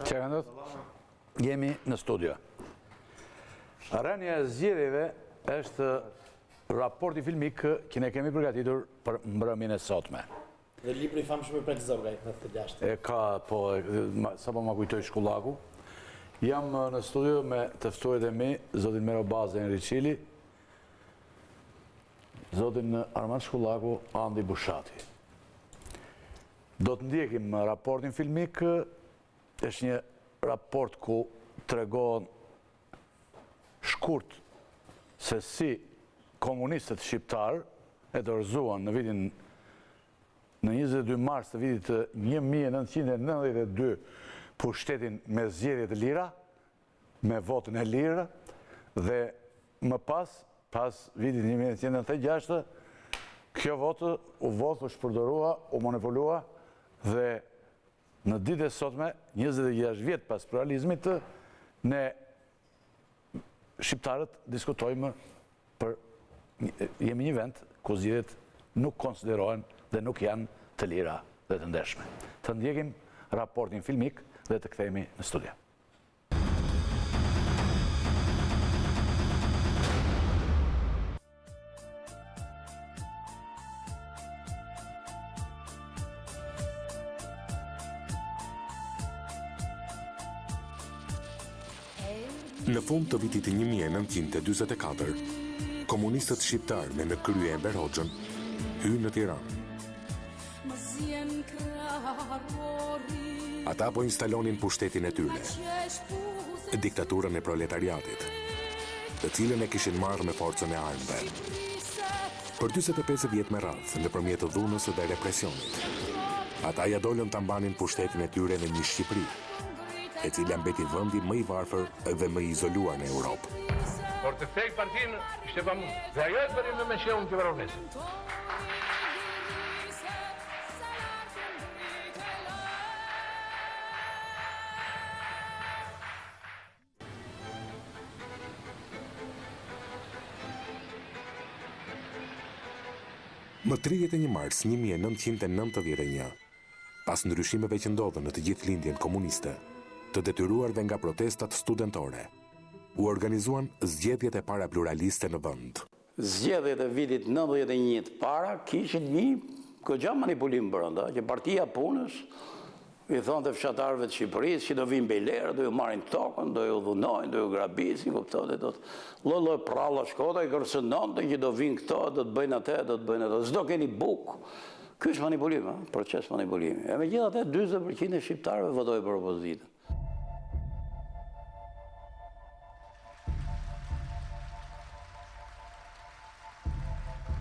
Që ka ndodhë? Jemi në studio. Rënia e zgjedhjeve është raporti filmik që ne kemi përgatitur për mbrëmjen e sotme. Dhe libri famshëm i Prekzorgaj në të jashtë. E ka, po, sapo ma kujtoj shkullaku. Jam në studio me të ftuarit e mi, zotin Mero Baza Enriçili, zotin Armand Shkullaku, Andi Bushati. Do të ndjekim raportin filmik, është një raport ku tregon shkurt se si komunistët shqiptar e dorëzuan në vitin në 22 mars të vitit 1992 pushtetin me zgjedhje të lira, me votën e lirë, dhe më pas vitit 1996, kjo votë u shpërdorua, u manipulua, dhe në ditë e sotme, 26 vjetë pas pluralizmit, ne shqiptarët diskutojmë për jemi një vend ku zgjedhjet nuk konsiderohen dhe nuk janë të lira dhe të ndershme. Të ndjekim raportin filmik dhe të kthehemi në studio. Në fund të vitit 1944, komunistët shqiptarë në krye Enver Hoxhën hynë në Tiranë. Ata po instalonin pushtetin e tyre, diktaturën e proletariatit, të cilën e kishin marrë me forcën e armëve. Për 45 vjet me radhë, nëpërmjet dhunës dhe represionit, ata ja dolën ta mbanin pushtetin e tyre në një Shqipëri, e cila mbeti vendi më i varfër dhe më i izoluar në Europë. Por të kthej partinë ishte pamundur. Dhe ajo e bëri me shehun të Veronesë. Më 31 mars 1991, pas ndryshimeve që ndodhën në të gjithë lindjen komuniste, të detyruar dhe nga protestat studentore, u organizuan zgjedhjet e para pluraliste në vend. Zgjedhjet e vitit 91 para kishin një goxha manipulim brenda, që Partia Punës i thonte fshatarëve të Shqipërisë që do vinë bejlerë, do ju marrin tokën, do ju dhunojnë, do ju grabisin, kuptohet, do të lloj pralla shkota i kërcënonte që do vinë këto, do të bëjnë atë, do të bëjnë atë. S'do keni bukë. Ky është manipulim, proces manipulimi. E megjithatë 40% e shqiptarëve votoi për opozitën.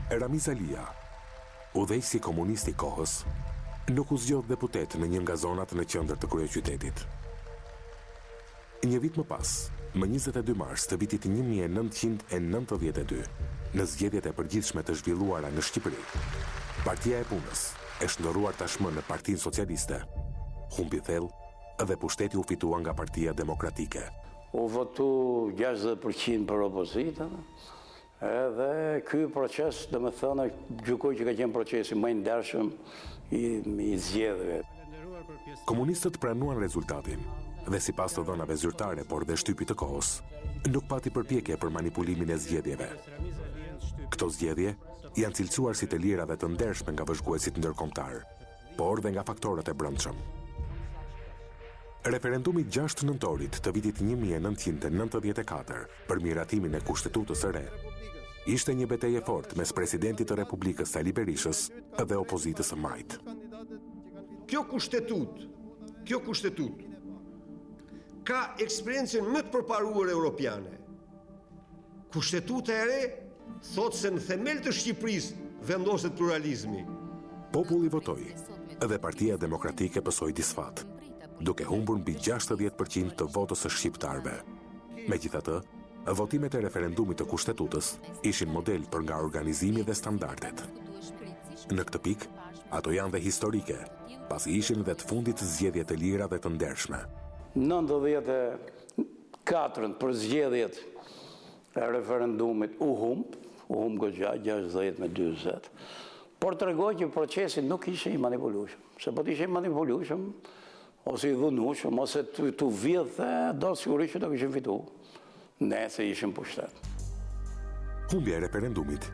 Ramiz Alia, udhëheqësi komunist i kohës, nuk u zgjodh deputet në një nga zonat në qendër të kryeqytetit. Një vit më pas, më 22 mars të vitit 1992, në zgjedhjet e përgjithshme të zhvilluara në Shqipëri, Partia e Punës, e shndërruar tashmë në Partinë Socialiste, humbi thellë dhe pushteti u fitua nga Partia Demokratike. U votu 60% për opozitën. Edhe ky proces, domethënë, gjykoj që ka qenë procesi më i ndershëm i zgjedhjeve. Komunistët pranuan rezultatin dhe sipas të dhënave zyrtare, por dhe shtypit të kohës, nuk pati përpjekje për manipulimin e zgjedhjeve. Këto zgjedhje janë cilësuar si të lira dhe të ndershme nga vëzhguesit ndërkombëtar, por dhe nga faktorët e brendshëm. Referendumi 6 nëntorit të vitit 1994 për miratimin e kushtetutës së re ishte një betejë fortë mes presidentit të Republikës Sali Berishës dhe opozitës së majtë. Kjo kushtetut ka eksperiencën më të përparuar europiane. Kushtetuta e re thotë se në themel të Shqipërisë vendoset pluralizmi. Populli votoi dhe Partia Demokratike pësoi disfat, duke humbur mbi 60% të votës së shqiptarëve. Megjithatë, votimet e referendumit të kushtetutës ishin model për nga organizimi dhe standardet. Në këtë pikë, ato janë dhe historike, pasi ishin dhe të fundit zgjedhje të lira dhe të ndershme. 94 për zgjedhjet e referendumit u humb goxha 60-40. Por tregoj që procesi nuk ishte i manipulueshëm, se po të ishte i manipulueshëm, ose i dhunushëm, ose të vjedhë, do sigurisht që do kishim fitu. Ne se ishim pushtet. Humbja e referendumit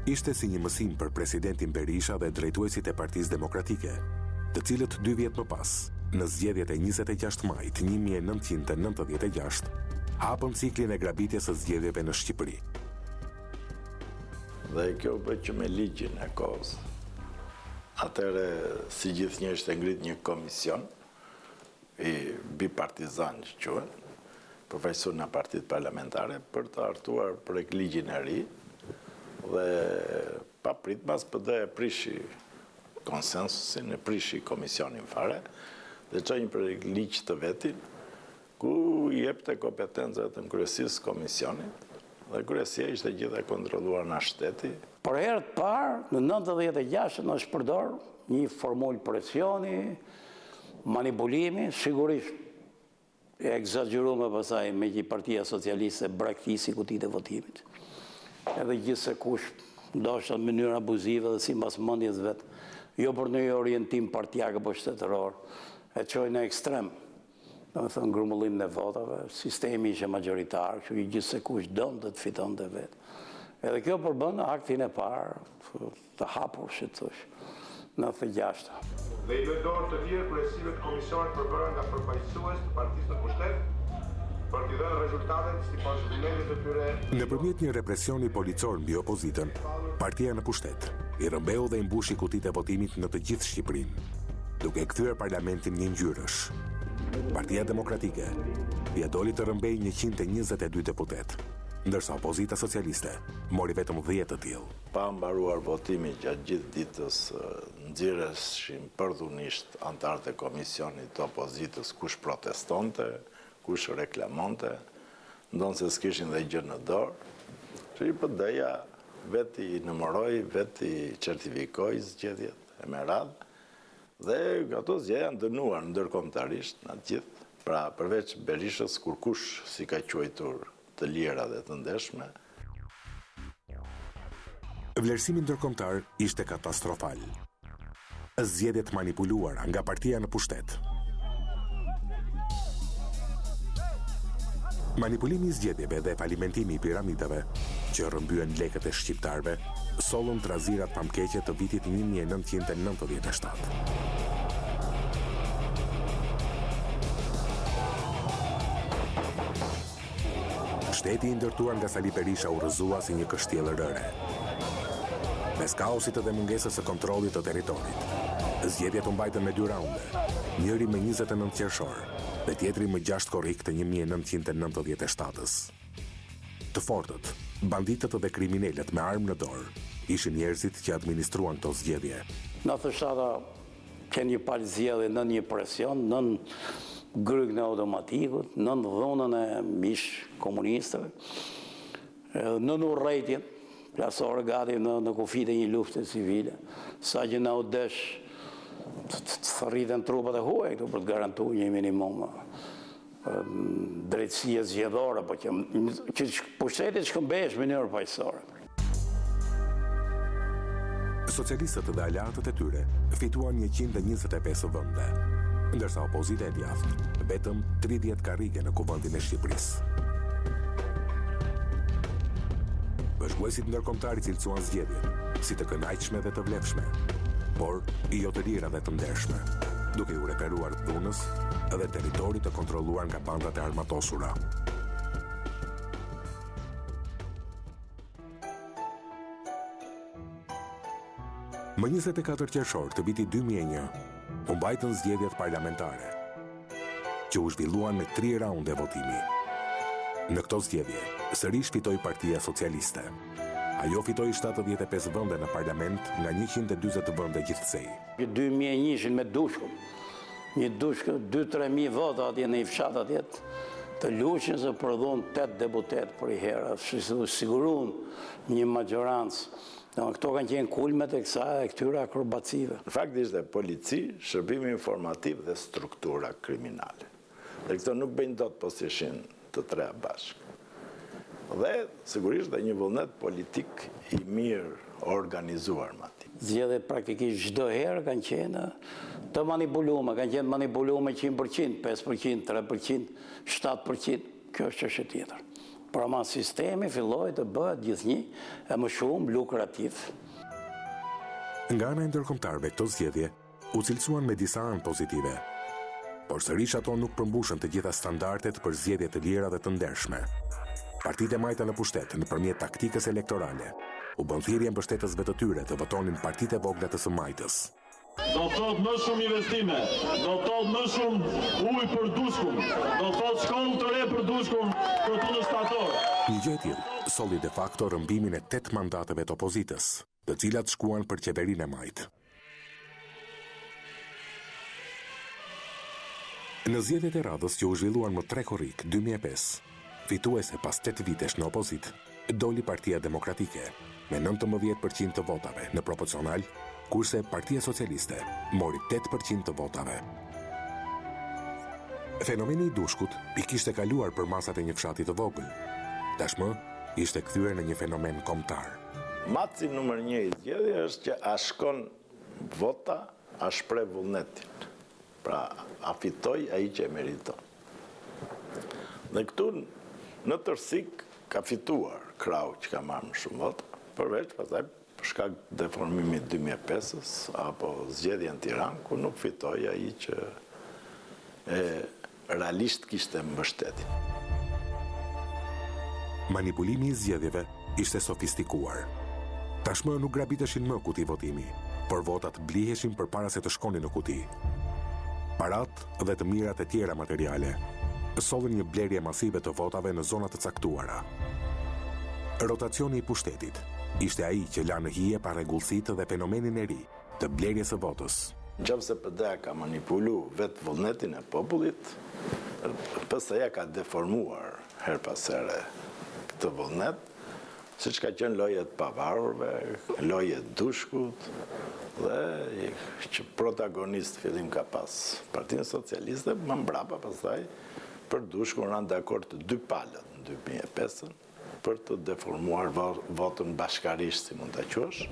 ishte si një mësim për presidentin Berisha dhe drejtuesit e Partisë Demokratike, të cilët 2 vjet më pas, në zgjedhjet e 26 majit 1996, hapën ciklin e grabitjes së zgjedhjeve në Shqipëri. Dhe kjo bëhet që me ligjin e kohës. Atëre, si gjithnjërisht e ngrit një komision i bipartizan që quhen, përfaqësuar nga partitë parlamentare për të hartuar projekt ligjin e ri dhe pa pritmas PD e prishi konsensusin, e prishi komisionin fare dhe çoi një projekt ligj të vetin ku i jepte kompetencat në kryesisë komisionit dhe kryesia ishte gjithë e kontrolluar nga shteti. Për herë të parë, në 96 në shpërdor një formul presioni, manipulimi, sigurisht e egzageruar pasaj me që Partia Socialiste braktisi kutitë e votimit. Edhe gjithë se kush ndoshta në mënyrë abuzive dhe sipas mendjes vet, jo për një orientim partijak apo shtetëror, e çoi në ekstrem. Domethënë grumbullim në votave, sistemi ishte majoritar, kështu që gjithë se kush donte të fitonte vet. Edhe kjo përbën aktin e parë të hapur, si të thosh, 96. Dhe i loj dorë të lirë kryesive të komisionit përbërë nga përfaqësues të partisë në pushtet për t'i dhënë rezultatet sipas vullnetit të tyre. Nëpërmjet një represioni policor mbi opozitën, Partia në pushtet i rrëmbeu dhe i mbushi kutitë e votimit në të gjithë Shqipërinë, duke kthyer parlamentin një ngjyrësh. Partia Demokratike ia doli të rrëmbej 122 deputet, ndërsa opozita socialiste mori vetëm 10 të tillë. Pa mbaruar votimi gjatë gjithë ditës, nxjerrëshin përdhunisht anëtarët e komisionit të opozitës kush protestonte, kush reklamonte, ndonë se s'kishin dhe gjë në dorë, që i PD-ja veti i numëroi, veti i certifikoi zgjedhjet e me radhë, dhe ato zgjedhje janë dënuar ndërkombëtarisht në gjithë, pra përveç Berishës, kur kush si ka quajtur të lira dhe të ndeshme. Vlerësimi ndërkombëtar ishte katastrofal. Zgjedhjet manipuluara nga Partia në pushtet. Manipulimi i zgjedhjeve dhe falimentimi i piramidave që rrëmbyen lekët e shqiptarëve sollën trazirat pamkeqe të vitit 1997. Shteti i ndërtuar nga Sali Berisha u rrëzua si një kështjellë rëre. Mes kaosit dhe mungesës së kontrollit të territorit, zgjedhjet u mbajtën me 2 raunde, njëri më 29 qershor dhe tjetri më 6 korrik të 1997-s. Të fortët, banditët dhe kriminalët me armë në dorë ishin njerëzit që administruan këto zgjedhje. 97-a ka një palë zgjedhje në një presion, nën grygën e automatikut, nën dhunën e mish komunistëve, nën urrëtitjen plasore gati në kufit e një lufte civile, sa që na u desh të thërriten trupat e huaj këtu për të garantuar një minimum drejtësie zgjedhore, po që pushteti shkëmbehesh në mënyrë paqësore. Socialistët dhe aleatët e tyre fituan 125 vende, ndërsa opozita e djathtë vetëm 30 karrige në Kuvendin e Shqipërisë. Bashkëpuesit ndërkombëtar i cilësuan zgjedhjet si të kënaqshme dhe të vlefshme, por jo të lira dhe të ndershme, duke u referuar dhunës dhe territorit të kontrolluar nga bandat e armatosura. Më 24 qershor të vitit 2001, u mbajtën zgjedhjet parlamentare, që u zhvilluan me 3 raunde votimi. Në këto zgjedhje, sërish fitoi Partia Socialiste. Ajo fitoi 75 vende në parlament nga 140 vende gjithsej. 2001 ishin me dushkum. Një dushkë 2-3.000 vota atje në i fshat atje të luqin se përdhon 8 deputet për i herë, sigurun një majorancë. Këto kanë qenë kulmet e këtyre akrobacive. Në fakt ishte polici, shërbimi informativ dhe struktura kriminale. Dhe këto nuk bëjnë dot po si ishin të 3 bashkë. Dhe sigurisht dhe një vullnet politik i mirë organizuar me aty. Zgjedhjet praktikisht çdo herë kanë qenë të manipulume, kanë qenë manipulume 100%, 5%, 3%, 7%. Kjo është çështje tjetër. Por ama sistemi filloi të bëhet gjithnjë e më shumë lukrativ. Nga ana e ndërkombëtarëve këto zgjedhje u cilësuan me disa anë pozitive, por sërish ato nuk përmbushën të gjitha standardet për zgjedhje të lira dhe të ndershme. Partitë e majta në pushtet nëpërmjet taktikës elektorale u bën thirrje mbështetësve të tyre të votonin partitë e vogla të së majtës. Do thot më shumë investime, do thot më shumë ujë për Dushkun, do thot shkollë të re për Dushkun për punën shtatorë. Një gjë e tillë solli de facto rrëmbimin e 8 mandateve të opozitës, të cilat shkuan për qeverinë e majtë. Në zgjedhjet e radhës që u zhvilluan më 3 korrik 2005, fituese pas 8 vitesh në opozit, doli Partia Demokratike me 19% të votave në proporcional, kurse Partia Socialiste mori 8% të votave. Fenomeni i Dushkut i kishte kaluar për masat e një fshati të vogël. Tashmë ishte kthyer në një fenomen kombëtar. Maci numër 1 i zgjedhjes është që a shkon vota, a shpreh vullnetin. Pra, a fitoj ai që e meriton. Dhe këtu në tërësik ka fituar Krau që ka marrë më shumë vota, përveç pastaj për shkak deformimit 2005-s apo zgjedhjen në Tiranë, ku nuk fitoi ai që realisht kishte mbështetjen. Manipulimi i zgjedhjeve ishte sofistikuar. Tashmë nuk grabiteshin më kuti votimi, por votat bliheshin përpara se të shkonin në kuti. Parat dhe të mirat e tjera materiale sollin një blerje masive të votave në zonat të caktuara. Rotacioni i pushtetit ishte ai që la në hije parregullsitë dhe fenomenin e ri të blerjes së votës. Nëse PD-ja ka manipulu vetë vullnetin e popullit, PS-ja ka deformuar her pas here këtë vullnet, siç ka qenë loja e pavarurve, loja e Dushkut, dhe që protagonist fillim ka pas Partinë Socialiste, më mbrapa pastaj për Dushkun ranë dakord të dy palët në 2005 për të deformuar votën bashkarisht, si mund ta quash.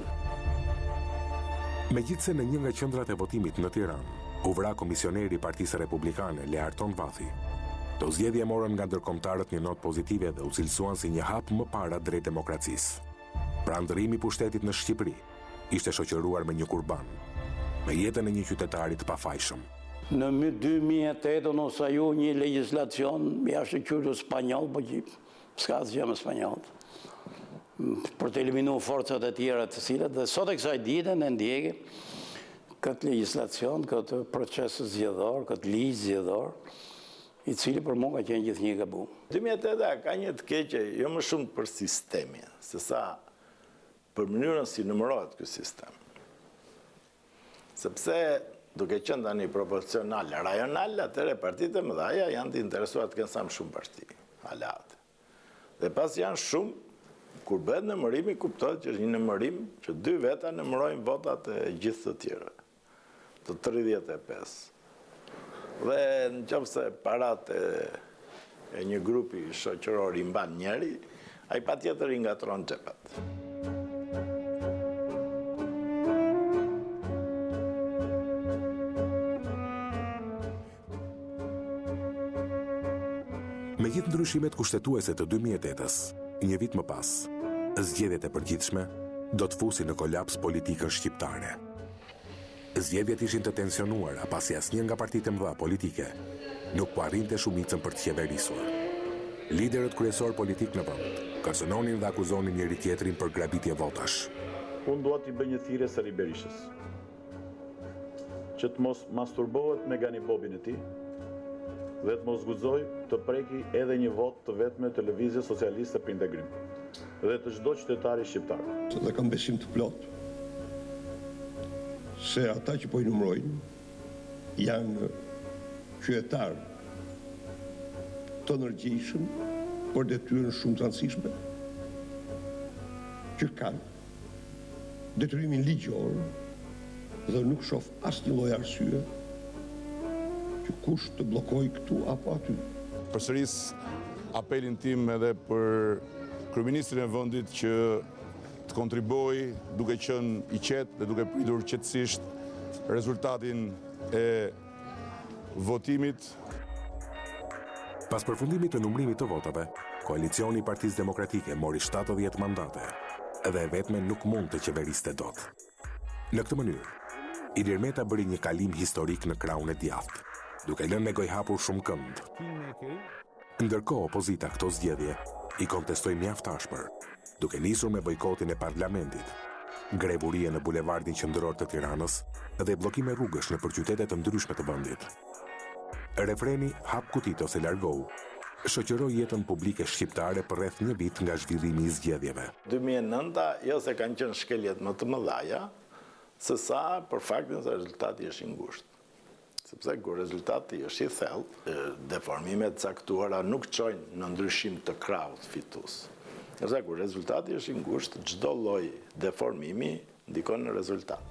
Megjithse në një nga qendrat e votimit në Tiranë u vra komisioneri i Partisë Republikane Learton Vathi, to zgjedhje morën nga ndërkombëtarët një notë pozitive dhe u cilësuan si një hap më para drejt demokracisë. Pra ndërrimi i pushtetit në Shqipëri ishte shoqëruar me një kurban, me jetën e një qytetari të pafajshëm. Në 2008 unë osaju një legjislacion jashtë qytetit spanjoll, po s'ka asgjë me spanjollët, për të eliminuar forcat e tjera të cilat, dhe sot e kësaj dite ne ndjekim këtë legjislacion, këtë proces zgjedhor, këtë ligj zgjedhor, i cili për mua ka qenë gjithnjë gabum. 2008 ka një të keqe, jo më shumë për sistemin, se sa për mënyrën si numërohet ky sistem. Sepse duke qenë tani proporcional rajonal, atëre partitë e mëdha janë të interesuar të kenë sa më shumë parti, alat. Dhe pas janë shumë, kur bëhet numërimi, kuptohet që është një numërim që 2 veta numërojnë votat e gjithë të tjerë, të 35. Dhe nëse parat e një grupi shoqëror i mban njëri, ai patjetër i ngatron xhepat. Me gjithë ndryshimet kushtetuese të 2008-s, një vit më pas, zgjedhjet e përgjithshme do të fusin në kolaps politikën shqiptare. Zgjedhjet ishin të tensionuara pasi asnjë nga partitë e mëdha politike nuk po arrinte shumicën për të qeverisur. Liderët kryesor politik në vend kërcënonin dhe akuzonin njëri tjetrin për grabitje votash. Unë dua t'i bëj një thirrje Sali Berishës, që të mos masturbohet me ganibobin e tij dhe të mos guxoj të preki edhe një vot të vetme Televizje Socialiste për Integrim dhe të çdo qytetari shqiptar. Dhe kam besim të plot se ata që po i numërojnë janë qytetarë të energjishëm, por detyrën shumë të rëndësishme, që kanë detyrimin ligjor dhe nuk shoh asnjë lloj arsye që kush të bllokojë këtu apo aty. Përsëris apelin tim edhe për kryeministrin e vendit që të kontribuoj duke qenë i qetë dhe duke pritur qetësisht rezultatin e votimit. Pas përfundimit të numrimit të votave, koalicioni i Partisë Demokratike mori 70 mandate dhe e vetme nuk mund të qeveriste dot. Në këtë mënyrë, Ilir Meta bëri një kalim historik në krahun e djathtë, duke lënë me gojë hapur shumë kënd. Ndërkohë opozita këto zgjedhje i kontestoi mjaft ashpër, duke nisur me bojkotin e parlamentit, grevurie në bulevardin qendror të Tiranës dhe bllokime rrugësh në qytete të ndryshme të vendit. Refreni "Hap kutit ose largohu" shoqëroi jetën publike shqiptare për rreth një vit nga zhvillimi i zgjedhjeve. 2009 jo se kanë qenë shkeljet më të mëdha, se sa për faktin se rezultati është i ngushtë. Sepse kur rezultati është i thellë, deformimet caktuara nuk çojnë në ndryshim të krahut fitues. Nëse kur rezultati është i ngushtë, çdo lloj deformimi ndikon në rezultat.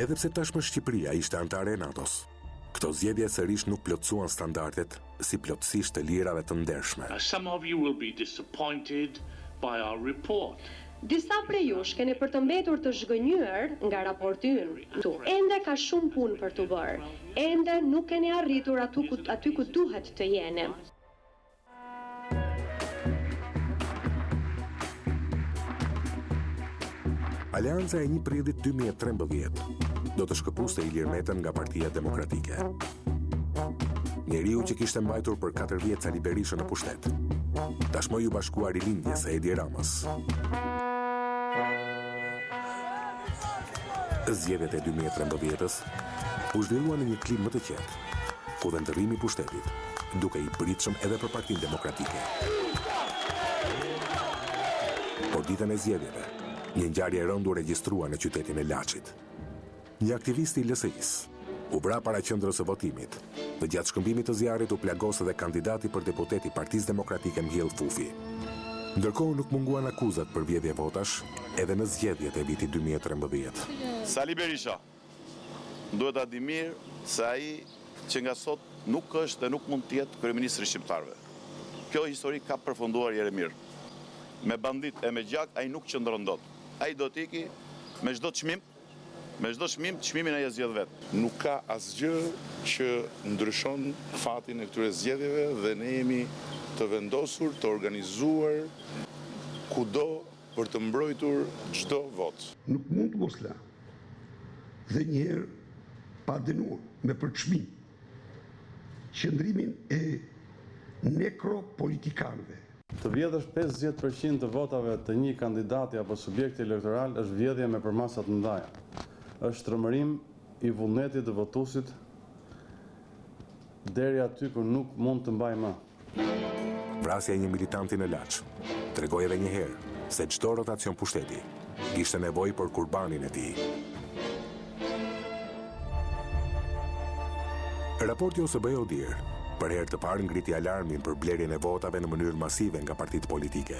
Edhe pse tashmë Shqipëria ishte antare e NATO-s, këto zgjedhje sërish nuk plotësuan standardet si plotësisht të lira dhe të ndershme. Some of you will be disappointed by our report. Disa prej jush keni për të mbetur të zhgënjur nga raporti ynë. Ende ka shumë punë për të bërë. Ende nuk keni arritur aty ku duhet të jeni. Aleanca e 1 prillit 2013 do të shkëpuste Ilir Metën nga Partia Demokratike. Njeriu që kishte mbajtur për 4 vjet Sali Berishën në pushtet, tashmë ju bashkua rilindjes së Edi Ramës. Zgjedhjet e 2013-s u zhvilluan në një klim më të qetë, ku dhe ndërrimi i pushtetit, duke i pritshëm edhe për Partinë Demokratike. Por ditën e zgjedhjeve, një ngjarje e rëndu regjistrua në qytetin e Laçit. Një aktivist i LSI-s u vra para qendrës së votimit dhe gjatë shkëmbimit të zjarrit u plagos edhe kandidati për deputet i Partisë Demokratike Mjell Fufi. Ndërkohë nuk munguan akuzat për vjedhje votash edhe në zgjedhjet e vitit 2013. Sali Berisha duhet ta di mirë se ai që nga sot nuk është dhe nuk mund të jetë kryeministri i shqiptarëve. Kjo histori ka përfunduar mirë. Me bandit e me gjak ai nuk qëndron dot. Ai do të iki me çdo çmim. Me çdo çmimin ai e zgjedh vet. Nuk ka asgjë që ndryshon fatin e këtyre zgjedhjeve dhe ne jemi të vendosur, të organizuar kudo për të mbrojtur çdo vot. Nuk mund të mos la. Dhe njëherë pa dënuar me përçmim qëndrimin e nekropolitikanëve. Të vjedhësh 50% të votave të një kandidati apo subjekti elektoral është vjedhje me përmasa të mëdha. Është trëmërim i vullnetit të votuesit deri aty ku nuk mund të mbajë më. Vrasja e një militanti në Laç tregoi edhe një herë se çdo rotacion pushteti kishte nevojë për kurbanin e tij. Raporti OSBE ODIHR për herë të parë ngriti alarmin për blerjen e votave në mënyrë masive nga partitë politike.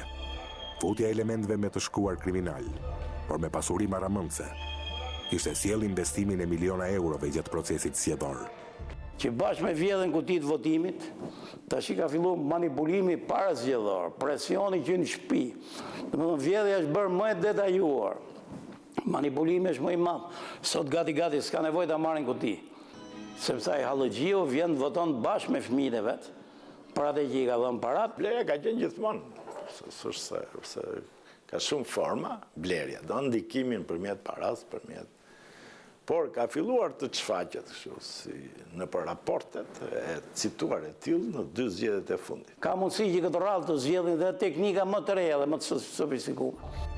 Futja e elementëve me të shkruar kriminal, por me pasuri marramëndse, kishte sjellë investimin e miliona eurove gjatë procesit zgjedhor. Që bashkë me vjedhjen kutit votimit, tash ka filluar manipulimi para zgjedhor, presioni që në shtëpi. Domethënë vjedhja është bërë më e detajuar. Manipulimi është më i madh. Sot gati s'ka nevojë ta marrin kuti. Sepse ai hallëgjiu vjen voton bashkë me fëmijët e vet. Për atë që i ka dhënë parat, blerja ka qenë gjithmonë. Se ka shumë forma blerja, do ndikimin përmjet paras, por ka filluar të çfaqet kështu si në për raportet e cituar e tillë në 2 zgjedhjet e fundit. Ka mundësi që këtë radhë të zgjedhin dhe teknika më të reja dhe më të sofistikuar.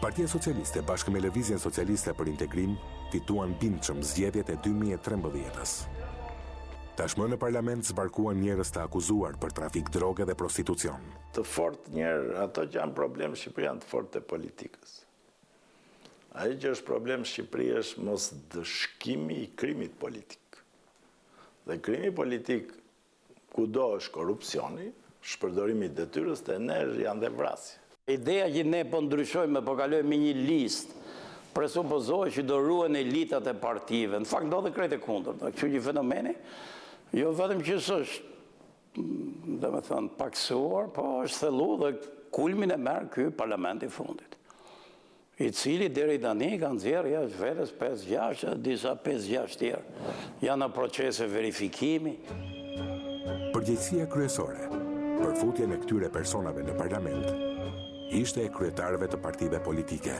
Partia Socialiste bashkë me Lëvizjen Socialiste për Integrim fituan bindshëm zgjedhjet e 2013-s. Tashmë në parlament zbarkuan njerëz të akuzuar për trafik droge dhe prostitucion. Të fort njerë, ato që janë problem Shqipëri janë të fort të politikës. Ai që është problem Shqipëri është mos dëshkimi i krimit politik. Dhe krimi politik kudo është korrupsioni, shpërdorimi i detyrës të enerë janë dhe vrasje. Ideja që ne po ndryshojmë, po kalojmë një listë, presupozohet që do ruhen elitat e partive. Në fakt ndodhe krejt e kundërta. Kështu që fenomeni, jo vetëm që është, domethënë, paksuar, po është thellu dhe kulmin e merr ky parlament i fundit. I cili deri tani kanë nxjerrë jashtë vetes 5-6, disa 5-6 tjerë. Janë në procese verifikimi. Përgjegjësia kryesore për futjen e këtyre personave në parlament ishte e kryetarëve të partive politike.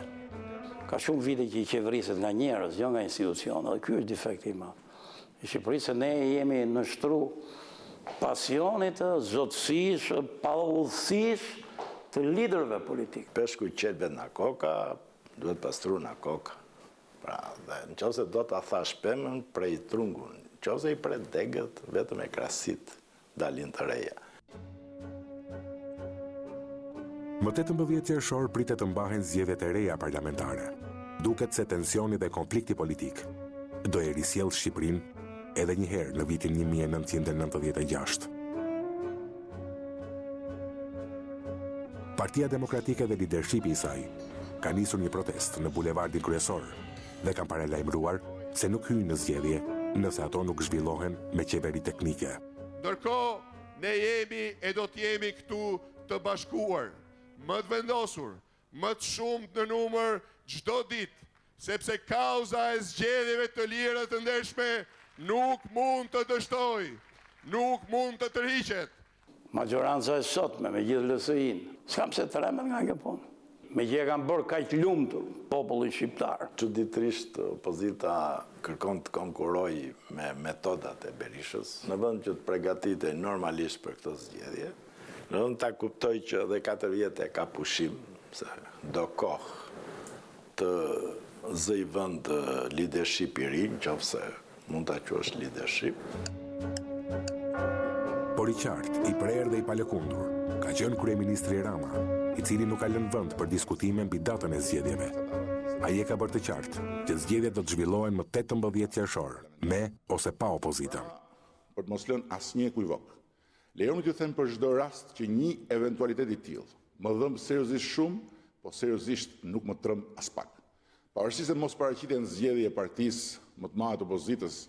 Ka shumë vite që i qeveriset nga njerëz, jo nga institucione, dhe ky është defekti i madh. Në Shqipëri se ne jemi nështru pasionit, zotësisë, paullësisë të liderëve politikë. Peshku i qelbet nga koka, duhet pastru nga koka. Pra, dhe në qose do të thash pemën prej trungun, në qose i prej degët, vetëm e krasit dalin të reja. Më 18 qershor pritet të mbahen zgjedhjet e reja parlamentare. Duket se tensioni dhe konflikti politik do e risjell Shqipërinë edhe një herë në vitin 1996. Partia Demokratike dhe lidershipi i saj ka nisur një protest në bulevardin kryesor dhe kanë paralajmëruar se nuk hyjnë në zgjedhje nëse ato nuk zhvillohen me qeveri teknike. Ndërkohë, ne jemi e do t'jemi këtu të bashkuar, më të vendosur, më të shumët në numër çdo ditë, sepse kauza e zgjedhjeve të lira të ndershme nuk mund të dështoj, nuk mund të tërhiqet. Majoranca e sotme me gjithë LSI-n, s'kam se tremen nga kjo punë. Me që e kam bërë kaq lumtur popullin shqiptar. Çuditërisht opozita kërkon të konkuroj me metodat e Berishës, në vend që të përgatitej normalisht për këtë zgjedhje. Në vend ta kuptoj që edhe 4 vjet e ka pushim, se do kohë të zëj vend leadership i ri, nëse mund ta quash leadership. Por i qartë, i prerë dhe i palëkundur, ka qenë kryeministri Rama, i cili nuk ka lënë vend për diskutime mbi datën e zgjedhjeve. Ai e ka bërë të qartë që zgjedhjet do të zhvillohen më 18 qershor, me ose pa opozitën. Për të mos lënë asnjë ekivok. Lejoni t'ju them për çdo rast që një eventualitet i tillë më dhëm seriozisht shumë, po seriozisht nuk më trëm as pak. Pavarësisht se mos paraqiten zgjedhje partisë më të madhe të opozitës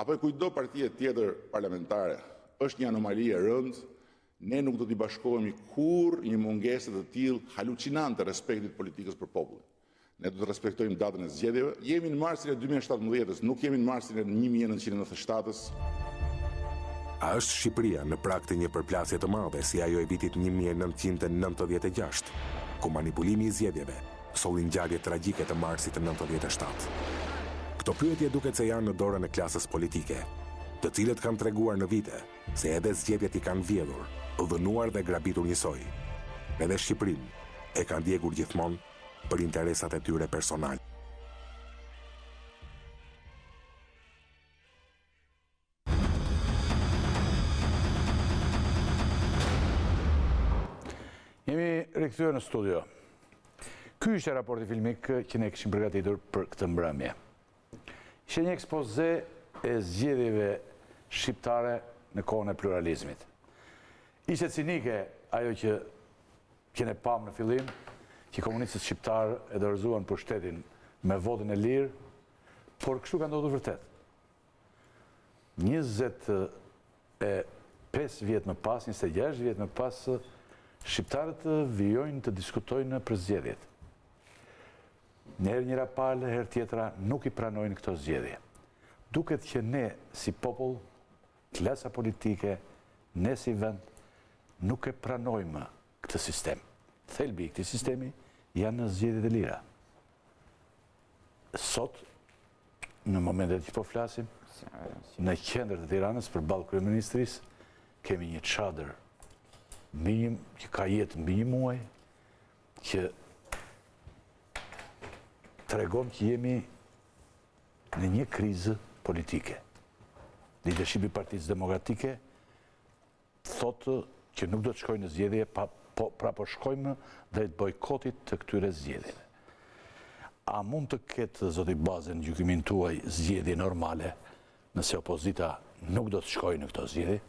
apo e kujdo partie tjetër parlamentare, është një anomali e rëndë, ne nuk do t'i bashkohemi kur një mungesë të tillë halucinante respektit politikës për popullin. Ne do të respektojmë datën e zgjedhjeve. Jemi në marsin e 2017-s, nuk jemi në marsin e 1997-s. A është Shqipëria në prag të një përplasje të madhe si ajo e vitit 1996, ku manipulimi i zgjedhjeve solli ngjarje tragjike të marsit të 97. Këto pyetje duket se janë në dorën e klasës politike, të cilët kanë treguar në vite se edhe zgjedhjet i kanë vjedhur, dhënuar dhe grabitur njësoj. Edhe Shqipërinë e kanë ndjekur gjithmonë për interesat e tyre personale. Jemi rikthyer në studio. Ky ishte raporti filmik që ne kishim përgatitur për këtë mbrëmje. Ishte një ekspoze e zgjedhjeve shqiptare në kohën e pluralizmit. Ishte cinike ajo që ne pam në fillim, që komunistët shqiptarë e dorëzuan pushtetin me votin e lirë, por kështu ka ndodhur vërtet. 25 vjet më pas, 26 vjet më pas, shqiptarët vijojnë të diskutojnë për zgjedhjet. Herë njëra palë, herë tjetra nuk i pranojnë këto zgjedhje. Duket që ne si popull, klasa politike, ne si vend, nuk e pranojmë këtë sistem. Thelbi i këtij sistemi janë në zgjedhjet e lira. Sot, në momentet që po flasim, në qendër të Tiranës përballë kryeministrisë, kemi një çadër që ka jetë mbi një muaj, që tregon që jemi në një krizë politike. Lidershipi i Partisë Demokratike thotë që nuk do të shkojnë në zgjedhje, pra po shkojmë drejt bojkotit të këtyre zgjedhjeve. A mund të ketë, zoti Bazë, në gjykimin tuaj zgjedhje normale, nëse opozita nuk do të shkojnë në këto zgjedhje?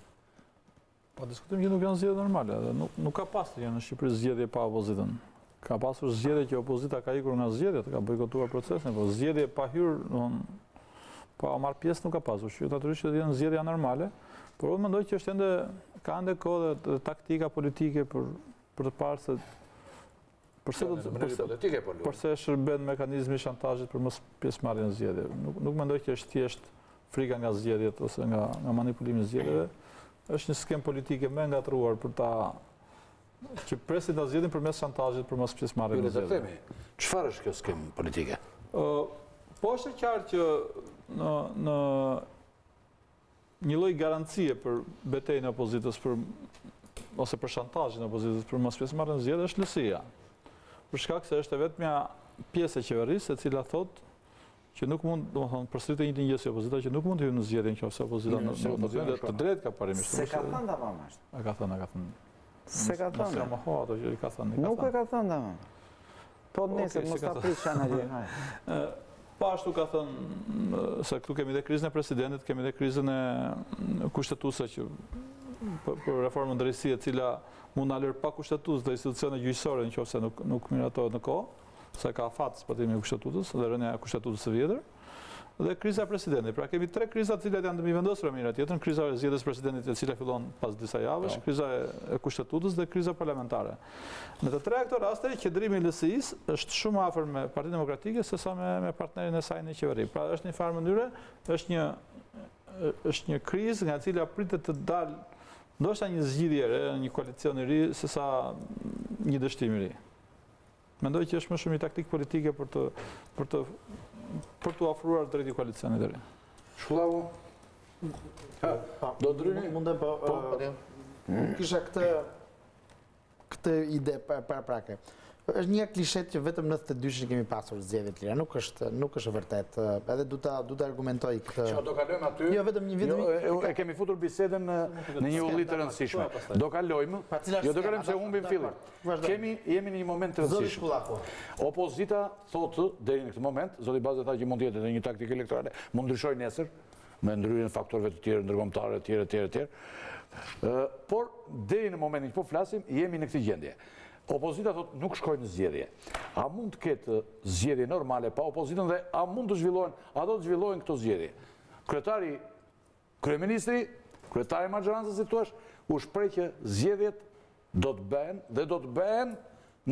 Po diskutojmë që nuk janë zgjedhje normale, dhe nuk ka pasur që në Shqipëri zgjedhje pa opozitën. Ka pasur zgjedhje që opozita ka ikur nga zgjedhjet, ka bojkotuar procesin, po zgjedhje pa hyrë, pa marrë pjesë nuk ka pasur. Që natyrisht që janë zgjedhja normale, por unë mendoj që është ende, ka ende kohë dhe taktika politike për të parë se Përse shërben mekanizmi i shantazhit për mos pjesëmarrjen në zgjedhje? Nuk mendoj që është thjesht frika nga zgjedhjet ose nga manipulimi i zgjedhjeve. Është një skem politike më ngatruar për ta që presin ta zgjedhin përmes shantazhit për mos pjesëmarrjen në zgjedhje. Çfarë është kjo skem politike? Po është e qartë që në një lloj garancie për betejën e opozitës ose për shantazhin e opozitës për mos pjesëmarrjen në zgjedhje është LSI-ja. Për shkak se është e vetmja pjesë e qeverisë e cila thotë që nuk mund, domethënë, përsëritet një gjë si opozita që nuk mund të hyjë në zgjedhje nëse opozita të drejtë ka parimisht. Se ka thënë tamam. Ka thënë. Se ka thënë. Mos mo ato që i ka thënë. Nuk e ka thënë tamam. Po nesër mos ta prish analizën. Po ashtu ka thënë se këtu kemi dhe krizën e presidentit, kemi dhe krizën e kushtetuese që për reformën drejtësie e cila mund na lër pa kushtetues dhe institucione gjyqësore nëse nuk miratohet në kohë, se ka fat zbatimi i kushtetutës dhe rënia e kushtetutës së vjetër, dhe kriza e presidentit. Pra kemi tre kriza të cilat janë të mbivendosura me njëra tjetrën, kriza e zgjedhjes presidentit e cila fillon pas disa javësh, kriza e kushtetutës dhe kriza parlamentare. Në të tre këto raste, qendrimi i LSI-s është shumë afër me Partinë Demokratike sesa me partnerin e saj në qeveri. Pra është në një farë mënyre, është një krizë nga e cila pritet të dalë ndoshta një zgjidhje e re, një koalicion i ri sesa një dështim i ri. Mendoj që është më shumë një taktikë politike për të ofruar drejt i koalicionit të ri. Shkullavu? Do dryni? Mundem po. Kisha këtë ide paraprake. Është një klishet që vetëm 92 kemi pasur zgjedhje të lira, nuk është vërtet. Edhe du ta argumentoj këtë. Ço do kalojmë aty? Jo, vetëm një vit. E kemi futur bisedën në një ullit të rëndësishme. Do kalojmë. Jo do kalojmë se humbim fillim. Jemi në një moment të rëndësishëm. Opozita thotë deri në këtë moment, zoti Baza tha që mund të jetë edhe një taktikë elektorale, mund ndryshojë nesër me ndryrjen e faktorëve të tjerë ndërkombëtare të tjerë. Por deri në momentin që po flasim, jemi në këtë gjendje. Opozita thotë nuk shkojnë në zgjedhje. A mund të ketë zgjedhje normale pa opozitën dhe a mund të zhvillohen këto zgjedhje? Kryeministri, kryetari i maxhorancës si thua, u shpreh që zgjedhjet do të bëhen dhe do të bëhen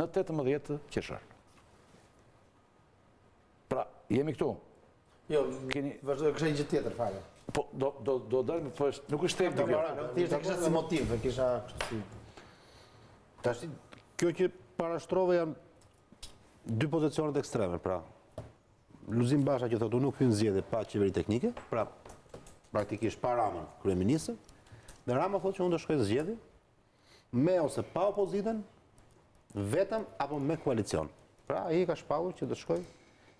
në 18 qershor. Pra, jemi këtu. Jo, vazhdoj kësha një gjë tjetër fare. Po, do dalë, nuk është teknik. Thjesht kisha si motiv, kisha kështu si. Tash kjo që parashtrove janë dy pozicionet ekstreme, pra. Luzim Basha që thotë nuk hyn zgjedhje pa qeveri teknike, pra praktikisht pa Ramën, kryeministër, dhe Rama thotë që unë do shkoj në zgjedhje me ose pa opozitën, vetëm apo me koalicion. Pra ai ka shpallur që do shkoj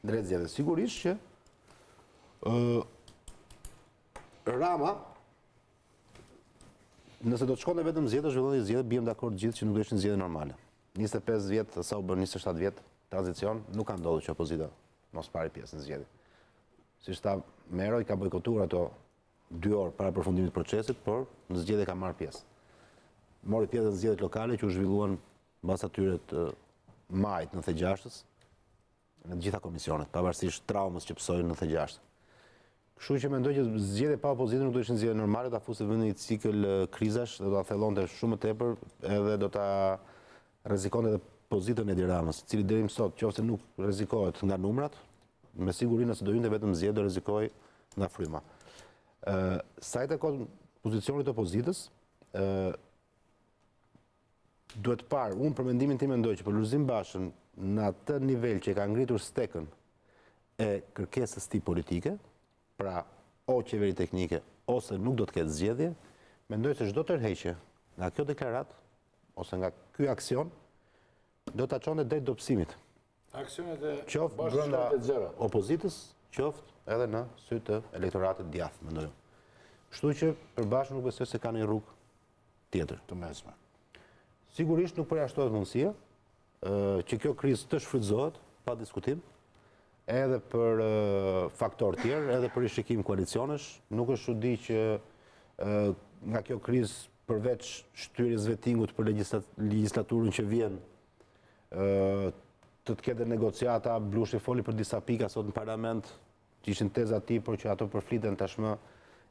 drejt zgjedhjes. Sigurisht që Rama nëse do të shkonte vetëm zgjedhje, zhvillon një zgjedhje, biem dakord gjithë që nuk do ishin zgjedhje normale. 25 vjet sa u bën 27 vjet tranzicion, nuk ka ndodhur që opozita mos pari pjesë në zgjedhje. Siç tha Mero, i ka bojkotuar ato 2 orë para përfundimit të procesit, por në zgjedhje ka marrë pjesë. Mori pjesë në zgjedhjet lokale që u zhvilluan mbas atyre të majit në 96-s në të gjitha komisionet, pavarësisht traumës që psojnë në 96-s. Kështu që mendoj që zgjedhje pa opozitën nuk do ishin zgjedhje normale, ta fusë vendin një cikël krizash, do ta thellonte shumë më tepër, edhe do ta rrezikonte edhe pozitën e Edi Ramës, i cili deri më sot, qofse nuk rrezikohet nga numrat, me siguri nëse do hynte vetëm zgjedhje do rrezikoj nga fryma. Sa i takon pozicionit të opozitës, duhet parë, unë për mendimin tim mendoj që për Luzim Bashën në atë nivel që e ka ngritur stekën e kërkesës tij politike, pra o qeveri teknike, ose nuk do të ketë zgjedhje, mendoj se çdo tërheqje nga kjo deklaratë ose nga ky aksion do ta çonte drejt dobësimit. Aksionet e qoftë brenda opozitës, qoftë edhe në sy të elektoratit djathtë, mendoj. Kështu që për Bashën nuk besoj se ka një rrugë tjetër të mesme. Sigurisht nuk përjashtohet mundësia që kjo krizë të shfrytëzohet pa diskutim, edhe për faktor tjerë, edhe për rishikim koalicionesh. Nuk është çudi që nga kjo krizë përveç shtyrjes vettingut për legjislaturën që vjen, të ketë negociata, Blushi foli për disa pika sot në parlament, që ishin teza ti, por që ato përfliten tashmë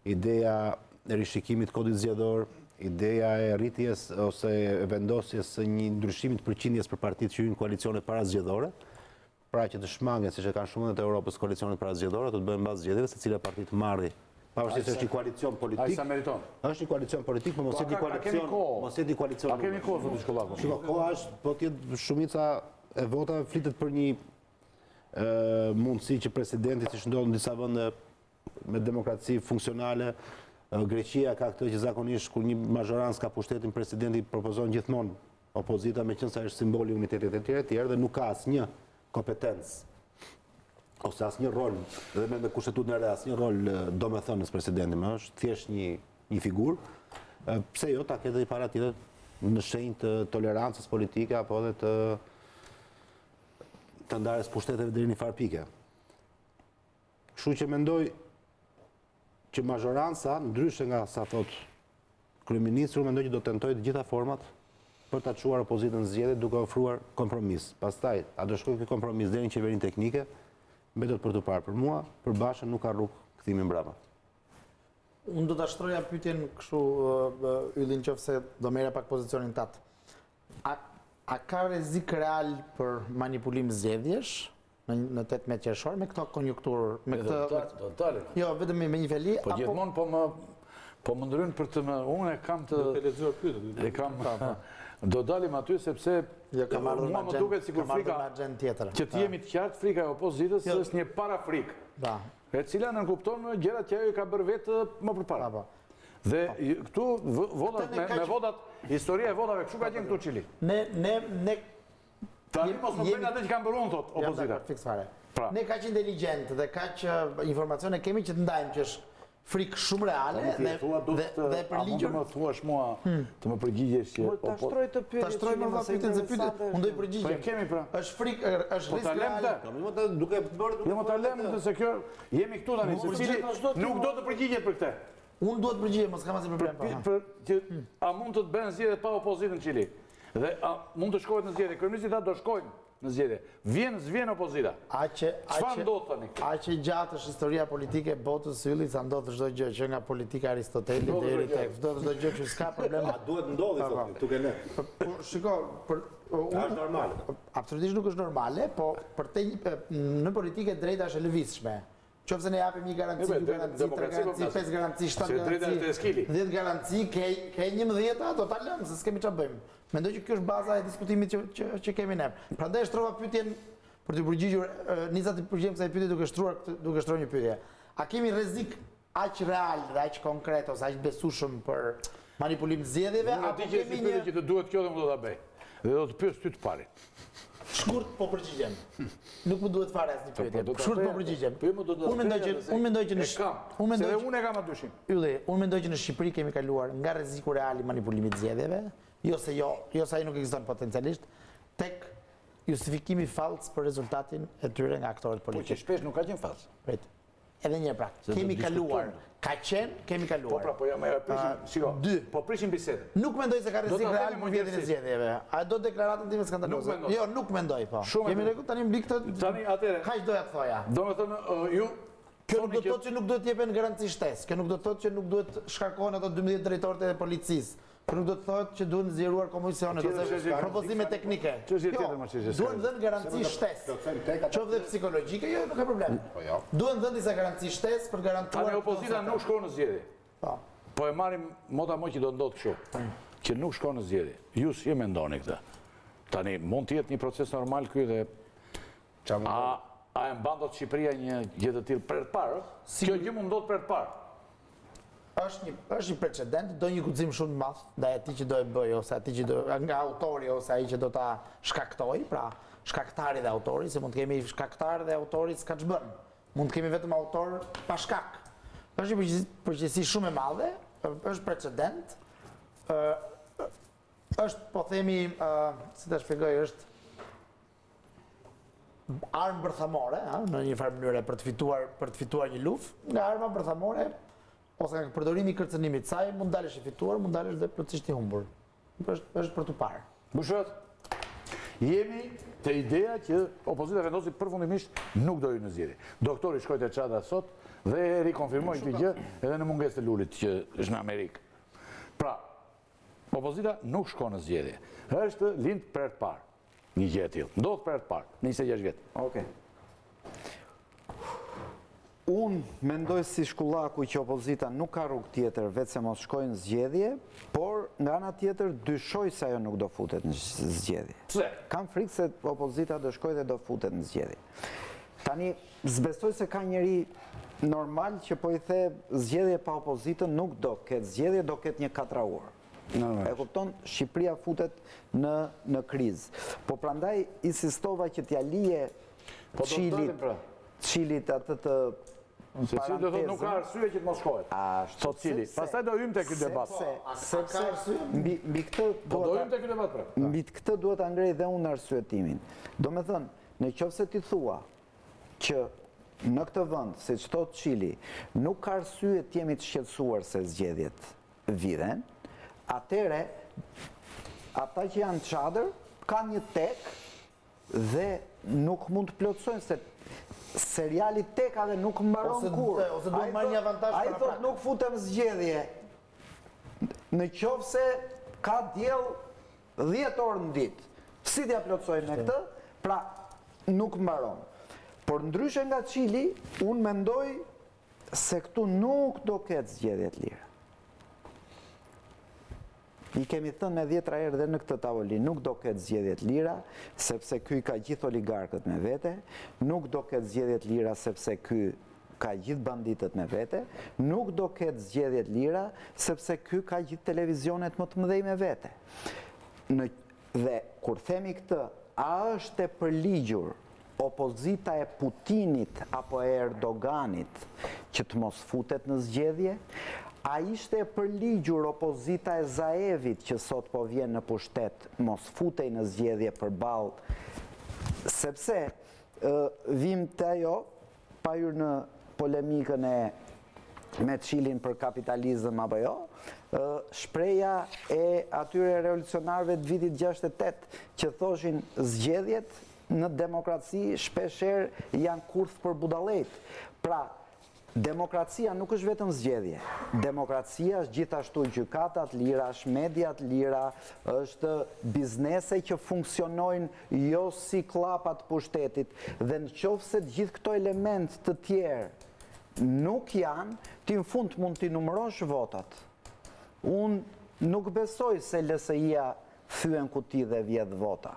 ideja e rishikimit të kodit zgjedhor, ideja e rritjes ose e vendosjes së një ndryshimit të përqindjes për partitë që hyjnë koalicione parazgjedhore, pra që të shmangen, siç e kanë shumicat e Europës, koalicionet parazgjedhore, do të bëhen mbas zgjedhjeve, secila parti të marrë. Pavarësisht se është një koalicion politik. Ai sa meriton. Është një koalicion politik, por mos jetë një koalicion, mos jetë një koalicion. A kemi kohë zoti Shkollaku? Shiko, koha është, po të jetë shumica e votave flitet për një mundësi që presidenti, siç ndodh në disa vende me demokraci funksionale, Greqia ka këtë që zakonisht kur një mazhorancë ka pushtetin, presidenti propozon gjithmonë opozita, meqense ai është simboli i unitetit e tjerë dhe nuk ka asnjë kompetencë ose asnjë rol, dhe me kushtetutën e re asnjë rol domethënës presidenti, më është thjesht një figurë. Pse jo ta ketë para tjetër në shenjë të tolerancës politike apo edhe të ndarjes pushteteve deri në një farë pike. Kështu që mendoj që mazhoranca, ndryshe nga sa thot kryeministri, mendoj që do tentoj të gjitha format për ta çuar opozitën në zgjedhje duke ofruar kompromis. Pastaj, a do shkojë ky kompromis deri në qeverinë teknike, mbetet për të parë. Për mua, për Bashën nuk ka rrugë kthimi mbrapa. Unë do ta shtroja pyetjen kështu, Ylli, nëse do merre pak pozicionin tat. A ka rrezik real për manipulim zgjedhjesh në 18 qershor me këtë konjunkturë, me këtë do dalë. Jo, vetëm me një fjali Po gjithmonë po më ndryn për të më unë e kam të lexuar pyetjet. E kam do dalim aty sepse mua më duket sikur frika tjetër. Që të jemi të qartë, frika e opozitës është një parafrikë. Da. E cila nën kupton gjërat që ajo i ka bërë vetë më përpara. Dhe këtu votat me votat, historia e votave kështu ka qenë këtu Çili. Ne tani mos më bëjnë atë që kanë bërë unë thot opozita. Fiks fare. Ne kaq inteligent dhe kaq informacione kemi që të ndajmë që është frikë shumë reale dhe për ligjin. Më thuash mua të më përgjigjesh që ta shtroj të pyetje. Ta shtroj më pyetjen se pyetje. Unë do i përgjigjem. Po kemi pra. Është frikë, është risk real. Jo më ta lëm se kjo jemi këtu tani se cili nuk do të përgjigjet për këtë. Unë duhet të përgjigjem, mos kam asnjë problem. A mund të bëhen zgjedhje pa opozitën në Çili? Dhe mund të shkohet në zgjedhje. Kryeministri tha do shkojnë në zgjedhje. S'vjen opozita. Çfarë ndodh tani? Aq e gjatë është historia politike e botës Ylli, sa ndodh çdo gjë që nga politika Aristotelit deri tek çdo gjë që s'ka problem. A duhet ndodhi thotë, tu ke ne. Shiko, është normale. Absolutisht nuk është normale, po në politikë drejta është e lëvizshme. Qofse ne japim një garanci, 2 garanci, 3 garanci, 5 garanci, 7 garanci, 10 garanci, ke 11 do ta lëmë, se s'kemi çfarë bëjmë. Mendoj që kjo është baza e diskutimit që kemi ne. Prandaj shtrova pyetjen për të përgjigjur, nisa të përgjigjem kësaj pyetje duke shtruar një pyetje. A kemi rrezik aq real dhe aq konkret ose aq besueshëm për manipulim zgjedhjeve apo kemi një pyetje që të duhet kjo dhe më do ta bëj. Dhe do të pyes ty të parin. Shkurt po përgjigjem. Nuk më duhet fare asnjë pyetje. Shkurt po përgjigjem. Unë mendoj që se unë e kam atë dyshim. Ylli, unë mendoj që në Shqipëri kemi kaluar nga rreziku real i manipulimit zgjedhjeve, jo se ai nuk ekziston potencialisht, tek justifikimi fallc për rezultatin e tyre nga aktorët politikë. Po që shpesh nuk ka qenë fallc. Prit. Edhe një pra, kemi kaluar. Ka qenë, kemi kaluar. Po pra, po ja më prishim, shiko. Po prishim bisedën. Nuk mendoj se ka rrezik real për vjetin e zgjedhjeve. A do deklaratën time skandaloze? Jo, nuk mendoj po. Kemi rregull tani mbi këtë. Tani atëre. Kaq doja të thoja. Domethënë ju kjo nuk do të thotë që nuk duhet të jepen garanci shtesë. Kjo nuk do të thotë që nuk duhet shkarkohen ato 12 drejtorët e policisë. Kjo nuk do të thotë që duhen zgjeruar komisionet ose propozime teknike. Duhen dhënë garanci shtesë. Qoftë psikologjike, jo, nuk ka problem. Duhen dhënë disa garanci shtesë për garantuar. Tani opozita nuk shkon në zgjedhje. Po e marrim mota më që do ndodh kështu. Që nuk shkon në zgjedhje. Ju si e mendoni këtë? Tani mund të jetë një proces normal ky dhe a e mban dot Shqipëria një gjë të tillë për të parë? Kjo gjë mund ndodh për të parë. Është një precedent, do një guxim shumë të madh ndaj atij që do e bëj ose atij që do nga autori ose ai që do ta shkaktoj, pra shkaktari dhe autori, se mund të kemi shkaktar dhe autori s'ka ç'bën. Mund të kemi vetëm autor pa shkak. Është një përgjegjësi shumë e madhe, është precedent. Është, po themi, si ta shpjegoj, është armë bërthamore, në një farë mënyrë për të fituar një luftë, nga arma bërthamore ose nga përdorimi i kërcënimit saj, mund dalësh i fituar, mund dalësh dhe plotësisht i humbur. Është për të parë. Bushrat, jemi te ideja që opozita vendosi përfundimisht nuk do hyjë në zgjedhje. Doktori shkoi te Çada sot Dhe rikonfirmoj këtë gjë edhe në mungesë të Lulit që është në Amerikë. Pra, opozita nuk shkon në zgjedhje. Është lind për të parë. Një gjë e tillë. Ndodh për të parë, në 26 vjet. Okej. Unë mendoj si shkullaku që opozita nuk ka rrugë tjetër vetë se mos shkojnë zgjedhje, por nga ana tjetër dyshoj se ajo nuk do futet në zgjedhje. Pse? Kam frikë se opozita do shkojë dhe do futet në zgjedhje. Tani, zbestoj se ka njeri normal që po i the zgjedhje pa opozitën nuk do ketë zgjedhje, do ketë një katraur. E kupton, Shqipëria futet në krizë. Po prandaj insistova që t'ja lije Qilit atë të Se Cili do thotë nuk ka arsye që të mos shkohet. Thot Cili. Pastaj do hym te ky debat. Sepse mbi këtë do hym te ky debat pra. Mbi këtë duhet ta ngrej dhe unë arsyetimin. Domethënë, nëse ti thua që në këtë vend, siç thot Cili, nuk ka arsye të jemi të shqetësuar se zgjedhjet viden, atëre ata që janë çadër kanë një tek dhe nuk mund të plotësojnë se seriali teka dhe nuk mbaron kur. Ose duhet marrë një avantazh para. Ai thot nuk futem zgjedhje. Në qoftë se ka diell 10 orë në ditë. Si t'ja plotësojnë me këtë? Pra nuk mbaron. Por ndryshe nga Çili, unë mendoj se këtu nuk do ketë zgjedhje të lira. I kemi thënë me 10 herë dhe në këtë tavolin, nuk do ketë zgjedhje të lira, sepse ky ka gjithë oligarkët me vete, nuk do ketë zgjedhje të lira sepse ky ka gjithë banditët me vete, nuk do ketë zgjedhje të lira sepse ky ka gjithë televizionet më të mëdhej me vete. Dhe kur themi këtë, a është e përligjur opozita e Putinit apo e Erdoganit që të mos futet në zgjedhje? A ishte e përligjur opozita e Zaevit që sot po vjen në pushtet mos futej në zgjedhje përballë, sepse vim të ajo, pa hyrë në polemikën me Çilin për kapitalizëm apo jo, shpreja e atyre revolucionarëve të vitit 68 që thoshin zgjedhjet në demokraci shpeshherë janë kurth për budallëjt. Pra, demokracia nuk është vetëm zgjedhje. Demokracia është gjithashtu gjykata të lira, është media të lira, është biznese që funksionojnë jo si llapat pushtetit dhe nëse të gjithë këto element të tjerë nuk janë, ti në fund mund t'i numërosh votat. Unë nuk besoj se LSI-a thyen kuti dhe vjedh vota,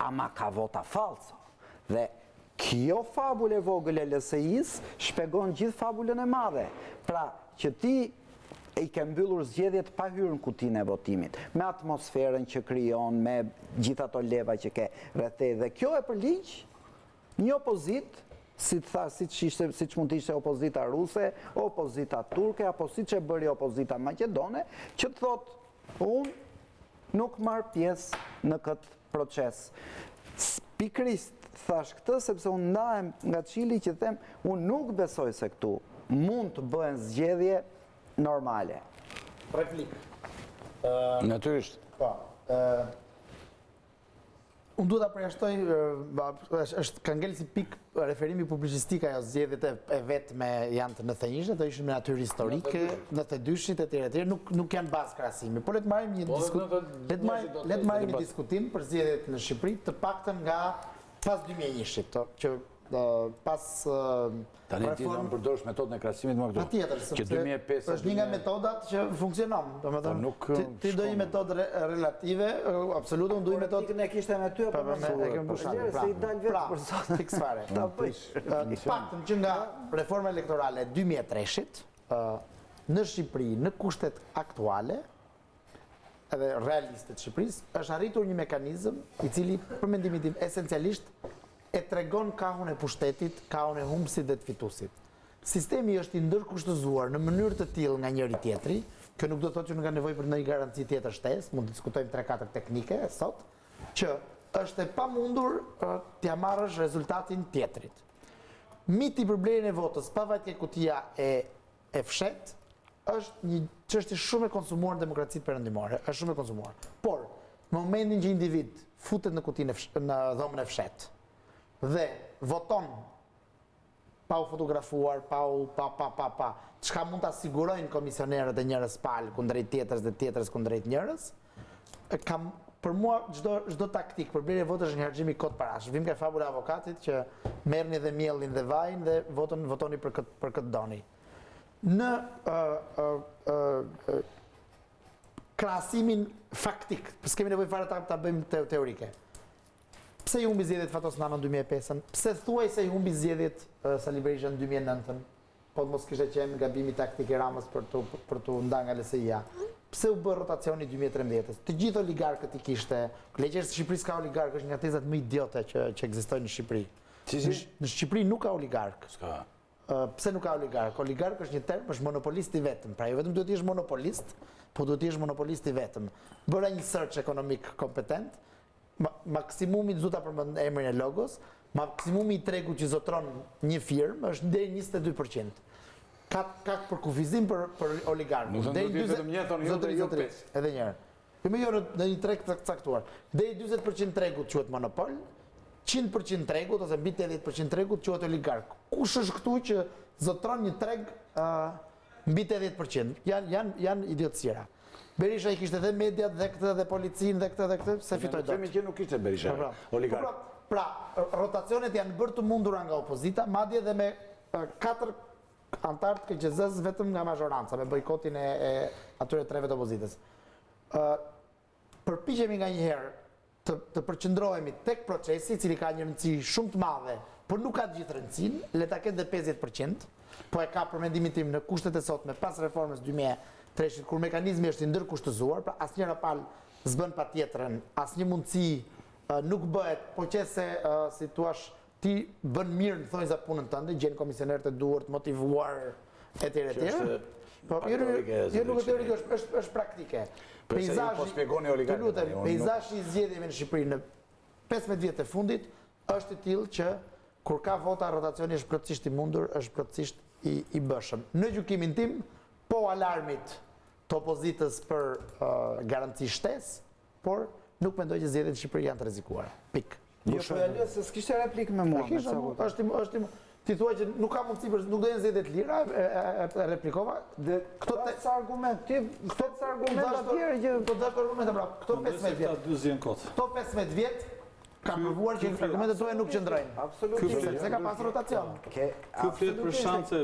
ama ka vota falso. Dhe kjo fabule vogël e LSI-s shpegon gjithë fabulën e madhe. Pra, që ti i ke mbyllur zgjedhjet pa hyrë në kutinë e votimit, me atmosferën që krijon, me gjithë ato leva që ke rreth. Dhe kjo e përligj një opozitë, siç mund të ishte opozita ruse, opozita turke, apo siç e bëri opozita maqedone, që të thotë, unë nuk marr pjesë në këtë proces. Pikërisht thash këtë sepse unë ndahem nga Çili që them, unë nuk besoj se këtu mund të bëhen zgjedhje normale. Replikë. Natyrisht. Po. Unë duhet ta përjashtoj, ka ngel si pik referimi publicistik ajo zgjedhjet e vetme janë të 91-shit, ato ishin me natyrë historike, 92-shit etj, nuk janë bazë krahasimi. Por le të marrim një diskutim për zgjedhjet në Shqipëri, të paktën nga pas 2001-shit, që pas tani ti do të përdorësh metodën e krahasimit më këtu. Që 2005 është një nga metodat që funksionon. Domethënë ti do një metodë relative, absolute, unë do një metodë ne kishte me ty apo e kemi pushuar. Se i dal vetë për sot fiks fare. Paktën që nga reforma elektorale e 2003-shit në Shqipëri, në kushtet aktuale, edhe realiste të Shqipërisë, është arritur një mekanizëm i cili, për mendimin tim, esencialisht e tregon kahun e pushtetit, kahun e humbësit dhe të fitusit. Sistemi është i ndërkushtëzuar në mënyrë të tillë nga njëri tjetri, kjo nuk do të thotë që nuk ka nevojë për ndonjë garanci tjetër shtesë, mund të diskutojmë 3-4 teknike sot, që është e pamundur t'ia marrësh rezultatin tjetrit. Miti për blerjen e votës, pavarësisht kutia e fshet, është një çështje shumë e konsumuar në demokracitë perëndimore, është shumë e konsumuar. Por, në momentin që individ futet në kutinë në dhomën e fshet dhe voton pa u fotografuar, pa. Çka mund ta sigurojnë komisionerët e njërës palë kundrejt tjetrës dhe tjetrës kundrejt njërës, për mua çdo taktik për blerje votash është një harxhim i kot parash. Vim nga fabula e avokatit që merrni dhe miellin dhe vajin dhe votoni për këtë doni. Në krahasimin faktik, s'kemi nevojë fare ta bëjmë teorike. Pse i humbi zgjedhjet Fatos Nano në 2005-ën? Pse thuaj se i humbi zgjedhjet Sali Berisha në 2009-ën? Po mos kishte qenë gabimi taktik i Ramës për t'u nda nga LSI-ja. Pse u bë rotacioni 2013-ës? Të gjithë oligarkët i kishte. Legjera se Shqipërisë ka oligarkë është një nga tezat më idiote që ekzistojnë në Shqipëri. Në Shqipëri nuk ka oligark. Pse nuk ka oligark? Oligark është një term, është monopolist i vetëm. Pra jo vetëm duhet të jesh monopolist, po duhet të jesh monopolist i vetëm. Bëra një search ekonomik kompetent, maksimumi do ta përmend emrin e logos, maksimumi i tregut që zotron një firmë është deri 22%. Ka për kufizim për oligarkun. Nuk do të jetë vetëm një thonë jo 5. Edhe një herë. Jo më jo në një treg të caktuar. Deri 40% tregut quhet monopol, 100% tregut ose mbi 80% tregut quhet oligark. Kush është këtu që zotron një treg mbi 80%? Janë idiotësira. Berisha i kishte dhe mediat dhe këtë dhe policinë dhe këtë se fitoi dot. Themi që nuk kishte Berisha oligark. Pra, rotacionet janë bërë të mundura nga opozita, madje edhe me 4 antarë të KQZ-s vetëm nga mazhoranca, me bojkotin e atyre treve të opozitës. Përpiqemi nga një herë të përqendrohemi tek procesi, i cili ka një rëndësi shumë të madhe, por nuk ka të gjithë rëndësinë, le ta ketë dhe 50%, po e ka për mendimin tim në kushtet e sotme pas reformës 2003, kur mekanizmi është i ndërkushtëzuar, pra asnjëra palë s'bën patjetrën, asnjë mundësi nuk bëhet, po qëse si thua ti bën mirë në thonjza punën tënde, gjen komisionerët e duhur të motivuar etj. Po jo nuk është teorike, është praktike. Peizazhi i zgjedhjeve në Shqipëri në 15 vjet e fundit është i tillë që kur ka vota rotacioni është plotësisht i mundur, është plotësisht i bëshëm. Në gjykimin tim, po alarmit të opozitës për garanci shtesë, por nuk mendoj që zgjedhjet në Shqipëri janë të rrezikuara. Pik. Jo, po ja lë se s'kishte replikë me mua. Është ti thua që nuk ka mundësi për nuk do jenë zgjedhjet lira, e replikova. Këto të argument, këto të argument atjerë që do të argumente pra, këto 15 vjet. Këto 15 vjet ka provuar që argumentet tuaja nuk qëndrojnë. Absolutisht. Sepse ka pas rotacion. Ky flet për shanse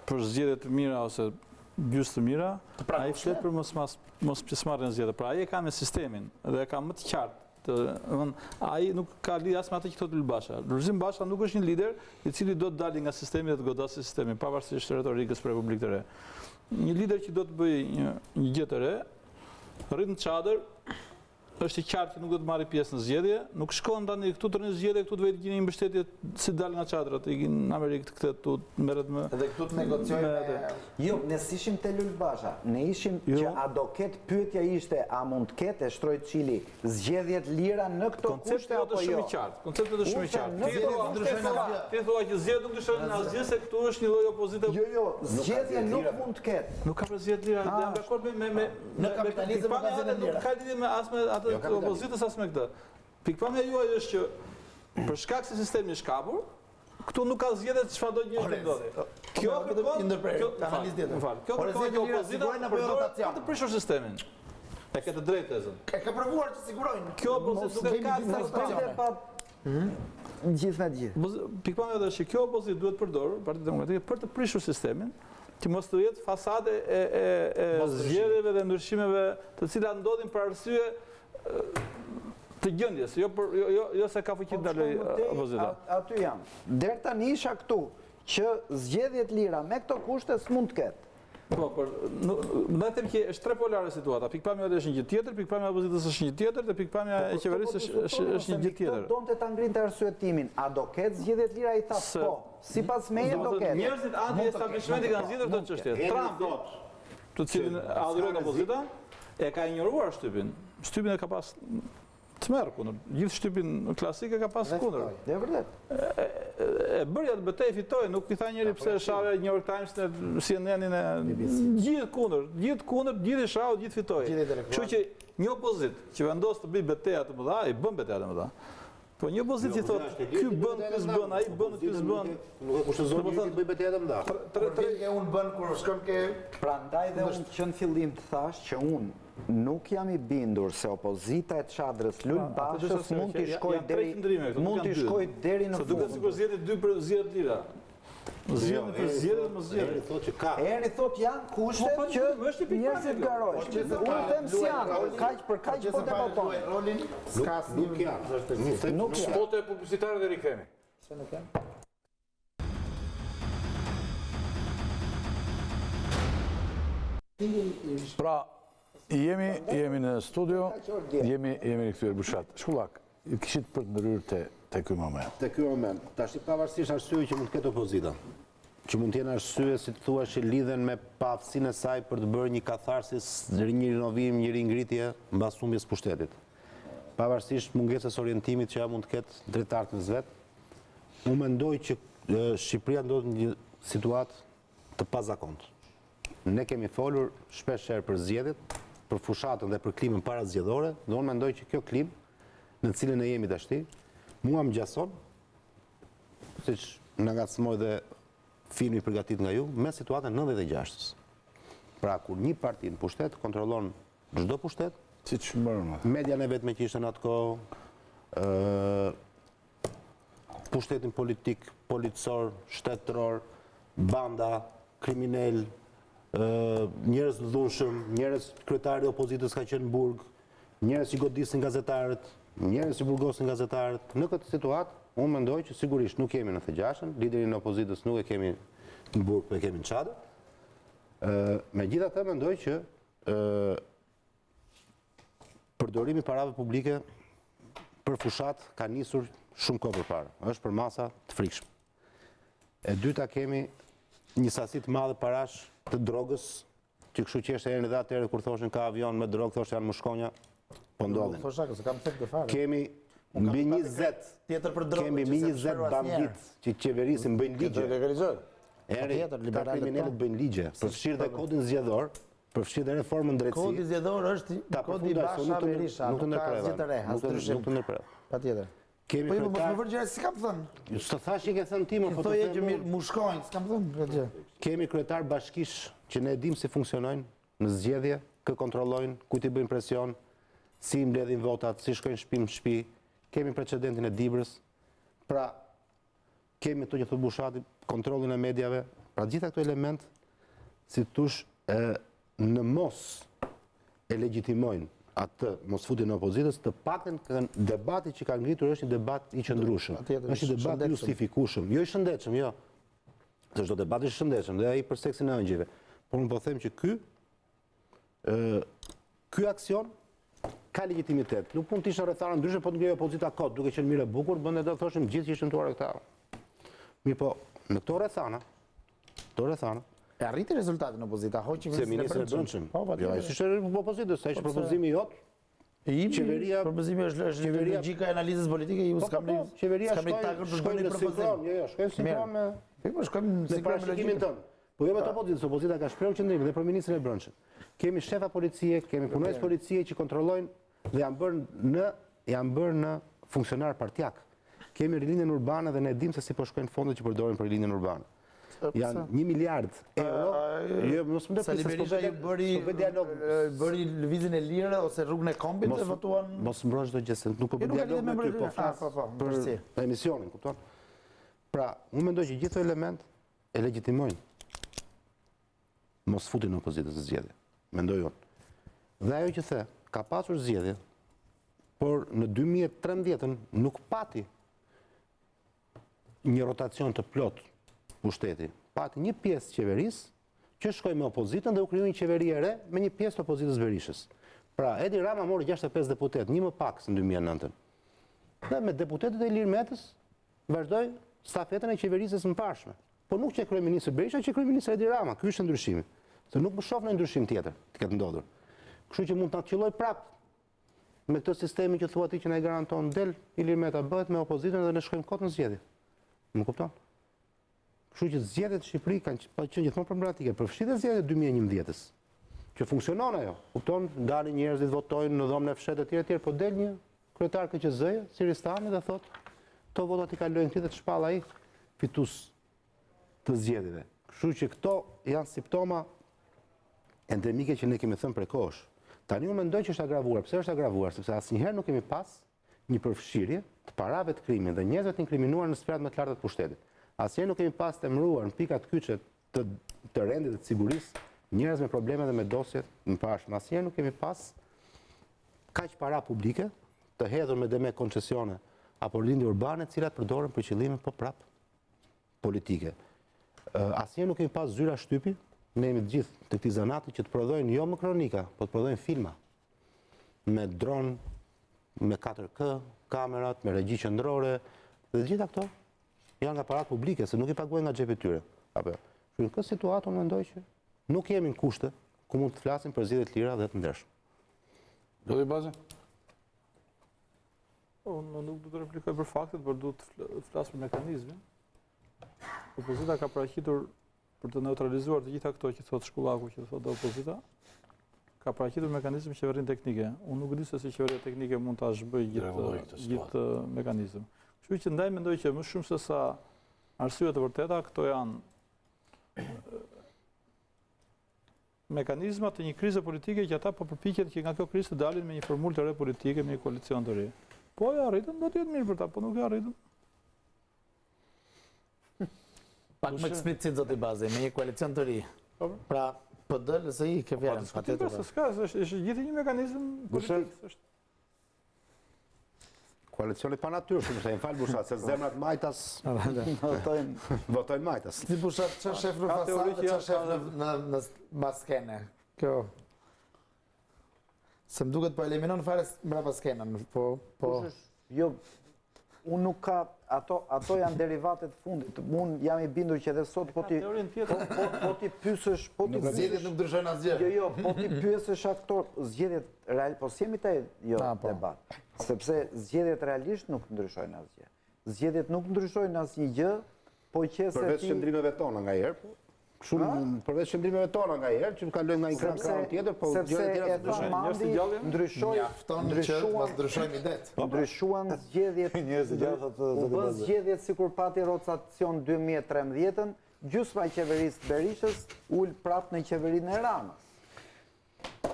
për zgjedhje të mira ose gjysmë të mira, ai flet për mos pjesëmarrjen në zgjedhje. Pra ai e ka me sistemin dhe e ka më të qartë. Ai nuk ka lidhje as me atë që thotë Ylbasha. Lulzim Basha nuk është një lider i cili do të dalë nga sistemi dhe të godasë sistemin, pavarësisht retorikës për Republikë të Re. Një lider që do të bëjë një gjë të re, rrit në çadër, është i qartë që nuk do të marrë pjesë në zgjedhje, nuk shkon tani këtu të rrinë zgjedhje, këtu të vetë gjeni mbështetje si dal nga çadrat, i në Amerikë këtë këtu merret me edhe këtu të negociojnë. Jo, ne s'ishim te Ylbasha, ne ishim që a do ketë pyetja ishte a mund të ketë shtrojt Çili zgjedhjet lira në këto kushte apo jo. Konceptet është shumë i qartë. Ti thua që zgjedhjet nuk ndryshojnë në asgjë se këtu është një lloj opozite. Jo, zgjedhje nuk mund të ketë. Nuk ka për zgjedhje lira, jam dakord me në kapitalizëm nuk ka lidhje me as me opozitës as me këtë. Pikpamja juaj është që për shkak se sistemi është kapur, këtu nuk ka zgjedhje çfarë do gjë të ndodhi. Kjo kërkon opozita për të prishur sistemin. E ka të drejtë tezën. E ka provuar që sigurojnë. Kjo opozitë nuk ka gjithë me gjithë. Pikpamja është që kjo opozitë duhet përdorur Partitë Demokratike për të prishur sistemin, që mos të jetë fasade e zgjedhjeve dhe ndryshimeve të cilat ndodhin për arsye të gjendjes, jo se ka fuqi ndaloj opozita. Aty jam. Deri tani isha këtu që zgjedhjet lira me këto kushte s'mund të ketë. Po, por më them që është tre polare situata. Pikpamja është një gjë tjetër, pikpamja e opozitës është një tjetër dhe pikpamja e qeverisë është një gjë tjetër. Donte ta ngrinte arsyetimin, a do ketë zgjedhjet lira? I tha po. Sipas meje do ketë. Njerëzit anti-establishmenti kanë zgjedhur këtë çështje. Trump, të cilin adhurojnë opozita, e ka ignoruar shtypin. Shtypin e ka pas të merë kundër. Gjithë shtypin klasike ka pas kundër. Dhe vërtet. E bërja të betej fitoj, nuk i tha njëri pse shave New York Times në CNN-in e gjithë kundër, gjithë shave, gjithë fitoj. Kështu që një opozit që vendos të bëj beteja të mëdha, i bën beteja të mëdha. Po një opozitë thotë, ky bën, ky s'bën, ai bën, ky s'bën. Nuk e kushtozon një të bëj betejë da. Tre unë bën kur shkëm ke... Prandaj dhe unë që në fillim të thash që unë nuk jam i bindur se opozita e Çadrës Lul Bashës mund të shkojë deri në fund. Duket sikur zgjedhjet 2 për zgjedhjet lira. Zgjedhjen për zgjedhjet më zgjedhjet. Eri thotë që ka. Eri thotë janë kushtet që njerëzit garojnë. Unë them si janë, për kaq po debatojnë. Rolin s'ka Nuk janë. Nuk janë. Spote publicitare dhe rikthehemi. Se nuk janë. Pra, jemi në studio, jemi rikthyer Bushat. Shkullak, kishit për të ndryrë te ky moment. Te ky moment, tash pavarësisht arsyeve që mund të ketë opozita, që mund të jenë arsye, si të thua, që lidhen me paaftësinë e saj për të bërë një katharsis, një rinovim, një ringritje mbas humbjes pushtetit. Pavarësisht mungesës orientimit që ja mund të ketë drejtarët në vet, unë mendoj që Shqipëria ndodhet në një situatë të pazakontë. Ne kemi folur shpesh herë për zgjedhjet, për fushatën dhe për klimën parazgjedhore, dhe unë mendoj që kjo klimë në cilën e jemi tashti, mua më gjason, siç na ngacmoi dhe filmi përgatit nga ju, me situatën 96-s. Pra, kur një parti në pushtet kontrollon çdo pushtet, siç mbërën. Median e vetme që ishte në atë kohë, pushtetin politik, policor, shtetëror, banda, kriminal, njerëz të dhunshëm, njerëz kryetari i opozitës ka qenë në burg, njerëz që godisin gazetarët, njerëz që burgosin gazetarët. Në këtë situatë, unë mendoj që sigurisht nuk kemi në T6-ën, liderin e opozitës nuk e kemi në burg, po e kemi në Çadër. Megjithatë mendoj që përdorimi i parave publike për fushat ka nisur shumë kohë përpara. Është për masa të frikshme. E dyta, kemi një sasi të madhe parash të drogës, që kështu që është herën edhe atëherë kur thoshin ka avion me drogë, thoshë janë mushkonja, po ndodhin. Kemi mbi 20 bandit që qeverisin bëjnë ligje. Ka kriminalët bëjnë ligje, përfshirë dhe kodin zgjedhor, përfshirë dhe reformën drejtësi. Kodi zgjedhor është kodi Basha Berisha, nuk ka asgjë të re, as ndryshim. Nuk të ndërprerë. Patjetër. Kemi po më vërgjëra si kam thënë. S'të thash që ke thënë ti, më po të thoje që mushkojnë, s'kam thënë gjë. Kemi kryetar bashkish që ne dim si funksionojnë në zgjedhje, kë kontrollojnë, kujt i bëjnë presion, si i mbledhin votat, si shkojnë shtëpi në shtëpi. Kemi precedentin e Dibrës. Pra, kemi to që thotë Bushati, kontrollin e mediave. Pra, gjitha këto element, si tush, në mos e legjitimojnë atë mos futjen e opozitës, të paktën debati që ka ngritur është një debat i qëndrueshëm. Është një debat i justifikueshëm, jo i shëndetshëm, jo. Se çdo debat është i shëndetshëm, dhe ai për seksin e ëngjëve. Por unë po them që ky aksion ka legjitimitet. Nuk mund të ishte rrethana ndryshe, po të ngjej opozita kot, duke qenë mirë e bukur, bën edhe thoshim gjithë që shëmtuar këta. Mirë, po në këto rrethana, e arriti rezultatin opozita, hoqi se ministri e brendshëm. Jo, ai s'ishte opozitës, ai është propozimi jot. Qeveria, propozimi është logjika e analizës politike, ju s'kam takër për bëni propozim. Jo, shkojmë sinkron me parashikimin tonë. Po jo me të opozitës, opozita ka shprehur qëndrimin dhe për ministrin e brendshëm. Kemi shefa policie, kemi punojës policie që kontrollojnë dhe janë bërë në funksionar partjak. Kemi rilinjen urbane dhe ne dim se si po shkojnë fondet që përdorin për rilinjen urbane. Janë 1 miliard euro. Jo, mos më Sali Berisha ju bëri lëvizjen e lirë ose rrugën e Kombit dhe votuan. Mos mbrosh çdo gjë, nuk po bëj dialog me ty, po flas për emisionin, kupton? Pra, unë mendoj që gjithë element e legjitimojnë mos futin në opozitës në zgjedhje. Mendoj unë. Dhe ajo që the, ka pasur zgjedhje, por në 2013 nuk pati një rotacion të plot pushteti. Pati një pjesë qeverisë që shkoi me opozitën dhe u krijoi një qeveri e re me një pjesë të opozitës Berishës. Pra, Edi Rama mori 65 deputet, një më pak se në 2009. Dhe me deputetet e Ilir Metës vazhdoi stafetën e qeverisës mbarshme. Po nuk që kryeministri Berisha, që kryeministri Edi Rama. Ky është ndryshimi. Se nuk më shoh në ndryshim tjetër të ketë ndodhur. Kështu që mund ta qelloj prapë me këtë sistemi që thua ti që na i garanton del Ilir Meta bëhet me opozitën dhe ne shkojmë kot në zgjedhje. Më kupton? Kështu që zgjedhjet në Shqipëri kanë qenë gjithmonë problematike, përfshirë dhe zgjedhjet 2011-s, që funksionon ajo. Kupton, dalin njerëzit votojnë në dhomën e fshetë etj, po del një kryetar KQZ-ja, Siristani, dhe thot, to votat i kalojnë këtij dhe të shpall ai fitus të zgjedhjeve. Kështu që këto janë simptoma endemike që ne kemi thënë prekosh. Tani unë mendoj që është agravuar. Pse është agravuar? Sepse asnjëherë nuk kemi pas një përfshirje të parave të krimit dhe njerëzve të inkriminuar në sferat më të larta të pushtetit. Asnjëherë nuk kemi pas të emëruar në pikat kyçe të rendit dhe të sigurisë njerëz me probleme dhe me dosje në pashme. Asnjëherë nuk kemi pas kaq para publike të hedhur me koncesione apo lindje urbane, të cilat përdoren për qëllime po prap politike. Asnjëherë nuk kemi pas zyra shtypi, ne jemi të gjithë të këtij zanati që të prodhojnë jo më kronika, po të prodhojnë filma me dron, me 4K, kamerat, me regji qendrore, dhe të gjitha këto janë nga parat publike, se nuk i paguajnë nga xhepi i tyre. Apo, në këtë situatë unë mendoj që nuk jemi në kushte ku mund të flasim për zgjedhje të lira dhe të ndershme. Do të bazë? Unë nuk do të replikoj për faktet, por du të flas për mekanizmin. Opozita ka paraqitur për të neutralizuar të gjitha këto që thot Shkullaku, që thot opozita, ka paraqitur mekanizmin qeverinë teknike. Unë nuk di se si qeveria teknike mund ta zhbëjë gjithë mekanizëm. Kështu që ndaj mendoj që më shumë se sa arsye të vërteta, këto janë mekanizma të një krize politike që ata po përpiqen që nga kjo krizë të dalin me një formulë të re politike, me një koalicion të ri. Po e arritën, do të jetë mirë për ta, po nuk e arritën. Pak më eksplicit zoti Bazi, me një koalicion të ri. Pra, PD, LSI, ke fjalën. Patjetër. Është gjithë një mekanizëm politik. Koalicioni pa natyrshëm, se më fal Bushat, se zemrat Majtas votojnë Majtas. Si Bushat, çfarë shef në fasadë, çfarë shef në maskene. Kjo se më duket po eliminon fare mbrapa skenën, po jo, unë nuk ka, ato janë derivatet fundit. Unë jam i bindur që edhe sot po ti pyesësh, zgjedhjet nuk ndryshojnë asgjë. Jo, po ti pyesësh aktor, zgjedhjet real, po si jemi te debat. Sepse zgjedhjet realisht nuk ndryshojnë asgjë. Zgjedhjet nuk ndryshojnë asnjë gjë, po qëse ti përveç qëndrimeve tona nganjëherë, përveç qëndrimeve tona nganjëherë, që kalojmë nga një krahun tjetër, po gjëra të tjera ndryshuan zgjedhjet. U bën zgjedhjet sikur pati rotacion 2013-ën, gjysma e qeverisë të Berishës ul prap në qeverinë e Ramës.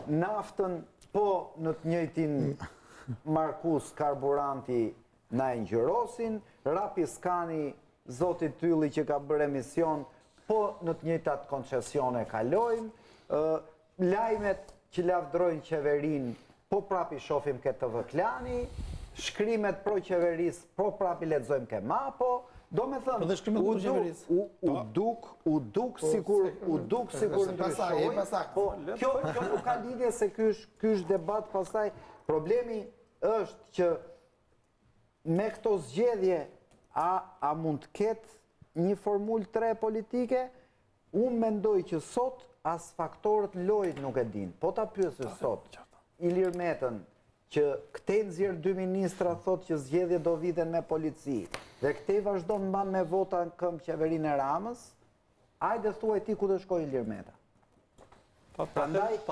Naftën po në të njëjtin Markus karburanti na e ngjyrosin, Rapi Skani, zoti Tylli që ka bërë emision, po në të njëjtat koncesione kalojnë, lajmet që lavdrojnë qeverinë, po prap i shohim ke TV Klani, shkrimet pro qeverisë, po prap i lexojmë ke Mapo, do me thënë, u duk sikur ndryshojnë, po kjo nuk ka lidhje se ky është debat pastaj. Problemi është që me këto zgjedhje a mund të ketë një formulë të re politike? Unë mendoj që sot as faktorët lojit nuk e din. Po ta pyesësh sot Ilir Metën që këtej nxjerr 2 ministra thot që zgjedhjet do viten me polici dhe këtej vazhdon mban me vota në këmbë qeverinë e Ramës, hajde thuaj ti ku do shkojë Ilir Meta. Ta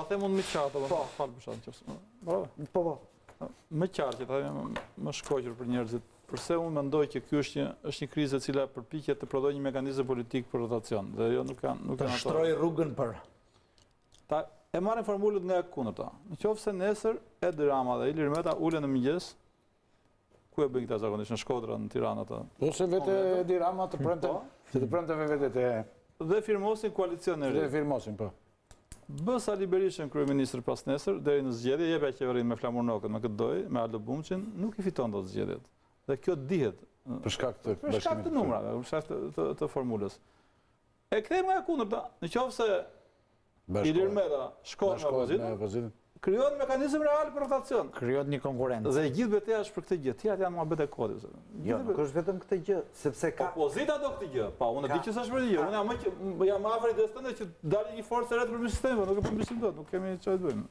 them unë më qartë, falë për shatë. Po. Më qartë, ta them më shkoqër për njerëzit. Përse unë mendoj që kjo është një krizë e cila përpiqet të prodhojë një mekanizëm politik për rotacion. Dhe jo nuk janë ato. Të shtrojë rrugën për. Ta e marrin formulët nga e kundërta. Nëse nesër Edi Rama dhe Ilir Meta ulen në mëngjes, ku e bëjnë këta zakonisht në Shkodra, në Tiranë ata? Ose vetë Edi Rama të premte vetë dhe firmosin koalicion e ri. Dhe firmosin, po. Bë Sali Berishën kryeministër pas nesër, deri në zgjedhje, jepja qeverinë me Flamur Nokët, me këtë dojë, me Aldo Bumçin, nuk i fiton dot zgjedhjet. Dhe kjo dihet. Për shkak të numrave, për shkak të formulës. E kthejmë nga e kundërta, nëse Ilir Meta shkon në opozitë, krijohet mekanizëm real për rotacion. Krijohet një konkurrencë. Dhe gjithë betejë është për këtë gjë. Tjerat janë muhabet e kodit. Jo, nuk është vetëm këtë gjë, sepse ka opozita do këtë gjë. Pa, unë di që s'është për gjë. Unë jam afër idees tënde që dalë një forcë e re për sistemin, nuk e përmirësim dot, nuk kemi çfarë të bëjmë.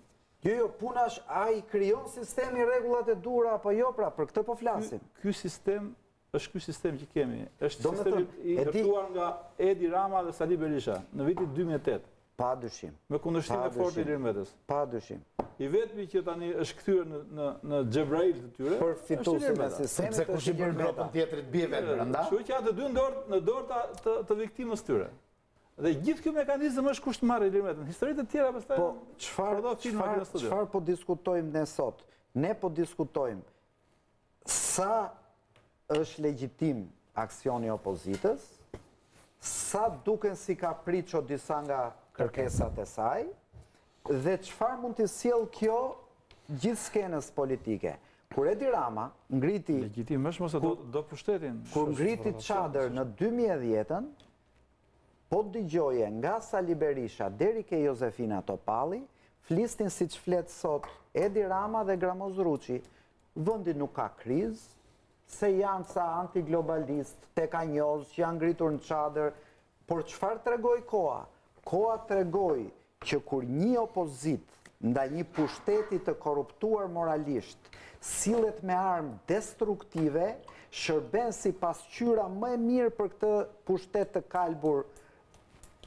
Jo, puna është ai krijon sistemi rregullat e duhura apo jo, pra për këtë po flasim. Ky sistem është ky sistem që kemi. Është sistemi i ndërtuar nga Edi Rama dhe Sali Berisha në vitin 2008. Pa dyshim. Me kundërshtim e fortë Ilir Metës. Pa dyshim. I vetmi që tani është kthyer në Xhebrail të tyre. Për fituesin e sistemit. Sepse kush i bën grupën tjetrit bie vetë brenda. Kështu që janë të dy në dorë të viktimës tyre. Dhe gjithë ky mekanizëm është kushtmarrë Ilir Metën. Historitë të tjera pastaj. Po çfarë po diskutojmë ne sot? Ne po diskutojmë sa është legjitim aksioni opozitës, sa duken si kapriço disa nga kërkesat e saj, dhe çfarë mund të sjellë kjo gjithë skenës politike. Kur Edi Rama ngriti... Legjitim është mos e do pushtetin. Kur ngriti çadër në 2010-ën, po dëgjoje nga Sali Berisha deri ke Josefina Topalli, flisnin siç flet sot Edi Rama dhe Gramoz Ruçi. Vendi nuk ka krizë, se janë ca antiglobalist, tekanjoz që janë ngritur në çadër, por çfarë tregoi koha? Koha tregoi që kur një opozit ndaj një pushteti të korruptuar moralisht sillet me armë destruktive, shërben si pasqyra më e mirë për këtë pushtet të kalbur.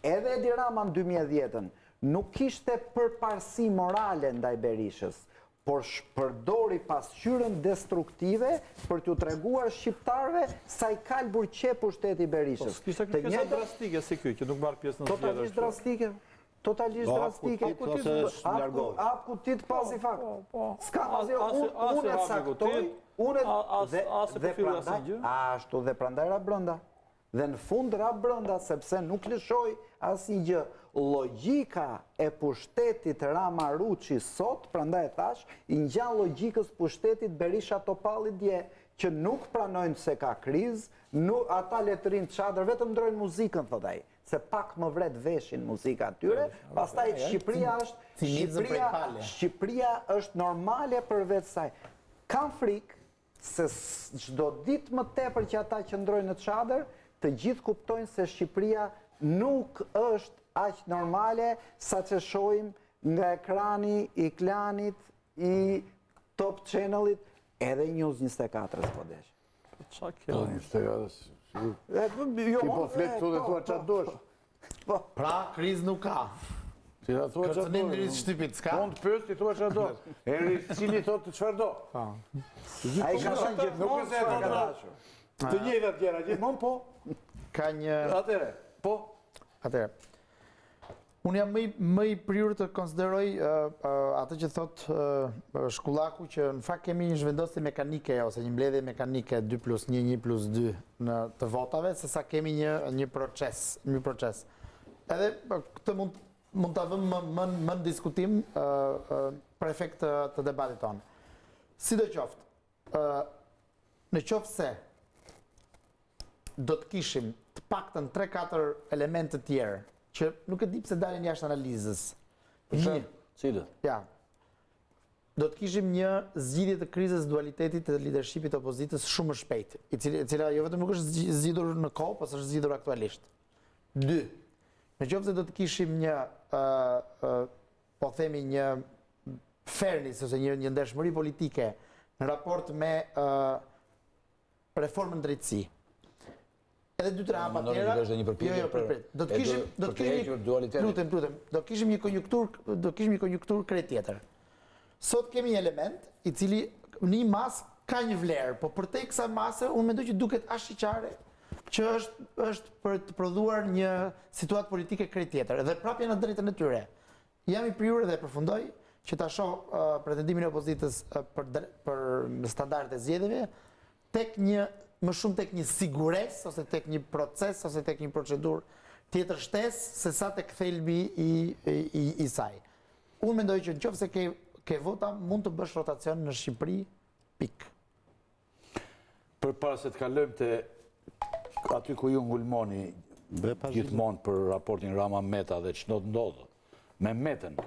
Edhe Edi Rama në 2010-ën nuk kishte përparësi morale ndaj Berishës, por shpërdori pasqyrën destruktive për t'u treguar shqiptarëve sa i kalbur që pushteti Berishës. Kishte kërkesa drastike si ky, që nuk marr pjesë në zgjedhje. Totalisht drastike. Totalisht drastike. Hap kutit pas i fakt. S'ka unë e saktoj, dhe prandaj, ashtu dhe prandaj ra brenda. Dhe në fund ra brenda, sepse nuk lëshoj asnjë gjë. Logjika e pushtetit Rama Ruçi sot, prandaj thash, i ngjan logjikës pushtetit Berisha Topalli dje, që nuk pranojnë se ka krizë, ata letërin çadër, vetëm ndrojnë muzikën, thot ai, se pak më vret veshin muzika atyre, pastaj Shqipëria është normale për vetë saj. Kam frikë se çdo ditë më tepër që ata që ndrojnë në çadër, të gjithë kuptojnë se Shqipëria nuk është aq normale sa që shohim nga ekrani i Klanit, i Top Channelit, edhe News 24 s'po desh. Qa kjo? Ti po flet këtu dhe thua çfarë dush. Pra, krizë nuk ka. Ti na thua çfarë Kërcënim në shtëpit, s'ka. Mund të pyes ti thua çfarë do. Eri cili thotë çfarë do. Ai ka thënë gjithmonë se ka dashur. Të njëjtat tjera, gjithmonë po. Ka një... Atëre, po. Atëre. Unë jam më i prirur të konsideroj atë që thot Shkullaku, që në fakt kemi një zhvendosje mekanike ose një mbledhje mekanike 2+1, 1+2 në të votave, se sa kemi një proces. Edhe këtë mund ta vëmë më në diskutim për efekt të debatit tonë. Sidoqoftë, në qoftë se do të kishim të paktën 3-4 elemente të tjerë që nuk e di pse dalin jashtë analizës. Cilët? Ja. Do të kishim një zgjidhje të krizës dualitetit të leadershipit të opozitës shumë më shpejt, e cila jo vetëm nuk është zgjidhur në kohë, por është zgjidhur aktualisht. 2. Nëse do të kishim një po themi një fairness ose një ndershmëri politike në raport me reformën drejtësi. Edhe 2-3 hapa tjera. Do të kishim një konjunktur krejt tjetër. Sot kemi një element i cili një mas ka një vlerë, po përtej kësaj mase unë mendoj që duket ashiqare që është për të prodhuar një situatë politike krejt tjetër, dhe prapë janë në drejtën e tyre. Jam i prirur dhe përfundoj që ta shoh pretendimin e opozitës për standardet e zgjedhjeve më shumë tek një siguresë, ose tek një proces, ose tek një procedurë tjetër shtesë, se sa tek thelbi i saj. Unë mendoj që nëse ke vota, mund të bësh rotacion në Shqipëri, pikë. Përpara se të kalojmë te aty ku ju ngulmoni gjithmonë për raportin Rama Meta dhe ç'do të ndodhë me Metën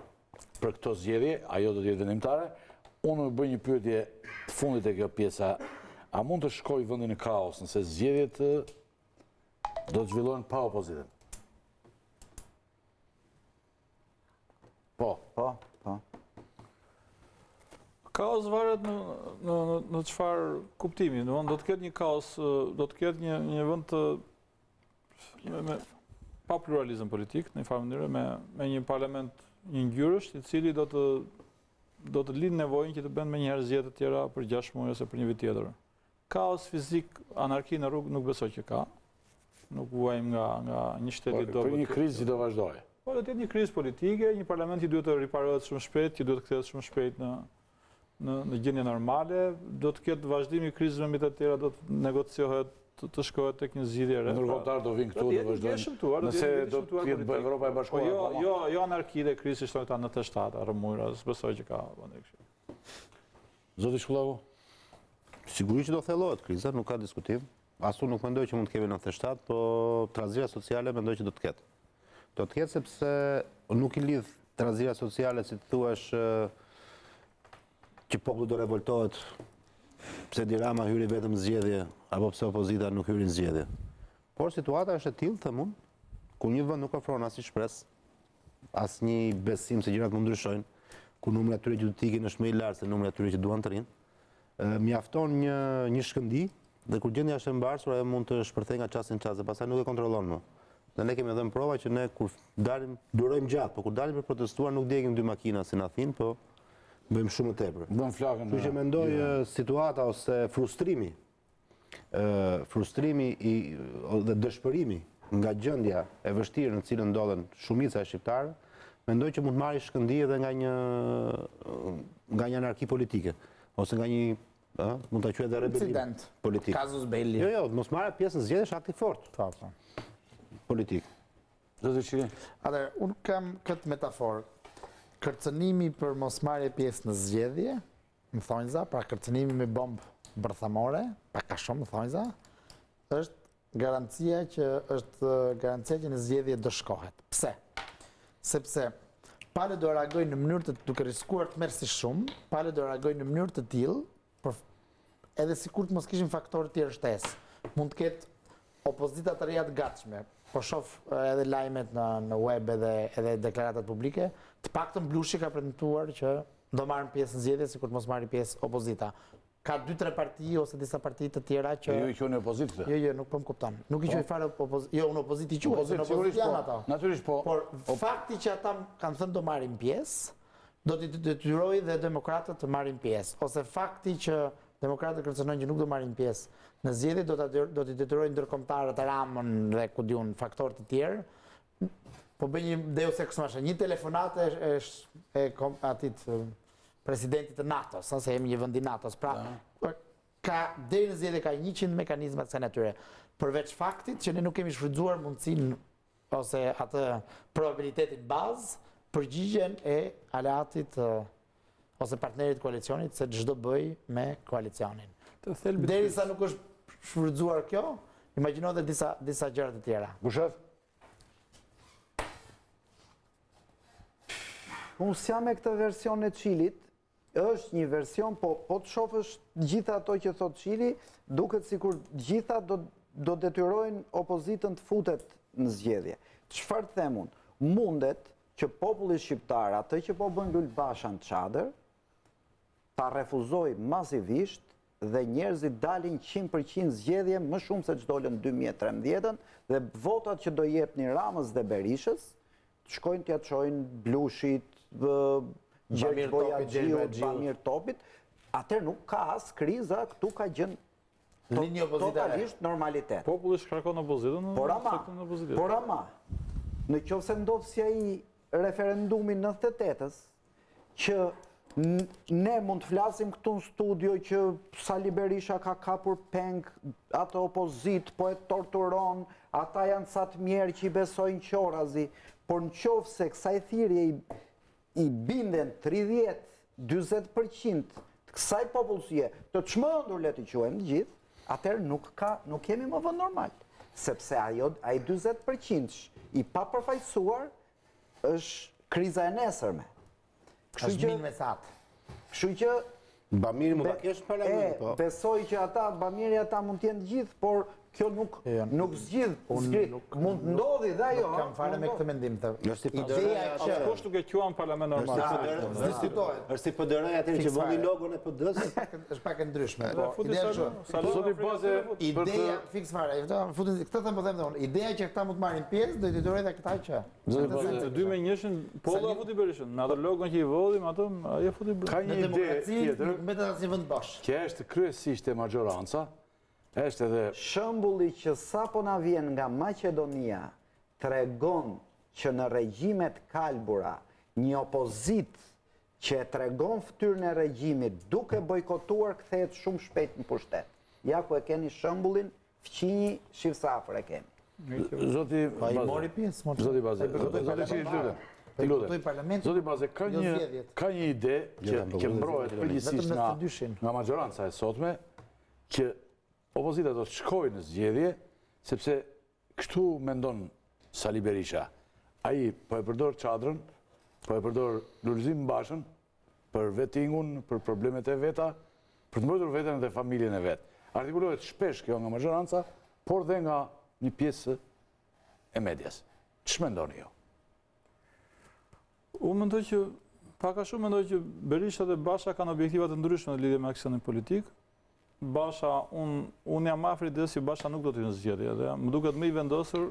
për këto zgjedhje, ajo do të jetë vendimtare. Unë më bëj një pyetje të fundit e kjo pjesa. A mund të shkojë vendi në kaos nëse zgjedhjet do të zhvillohen pa opozitën? Po. Kaos varet në çfarë kuptimi, do të ketë një kaos, do të ketë një vend të pa pluralizëm politik, në një farë mënyrë, me një parlament një ngjyrësh, I cili do të lidh nevojën që të bën me njëherë zgjedhje të tjera për 6 muaj ose për një vit tjetër. Kaos fizik, anarki në rrugë nuk besoj që ka. Nuk vuajmë nga një shteti dobët. Për një krizë që do vazhdojë. Po do të jetë një krizë politike, një parlament që duhet të riparohet shumë shpejt, që duhet të kthehet shumë shpejt në gjendje normale, do të ketë vazhdim I krizave mbi të tjera, do të negociohet, të shkohet tek një zgjidhje re. Ndërkombëtar do vinë këtu, do vazhdojnë. Nëse do të jetë Evropa e Bashkuar. Jo anarki dhe krizë shtojta në 97, rrëmujra, besoj që ka vende kështu. Zoti Shkullaku? Sigurisht që do thellohet kriza, nuk ka diskutim. Asu nuk mendoj që mund të kemi në 97, po trazira sociale mendoj që do të ketë. Do të ketë sepse nuk I lidh trazira sociale, si të thuash, që populli do revoltohet pse Dirama hyri vetëm zgjedhje, apo pse opozita nuk hyrin zgjedhje. Por situata është e tillë, them unë, ku një vend nuk ofron asnjë shpresë, asnjë besim se gjërat mund ndryshojnë, ku numri atyre që do të ikin është më I lartë se numri atyre që duan të rinë. Mjafton një shkëndi, dhe kur gjendja është e mbarsur, ajo mund të shpërthejë nga çasti në çast, dhe pastaj nuk e kontrollon më. Dhe ne kemi dhënë prova që ne kur dalim, durojmë gjatë, po kur dalim për protestuar nuk djegim 2 makina si në Athinë, po bëjmë shumë më tepër. Bëm flakën. Kështu që mendoj situata ose frustrimi dhe dëshpërimi nga gjendja e vështirë në cilën ndodhen shumica e shqiptarëve, mendoj që mund marrë shkëndi edhe nga një anarki politike, ose nga një mund ta quaj edhe rebelim politik. Casus belli. Jo, mos marrë pjesë në zgjedhje është akti fort. Politik. Zoti Çiri. Atëherë, unë kam këtë metaforë. Kërcënimi për mos marrje pjesë në zgjedhje, më thonjza, pra kërcënimi me bombë bërthamore, pak a shumë më thonjza, është garancia që në zgjedhje do shkohet. Pse? Sepse palë do reagoj në mënyrë të duke riskuar të merë si shumë, palë do reagoj në mënyrë të tillë, edhe sikur të mos kishin faktorë të tjerë shtesë. Mund të ketë opozita të reja të gatshme, po shoh edhe lajmet në web edhe deklaratat publike, të paktën Blushi ka pretenduar që do marrin pjesë në zgjedhje sikur të mos marrin pjesë opozita. Ka 2-3 parti ose disa parti të tjera që ju I quajnë opozitë. Jo, nuk po më kupton. Nuk I quaj fare opozitë. Jo, unë opozitë I quaj, në opozitë janë ata. Natyrisht po. Por fakti që ata kanë thënë do marrin pjesë, do t'i detyrojë dhe demokratët të marrin pjesë, ose fakti që demokratët kërcënojnë që nuk do marrin pjesë në zgjedhje do t'i detyrojnë ndërkombëtarët Ramën dhe ku diun faktorë të tjerë. Po bëj një deus ex machina, një telefonat e atit presidentit të NATO-s, se jemi një vend I NATO-s. Pra, deri në zgjedhje ka 100 mekanizma të natyre. Përveç faktit që ne nuk kemi shfrytzuar mundësinë ose atë probabilitetin bazë, përgjigjen e aleatit ose partnerit koalicionit se ç'do bëj me koalicionin. Derisa nuk është shfrytzuar kjo, imagjino dhe disa gjëra të tjera. Bushef? Unë s'jam me këtë version e Çilit, është një version, po të shofësh gjitha ato që thot Çili, duket sikur gjitha do detyrojnë opozitën të futet në zgjedhje. Çfarë të them unë? Mundet që populli shqiptar, atë që po bën Lul Basha në Çadër, ta refuzoj masivisht dhe njerëzit dalin 100% zgjedhje më shumë se ç'dolën 2013 dhe votat që do jepni Ramës dhe Berishës, shkojnë t'ja çojnë Blushit, Gjergj Bojaxhiut, Bamir Topit, atëherë nuk ka as kriza, këtu ka gjën totalisht normalitet. Populli shkarkon opozitën Por ama, në qoftë se ndodh si ai referendumi 98-s, që ne mund të flasim këtu në studio që Sali Berisha ka kapur peng, atë opozit po e torturon, ata janë sa të mjerë që I besojnë qorazi, por në qoftë se kësaj thirrje I binden 30-40% të kësaj popullsie, të çmendur le të quajmë gjithë, atëherë nuk kemi më vend normal, sepse ai 40% I papërfaqësuar është kriza e nesërme. Është minë me satë. Kështu që Bamiri mund ta kesh në parlament, po. Besoj që Bamiri ata mund të jenë gjithë, por kjo nuk zgjidh zgrit. Mund ndodhi dhe ajo. Nuk kam fare me këtë mendim të. Ideja që Askush nuk e quan parlament normal. Është si PDR-ja atëherë që vendi logon e PD-s. Është pak e ndryshme. Ideja fiks fare. Këtë them po them unë. Ideja që këta mund të marrin pjesë, do i detyrojë dhe këta që. Të dy me njëshin, Pollo futi Berishën. Me atë logon që i vodhim, atë ajo futi Berishën. Ka një ide tjetër. Nuk mbetet asnjë vend bosh. Që është kryesisht e majoranca, është edhe shembulli që sapo na vjen nga Maqedonia tregon që në regjimet kalbura një opozit që e tregon fytyrën e regjimit duke bojkotuar kthehet shumë shpejt në pushtet. Ja ku e keni shembullin, fqinji Shivsafër e keni. Zoti i mori pjesë, Zoti Baze. Zoti Baze, ka një ide që mbrohet përgjithsisht nga majoranca e sotme që opozita do të shkojë në zgjedhje, sepse kështu mendon Sali Berisha. Ai po e përdor çadrën, po e përdor Lulzim Bashën për vettingun, për problemet e veta, për të mbrojtur veten dhe familjen e vet. Artikulohet shpesh kjo nga majoranca, por dhe nga një pjesë e medias. Ç'më mendoni ju? Unë mendoj që pak a shumë mendoj që Berisha dhe Basha kanë objektiva të ndryshme në lidhje me aksionin politik. Basha, unë jam afër idesë që Basha nuk do të hyjë në zgjedhje dhe më duket më i vendosur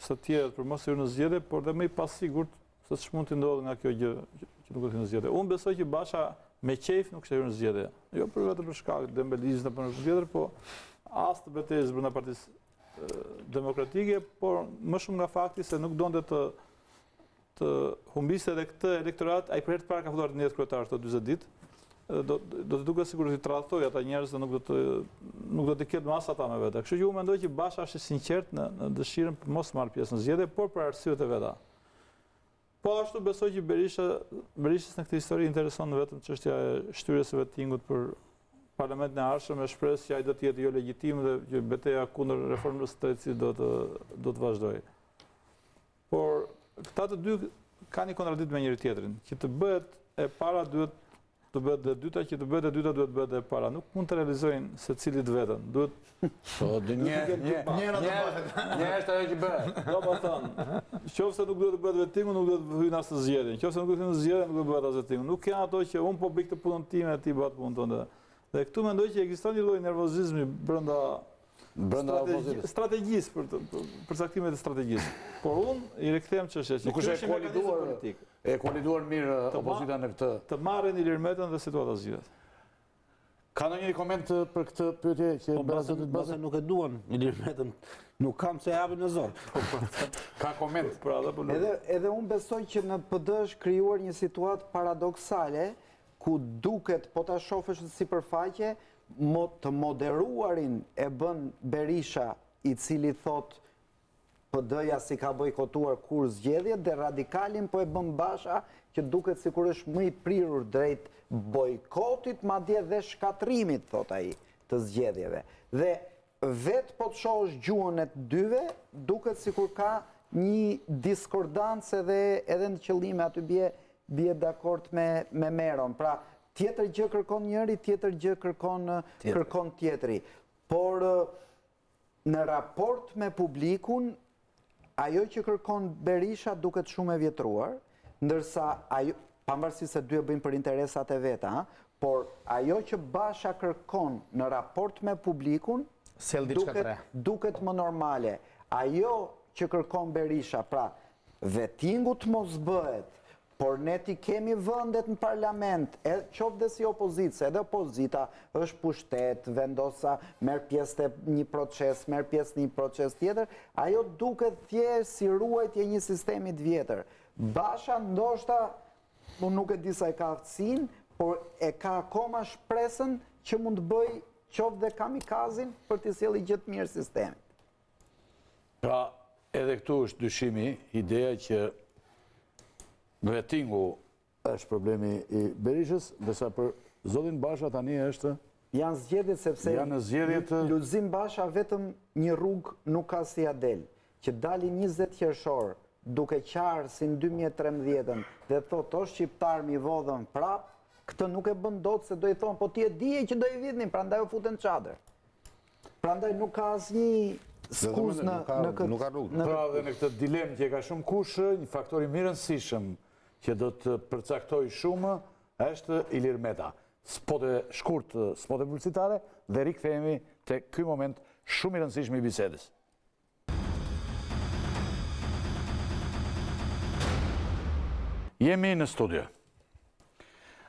se tjerët për mos hyrë në zgjedhje, por dhe më i pasigurt se ç'mund të ndodhë nga kjo gjë që nuk do të hyjë në zgjedhje. Unë besoj që Basha me qejf nuk shte hyrë në zgjedhje. Jo vetëm për shkak të dembelizmit apo në tjetër, po as të betejës brenda Partisë Demokratike, por më shumë nga fakti se nuk donte të humbiste edhe këtë elektorat, ai për herë të parë ka filluar të ndehet kryetar këto 40 ditë. Do të duket sikur të tradhtoj ata njerëz dhe nuk do të ketë mas ata me vete. Kështu që unë mendoj që Basha është i sinqert në dëshirën për mos marrë pjesë në zgjedhje, por për arsyet e veta. Po ashtu besoj që Berishës në këtë histori intereson vetëm çështja e shtyrjes së vettingut për parlamentin e ardhshëm, me shpresë që ai do të jetë jo legjitim dhe që betejë kundër reformës së drejtësisë do të vazhdojë. Por këta të dy kanë një kontradikt me njëri tjetrin, që të bëhet e para duhet të bëhet dhe dyta, që të bëhet e dyta duhet bëhet dhe para. Nuk mund të realizojnë secilit veten. Duhet një është ajo që bëhet. Do të thonë, qofse nuk duhet të bëhet vettingu, nuk duhet të hyjë as në zgjedhje. Qofse nuk duhet të hyjë në zgjedhje, nuk duhet të bëhet as vettingu. Nuk janë ato që unë po bëj këtë punën time e ti bëhet punën tënde. Dhe këtu mendoj që ekziston një lloj nervozizmi brenda strategjisë për caktimet e strategjisë. Por unë i rikthem çështjes që kjo është mekanizëm politik. E kualiduar mirë opozita në këtë. Të marrin Ilir Metën dhe situata zgjidhet. Ka ndonjë koment për këtë pyetje që Basa nuk e duan Ilir Metën, nuk kam se japin në zor. Ka koment. Edhe unë besoj që në PD është krijuar një situatë paradoksale ku duket, po ta shohësh në sipërfaqe, të moderuarin e bën Berisha, i cili thot PD-ja si ka bojkotuar kur zgjedhjet, dhe radikalin po e bën Basha, që duket sikur është më i prirur drejt bojkotit, madje dhe shkatrimit, thot ai, të zgjedhjeve. Dhe vetë po të shohësh gjuhën e të dyve, duket sikur ka një diskordancë edhe në qëllime, aty bie dakord me Meron. Pra, tjetër gjë kërkon njëri, tjetër gjë kërkon tjetri. Por në raport me publikun, ajo që kërkon Berisha duket shumë e vjetruar, ndërsa ajo, pavarësisht se dy e bëjnë për interesat e veta, por ajo që Basha kërkon në raport me publikun duket më normale. Ajo që kërkon Berisha, pra vettingu të mos bëhet, por ne ti kemi vëndet në parlament, qoftë dhe si opozitë, se edhe opozita është pushtet, vendosa, merr pjesë të një proces, merr pjesë në një proces tjetër, ajo duket thjesht si ruajtje një sistemi të vjetër. Basha ndoshta, unë nuk e di sa e ka aftësinë, por e ka akoma shpresën që mund të bëj qoftë dhe kamikazin për të sjellë gjithë mirë sistemin. Pra, edhe këtu është dyshimi, ideja që vettingu është problemi i Berishës, ndërsa për zotin Basha tani është janë zgjedhjet sepse Lulzim Basha vetëm një rrugë nuk ka si ja del, që dali 20 qershor duke qarë si në 2013 dhe thot o shqiptar mi vodhën prap, këtë nuk e bën dot se do i thonë po ti e dije që do i vidhnin, prandaj u futen çadër. Prandaj nuk ka asnjë skuzë në këtë. Pra dhe në këtë dilemë që e ka shumë kush, një faktor i mirënësishëm që do të përcaktoj shumë është Ilir Meta. Spote shkurt, spote publicitare dhe rikthehemi te ky moment shumë i rëndësishëm i bisedës. Jemi në studio.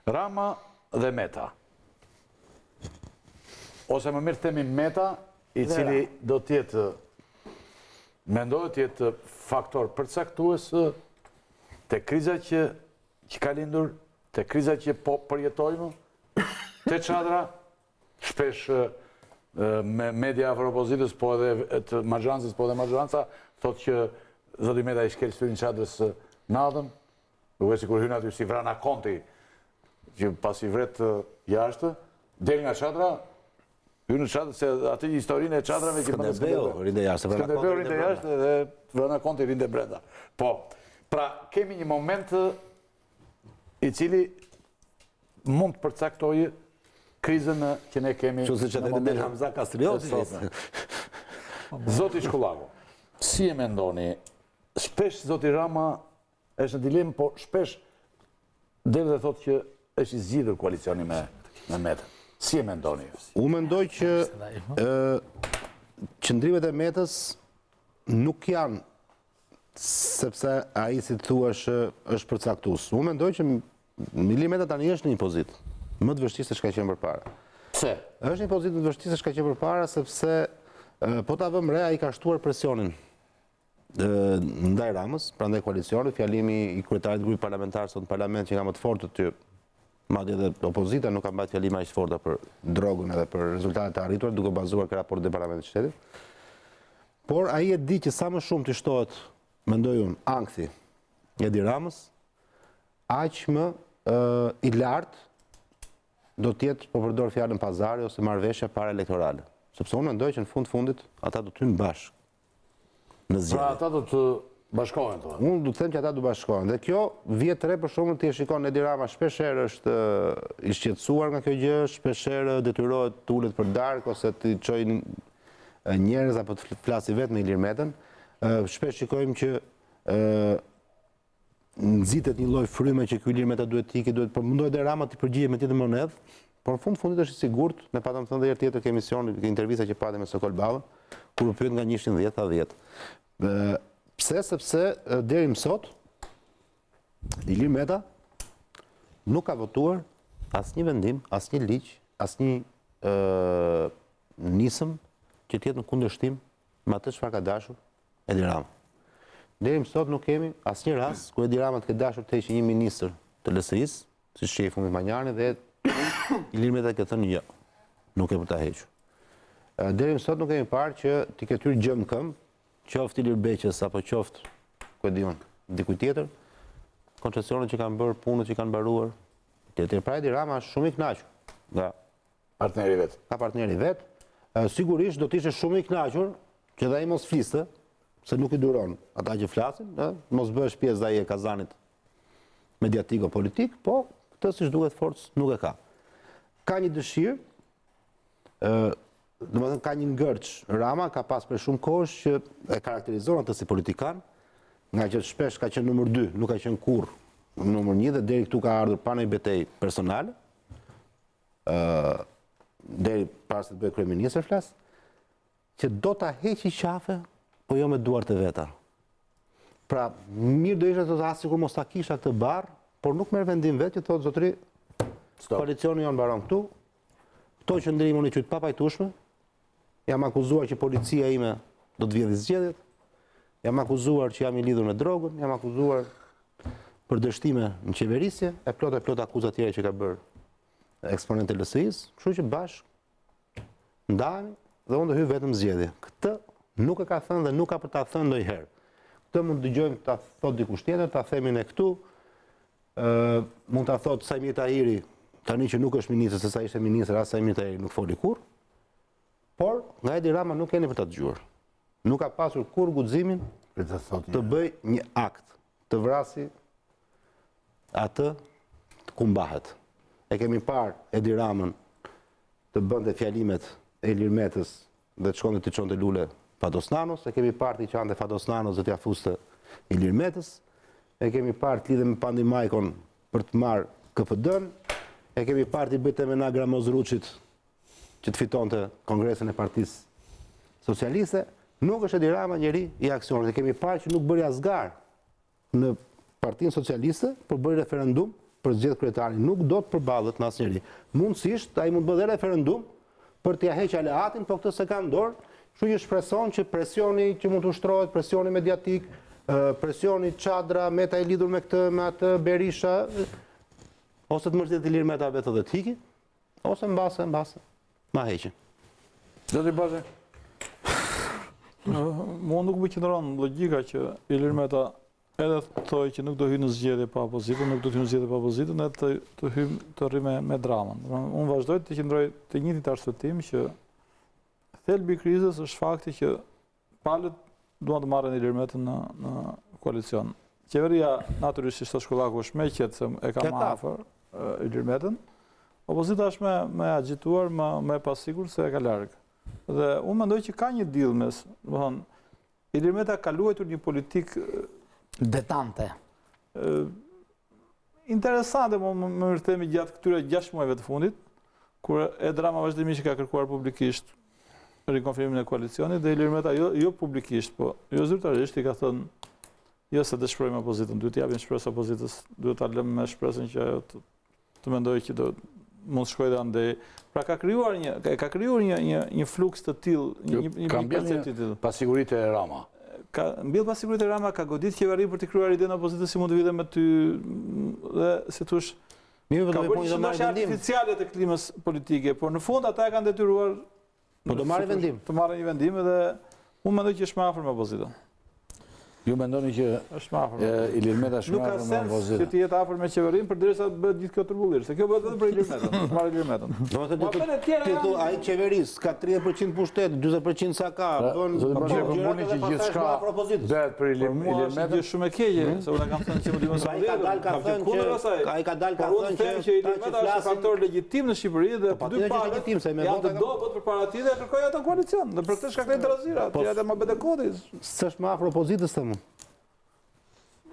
Rama dhe Meta. Ose më mirë themi Meta, i cili do tjetë, mendohet tjetë faktor përcaktues të kriza që ka lindur, të kriza që po përjetojmë, të çadra, shpesh me media afër opozitës, po edhe të mazhancës, po edhe mazhanca, thot që zoti Meta i shkel syrin çadrës natën, duke sikur hyn aty si vrana konti, që pas i vret jashtë, del nga çadra, hyn në çadrë, se aty historinë e çadrave që bënë Skënderbeu rinde jashtë, Skënderbeu rinde jashtë dhe vrana konti rinde brenda. Po, pra kemi një moment i cili mund të përcaktojë krizën që ne kemi në momentin. Hamza Kastrioti. Zoti Shkullaku, si e mendoni? Shpesh zoti Rama është në dilemë, po shpesh del dhe thotë që është i zgjidhur koalicioni me Metën. Si e mendoni? Unë mendoj që qëndrimet e Metës nuk janë sepse ai si thua është përcaktues. Unë mendoj që Ilir Meta tani është në një pozitë më të vështirë se çka qenë përpara. Pse? Është një pozitë më të vështirë se çka qenë përpara sepse po ta vëmë re ai ka shtuar presionin ndaj Ramës, prandaj koalicionit, fjalimi i kryetarit të grupit parlamentar sot në parlament që nga më të fortë të madje edhe opozita nuk ka mbajtur fjalime aq të forta për drogën edhe për rezultatet e arritura duke bazuar këtë raport të Parlamentit të Shtetit. Por ai e di që sa më shumë të shtohet, mendoj unë, ankthi Edi Ramës, aq më i lartë do të jetë, po përdor fjalën pazari ose marrëveshje para elektorale. Sepse unë mendoj që në fundit ata do të hyjnë bashkë në zgjedhje. Pra ata do të bashkohen thonë. Unë do të them që ata do bashkohen. Dhe kjo vjet re për shkakun ti e shikon Edi Rama shpeshherë është i shqetësuar nga kjo gjë, shpeshherë detyrohet të ulet për darkë ose të çojnë njerëz apo të flasi vetëm me Ilir Metën. Shpesh shikojmë që nxitet një lloj fryme që ky Ilir Meta duhet të ikë, duhet por mundohet Edi Rama të përgjigjet me tjetër monedh, por në fundit është i sigurt, ne patëm thënë edhe herë tjetër ke emision, ke intervista që patëm me Sokol Ballën, kur u pyet nga 1 në 10 a 10. Pse? Sepse deri më sot Ilir Meta nuk ka votuar asnjë vendim, asnjë ligj, asnjë nisëm që të jetë në kundërshtim me atë çfarë ka dashur Edi Rama. Deri më sot nuk kemi asnjë rast ku Edi Rama të ketë dashur të heqë një ministër të LSI-s, siç shefi Fundit Manjani dhe Ilir Meta ka thënë jo, nuk e për ta hequr. Deri më sot nuk kemi parë që ti ketë hyrë gjë në këmbë, qoftë Ilir Beqës apo qoftë, ku e di unë, dikujt tjetër, koncesionet që kanë bërë, punët që kanë mbaruar. Pra Edi Rama është shumë i kënaqur nga partneri vet. Ka partneri vet. Sigurisht do të ishte shumë i kënaqur që dhe ai mos fliste, se nuk i duron ata që flasin, mos bëhesh pjesë ai e kazanit mediatiko-politik, po këtë siç duhet forcë nuk e ka. Ka një dëshirë, domethënë ka një ngërç. Rama ka pas për shumë kohësh që e karakterizon atë si politikan, nga që shpesh ka qenë numër 2, nuk ka qenë kurrë numër 1 dhe deri këtu ka ardhur pa ndonjë betejë personale. Deri para se të bëj kryeministër flas, që do ta heqë qafe, po jo me duart e veta. Pra, mirë do ishte të thasë sikur mos ta kisha këtë barr, por nuk merr vendim vetë që thotë zotëri, koalicioni jon mbaron këtu. Këto qëndrime unë i quaj të papajtueshme. Jam akuzuar që policia ime do të vjedhë zgjedhjet. Jam akuzuar që jam i lidhur me drogën, jam akuzuar për dështime në qeverisje, e plot akuza tjera që ka bërë eksponent e LSI-s, kështu që bashkë ndahemi dhe unë do hyj vetëm zgjedhje. Këtë nuk e ka thënë dhe nuk ka për ta thënë ndonjëherë. Këtë mund të dëgjojmë ta thotë dikush tjetër, ta themi ne këtu. Mund ta thotë Sajmi Tahiri, tani që nuk është ministër, se sa ishte ministër, as Sajmi Tahiri nuk foli kurrë. Por nga Edi Rama nuk keni për ta dëgjuar. Nuk ka pasur kurrë guximin të bëj një akt, të vrasi atë ku mbahet. E kemi parë Edi Ramën të bënte fjalimet e Ilir Metës dhe të shkonte të çonte lule Fatosnanos, e kemi parti që ande Fatosnanos dhe t'ja fuste Ilir Metës, e kemi parti lidhe me Pandimajkon për të marrë KFD-n, e kemi parti bëjtë me Nagra Mozruçit që të fitonte kongresin e Partisë Socialiste. Nuk është Edi Rama njeri i aksionit. E kemi parë që nuk bëri asgar në Partinë Socialiste për bëri referendum për zgjedhje kryetarin. Nuk do të përballet në asnjëri. Mundësisht ai mund të bëjë referendum për t'ia heqë aleatin, por këtë se ka në dorë. Kështu që shpreson që presioni që mund të ushtrohet, presioni mediatik, presioni Çadra, Meta i lidhur me këtë, me atë Berisha, ose të mërzit Ilir Meta vetë dhe të hiki, ose mbase, ma heqin. Zoti Baze? Mua nuk më qëndron logjika që Ilir Meta edhe thoi që nuk do hyjë në zgjedhje pa opozitën, nuk do të hyjë në zgjedhje pa opozitën, edhe të rri me dramën. Unë vazhdoj të qëndroj të njëjtit arsyetim që thelbi i krizës është fakti që palët duan të marrin Ilir Metën në koalicion. Qeveria natyrisht Shkollaku është më e qetë se e ka më afër Ilir Metën. Opozita është më agjituar, më e pasigurt se e ka larg. Dhe unë mendoj që ka një deal mes, domethënë Ilir Meta ka luajtur një politikë detante. Interesante, më themi gjatë këtyre 6 muajve të fundit, kur Edi Rama vazhdimisht ka kërkuar publikisht rikonfirmimin e koalicionit, dhe Ilir Meta jo publikisht, po jo zyrtarisht i ka thënë jo se të shprehojmë opozitën, duhet të japim shpresë opozitës, duhet ta lëmë me shpresën që ajo të mendojë që do mund të shkojë dhe andej. Pra ka krijuar një fluks të tillë, një koncept të tillë. Pasiguritë e Rama. Mbill pasiguritë e Rama ka godit qeveri për të krijuar idenë opozitës si mund të vite me ty dhe si thosh ka bërë një ndoshta artificiale të klimës politike, por në fund ata e kanë detyruar po do marrin vendim. Të marrin një vendim dhe unë mendoj që është më afër me opozitën. Ju mendoni që Ilir Meta është më afër me opozitën? Nuk ka sens që të jetë afër me qeverinë përderisa bëhet gjithë kjo turbullim, se kjo bëhet vetëm për Ilir Metën, të marrë Ilir Metën. Domethënë ai qeverisë ka 30% pushtet, 40% sa ka, bën gjërat që gjithçka bëhet për Ilir Metën. Është shumë e keqe, se unë kam thënë që më dimos ai ka dalë ka thënë që Ilir Meta është faktor legjitim në Shqipëri dhe dy palët janë të dobët përpara tij dhe kërkojnë atë koalicion. Dhe për këtë shkaklejnë trazira, ti edhe më bëte kodi. S'është më afër opozitës tëm.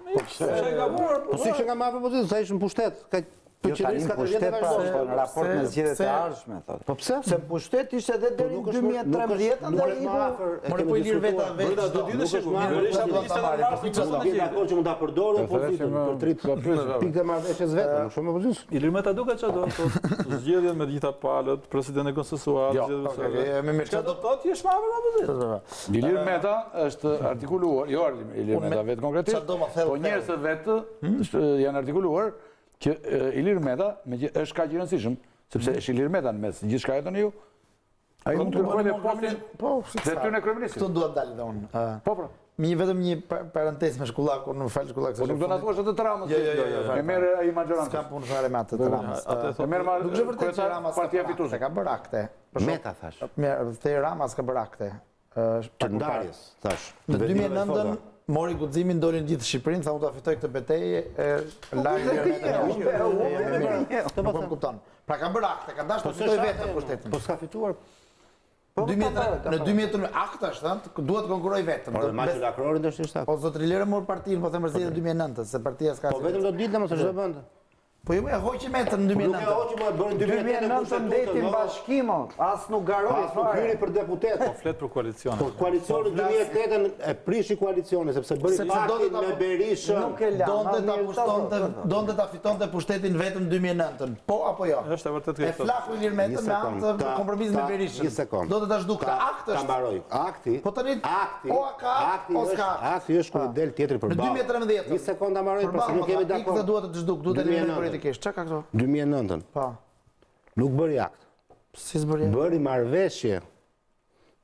Po si që nga ma propozitën, sa ishë në pushtet, ka Jo tani pushtet pa në raport me zgjedhjet e ardhshme, thotë. Po pse? Se pushtet ishte edhe deri në 2013 ndaj More po Ilir Meta vetë do ditë se Berisha do ishte në dakord që mund ta përdorë opozitën për trit pikë të marrëveshjes vetë, nuk shumë opozitës. Ilir Meta duket çdo zgjedhjen me të gjitha palët, presidenti konsensual, me mirë çdo thotë është më afër opozitës. Ilir Meta është artikuluar, jo Ilir Meta vetë konkretisht, po njerëzit vetë janë artikuluar që Ilir Meta është kaq i rëndësishëm, sepse është Ilir Meta në mes, gjithçka e tani ju. Ai mund të kërkojë postin. Po, detyrën e kryeministit. Këtu duhet dalë dhe unë. Po, pra. Vetëm një parantezë me Shkullakun, në fal Shkullak. Po nuk do na thuash atë të Ramës. Jo. E merr ai majorancën. S'ka punë fare me atë të Ramës. E merr nuk është vërtet që Rama partia fituese. Ka bërë akte. Meta thash. Mirë, te Rama s'ka bërë akte. Të ndarjes, thash. Në 2009 mori guximin, dolin gjithë Shqipërinë, tha unë ta fitoj këtë betejë, Nuk më kupton. Pra ka bërë akte, ka dashur të fitoj vetë pushtetin. Po s'ka fituar. Në 2013 akta është, duhet të konkurroj vetëm. Por Maçi Lakrori ndoshta ishte. Po zotri Lere mor partinë, po them rëndësinë 2009, se partia s'ka. Po vetëm do ditë mos është vend. Po jo, e hoqi metën në 2009. Nuk e hoqi më bën 2009 ndeti bashkim, as nuk garoi fare. Hyri për deputet. Po flet për koalicion. Po koalicioni 2008 e prishi koalicioni sepse bëri paktin me Berishën. Donte ta fitonte pushtetin vetëm 2009. Po apo jo? Është vërtet kjo. E flaku Ilir Metën me anë të kompromisit me Berishën. Një sekond. Donte ta zhdukte akt është. Ta mbaroj. Akti. Po tani o ka o ska. Akti është kur del tjetri për ballë. Në 2013. Një sekond ta mbaroj, pse nuk kemi dakord. Duhet të zhduk, duhet të eliminojmë politikisht. Çka ka këto? 2009. Po. Nuk bëri akt. Si s'bëri? Bëri marrëveshje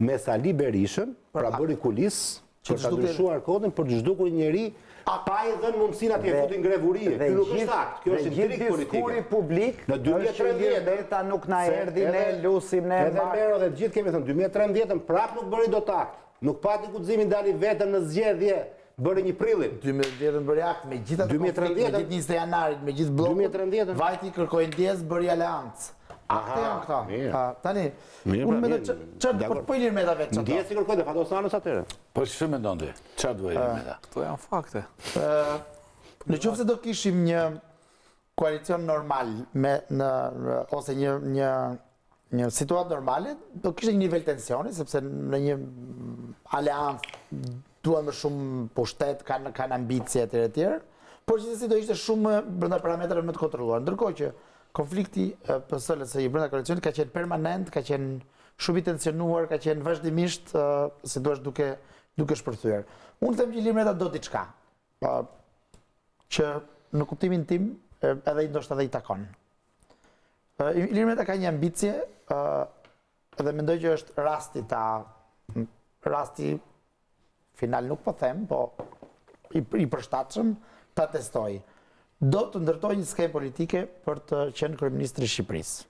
me Sali Berishën, pra bëri kulis për ta ndryshuar kodin për të zhdukur një njerëz pa i dhënë mundësinë atij futin grevurie. Ky nuk është akt, kjo është intrig politik. Diskuri publik në 2013 Meta nuk na erdhi, ne lusim, ne edhe merro dhe të gjithë kemi thënë 2013 prap nuk bëri dot akt. Nuk pati guximin dali vetëm në zgjedhje. Bëri një prillin. 2013 bëri akt me gjithë ato konflikte, me gjithë 20 janarit, me gjithë bllokun. 2013 vajti kërkoi ndjes, bëri aleancë. Akte janë këta. Tani, Mirë, unë pra, me mirë. të çfarë po Ilir Meta vetë çfarë? Ndjehet si kërkoi dhe Fadosanës atëre. Po ç'është mendon ti? Çfarë duhet Ilir Meta? Këto janë fakte. Në qoftë se do kishim një koalicion normal ose një situatë normale, do kishte një nivel tensioni, sepse në një aleancë duan më shumë pushtet, kanë ambicie etj. Por gjithsesi do ishte shumë brenda parametrave më të kontrolluar. Ndërkohë që konflikti PS-LSI brenda koalicionit ka qenë permanent, ka qenë shumë i tensionuar, ka qenë vazhdimisht, si duash duke shpërthyer. Unë them që Ilir Meta do diçka, që në kuptimin tim edhe ndoshta edhe i takon. Ilir Meta ka një ambicie dhe mendoj që është rasti final nuk po them, po i përshtatshëm ta testoj. Do të ndërtoj një skemë politike për të qenë kryeministri i Shqipërisë.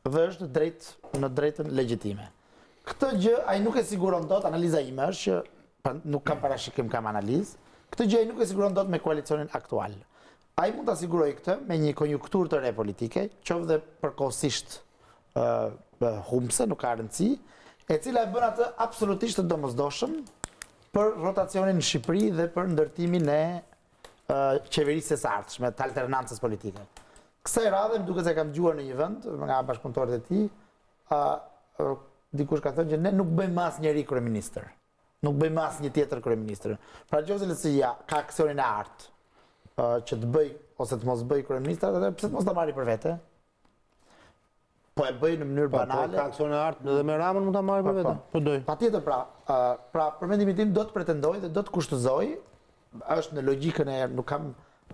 Dhe është në drejtën legjitime. Këtë gjë ai nuk e siguron dot, analiza ime është që nuk kam parashikim, kam analizë. Këtë gjë ai nuk e siguron dot me koalicionin aktual. Ai mund ta sigurojë këtë me një konjunkturë të re politike, qoftë dhe përkohësisht humbse, nuk ka rëndësi, e cila e bën atë absolutisht të domosdoshëm për rotacionin në Shqipëri dhe për ndërtimin e qeverisë së ardhshme, të alternancës politike. Kësaj radhe, më duket se kam dëgjuar në një vend nga bashkëpunëtorët e tij, dikush ka thënë që ne nuk bëjmë asnjëri kryeministër. Nuk bëjmë asnjë tjetër kryeministër. Pra nëse LSI-ja ka aksionin e artë që të bëj ose të mos bëj kryeministër, atë pse të mos ta marri për vete? Po e bëj në mënyrë banale. Po ka aksion e artë dhe me Ramën mund ta marrë për vete. Po doj. Patjetër pra për mendimin tim do të pretendoj dhe do të kushtozoj, është në logjikën e nuk kam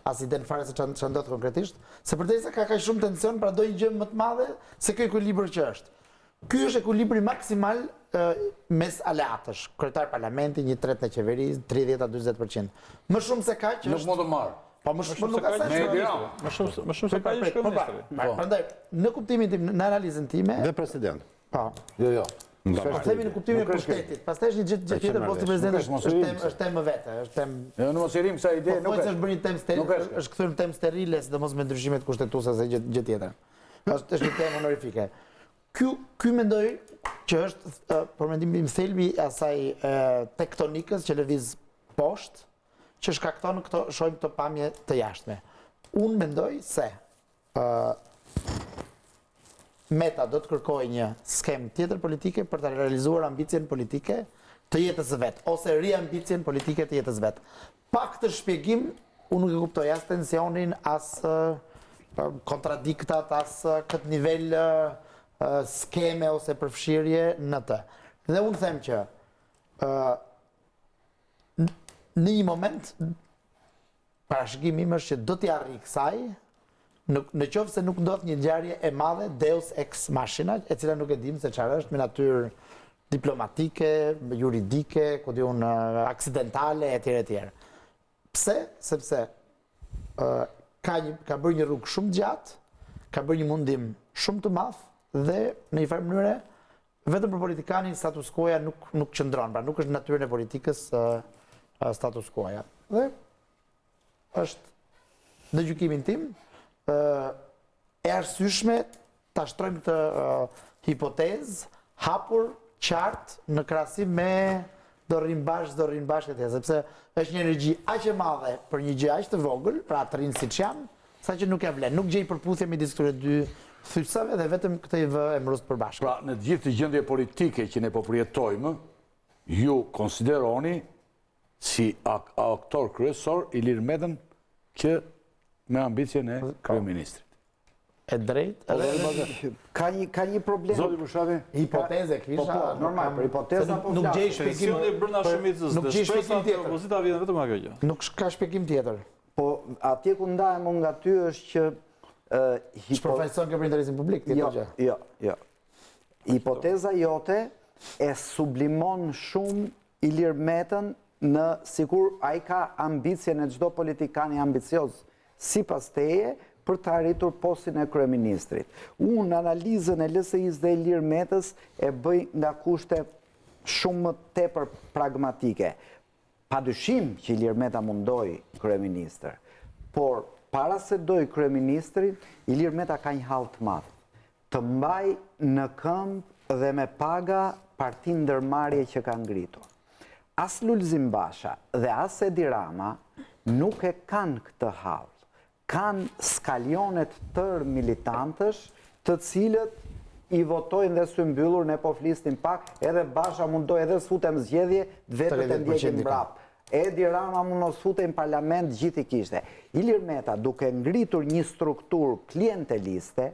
as iden fare se ç'është ndodh konkretisht, se përderisa ka kaq shumë tension, pra do një gjë më të madhe se ky ekuilibër që është. Ky është ekuilibri maksimal mes aleatësh, kryetar parlamenti, 1/3 në qeveri, 30-40%. Më shumë se kaq Nuk mund të marr. Po më shumë nuk ka sens. Më shumë se ka ish kryeministri. Prandaj, në kuptimin tim, në analizën time, Dhe president. po. Jo. Po themi në kuptimin e pushtetit. Pastaj është një gjë tjetër, posti presidenti është temë vetë, është temë. Jo, në mos i rim kësaj ide, nuk është bërë një temë sterile, është kthyer në temë sterile, sidomos me ndryshimet kushtetuese se gjë tjetër. Është një temë honorifike. Ky mendoj që është për mendimin tim thelbi i asaj tektonikës që lëviz poshtë, që shkakton shohim këto pamje të jashtme. Unë mendoj se Meta do të kërkojë një skemë tjetër politike për të realizuar ambicien politike të jetës së vet, ose riambicien politike të jetës vet. Pa këtë shpjegim, unë nuk e kuptoj as tensionin, as kontradiktat, as këtë nivel skeme ose përfshirje në të. Dhe unë them që në një moment parashikimi im është që do t'i arrijë kësaj, në qoftë se nuk ndodh një ngjarje e madhe deus ex machina, e cila nuk e dim se çfarë është, me natyrë diplomatike, juridike, ku diun aksidentale etj. Pse? Sepse ka bërë një rrugë shumë gjatë, ka bërë një mundim shumë të madh dhe në një farë mënyrë vetëm për politikanin status quo-ja nuk qëndron, pra nuk është natyrën e politikës status quo-ja. Dhe është në gjykimin tim e arsyeshme ta shtrojmë këtë hipotezë hapur qartë në krahasim me do rrim bashkë etj. Sepse është një energji aq e madhe për një gjë aq të vogël, pra të rinë siç janë, saqë nuk ja vlen. Nuk gjej përputhje midis këtyre dy thysave dhe vetëm këtë i vë emërus përbashkët. Pra në të gjithë të gjendje politike që ne po përjetojmë, ju konsideroni si aktor kryesor Ilir Metën që me ambicjen e kryeministrit. E drejt, ka një problem. Zoti Bushati, hipoteze kisha, normal, për hipoteza po nuk gjej shpjegim. Brenda shumicës, nuk gjej shpjegim tjetër. Opozita vjen vetëm nga kjo gjë. Nuk ka shpjegim tjetër. Po atje ku ndahem unë nga ty është që Shpërfaqëson kjo për interesin publik, ti gjë. Jo. Hipoteza jote e sublimon shumë Ilir Metën në sikur ai ka ambicien e çdo politikan i ambicioz sipas teje për të arritur postin e kryeministrit. Unë analizën e LSI-s dhe Ilir Metës e bëj nga kushte shumë më tepër pragmatike. Padyshim që Ilir Meta mundoi kryeministër, por para se doj kryeministrin, Ilir Meta ka një hall të madh, të mbaj në këmbë dhe me paga partinë ndërmarrje që ka ngritur. As Lulzim Basha dhe as Edi Rama nuk e kanë këtë hall. Kanë skalionet tërë militantësh të cilët i votojnë dhe së mbyllur, ne po flisnim pak, edhe Basha mundoj edhe s'futem zgjedhje, vetët e ndjekin mbrap. Edi Rama mundoj s'futem parlament, gjithë i kishte. Ilir Meta, duke ngritur një strukturë klienteliste,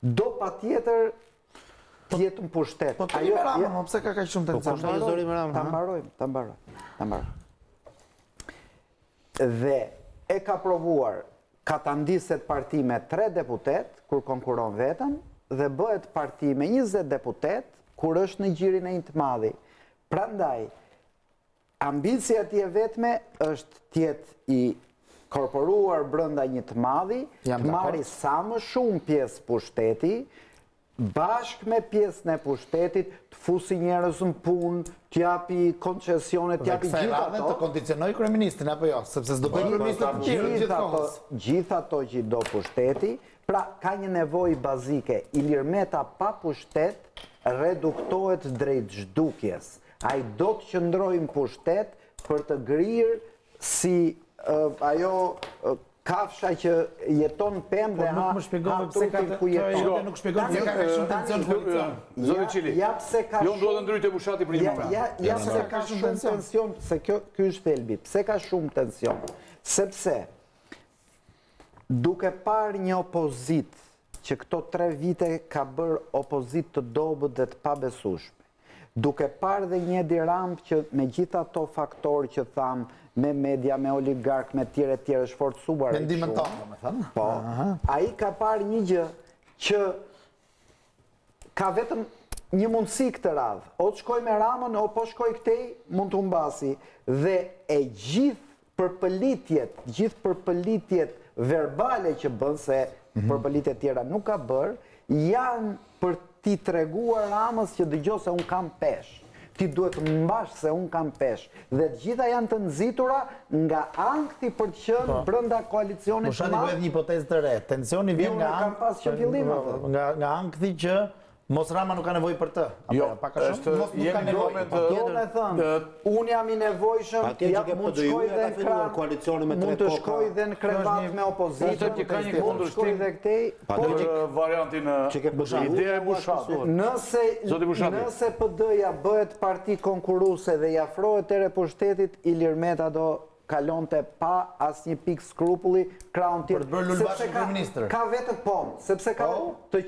do pa tjetër tjetë në pushtet. Po të Ilir Rama, pse ka shumë tension? Ta mbarojmë. Dhe e ka provuar ka ta ndiset parti me 3 deputet, kur konkuron vetëm, dhe bëhet parti me 20 deputet, kur është në gjirin e një të madhi. Prandaj, ambicia tje vetme është tjetë i korporuar brënda një të madhi, të marri sa më shumë pjesë pushteti, bashk me pjesën e pushtetit, të fusi njerëz në punë, t'japi koncesionet, t'japi gjitha ato. Të kondicionoj kryeministrin apo jo, sepse s'do bëj kryeministër të tjerë gjithkohës. Gjitha ato që i do pushteti, pra ka një nevojë bazike. Ilir Meta pa pushtet reduktohet drejt zhdukjes. Ai do të qëndrojë në pushtet për të grirë si ajo kafsha që jeton pemë dhe ha trutin ku jeton. Nuk shpjegon se ka shumë tension koalicion. Zoti Çili. Jo duhet të ndryte bushati për një moment. Ja pse ka shumë tension, se ky është thelbi. Pse ka shumë tension? Sepse duke parë një opozit që këto 3 vite ka bërë opozit të dobët dhe të pabesueshme, duke parë dhe një Edi Rama që me gjitha ato faktorë që thamë, me media, me oligark, me tjere shforcuar. Me ndihmën tonë, me thënë. Po, ai ka parë një gjë që ka vetëm një mundësi këtë radhë. O të shkoj me Ramën, o po shkoj këtej, mund të humbasi. Dhe e gjithë përpëlitjet verbale që bën, se përpëlitjet tjera nuk ka bërë, janë për ti treguar Ramës që dëgjo se unë kam pesh. Ti duhet të mbash se unë kam pesh. Dhe të gjitha janë të nxitura nga ankthi për të qenë brenda koalicionit të madh. Po shani një hipotezë të re. Tensioni vjen nga ankthi që mos Rama nuk ka nevojë për të. Jo, është jemi unë jam i nevojshëm, mund të shkoj dhe në krah, mund të shkoj dhe në krevat me opozitën, mund të shkoj dhe këtej, për variantin ideja e Bushatit. Nëse PD-ja bëhet parti konkurruese dhe i afrohet ere pushtetit, Ilir Meta do kalonte pa asnjë pikë skrupulli krahun tjetër. Për të bërë Lulbashi kryeministër. Ka vetëm sepse ka të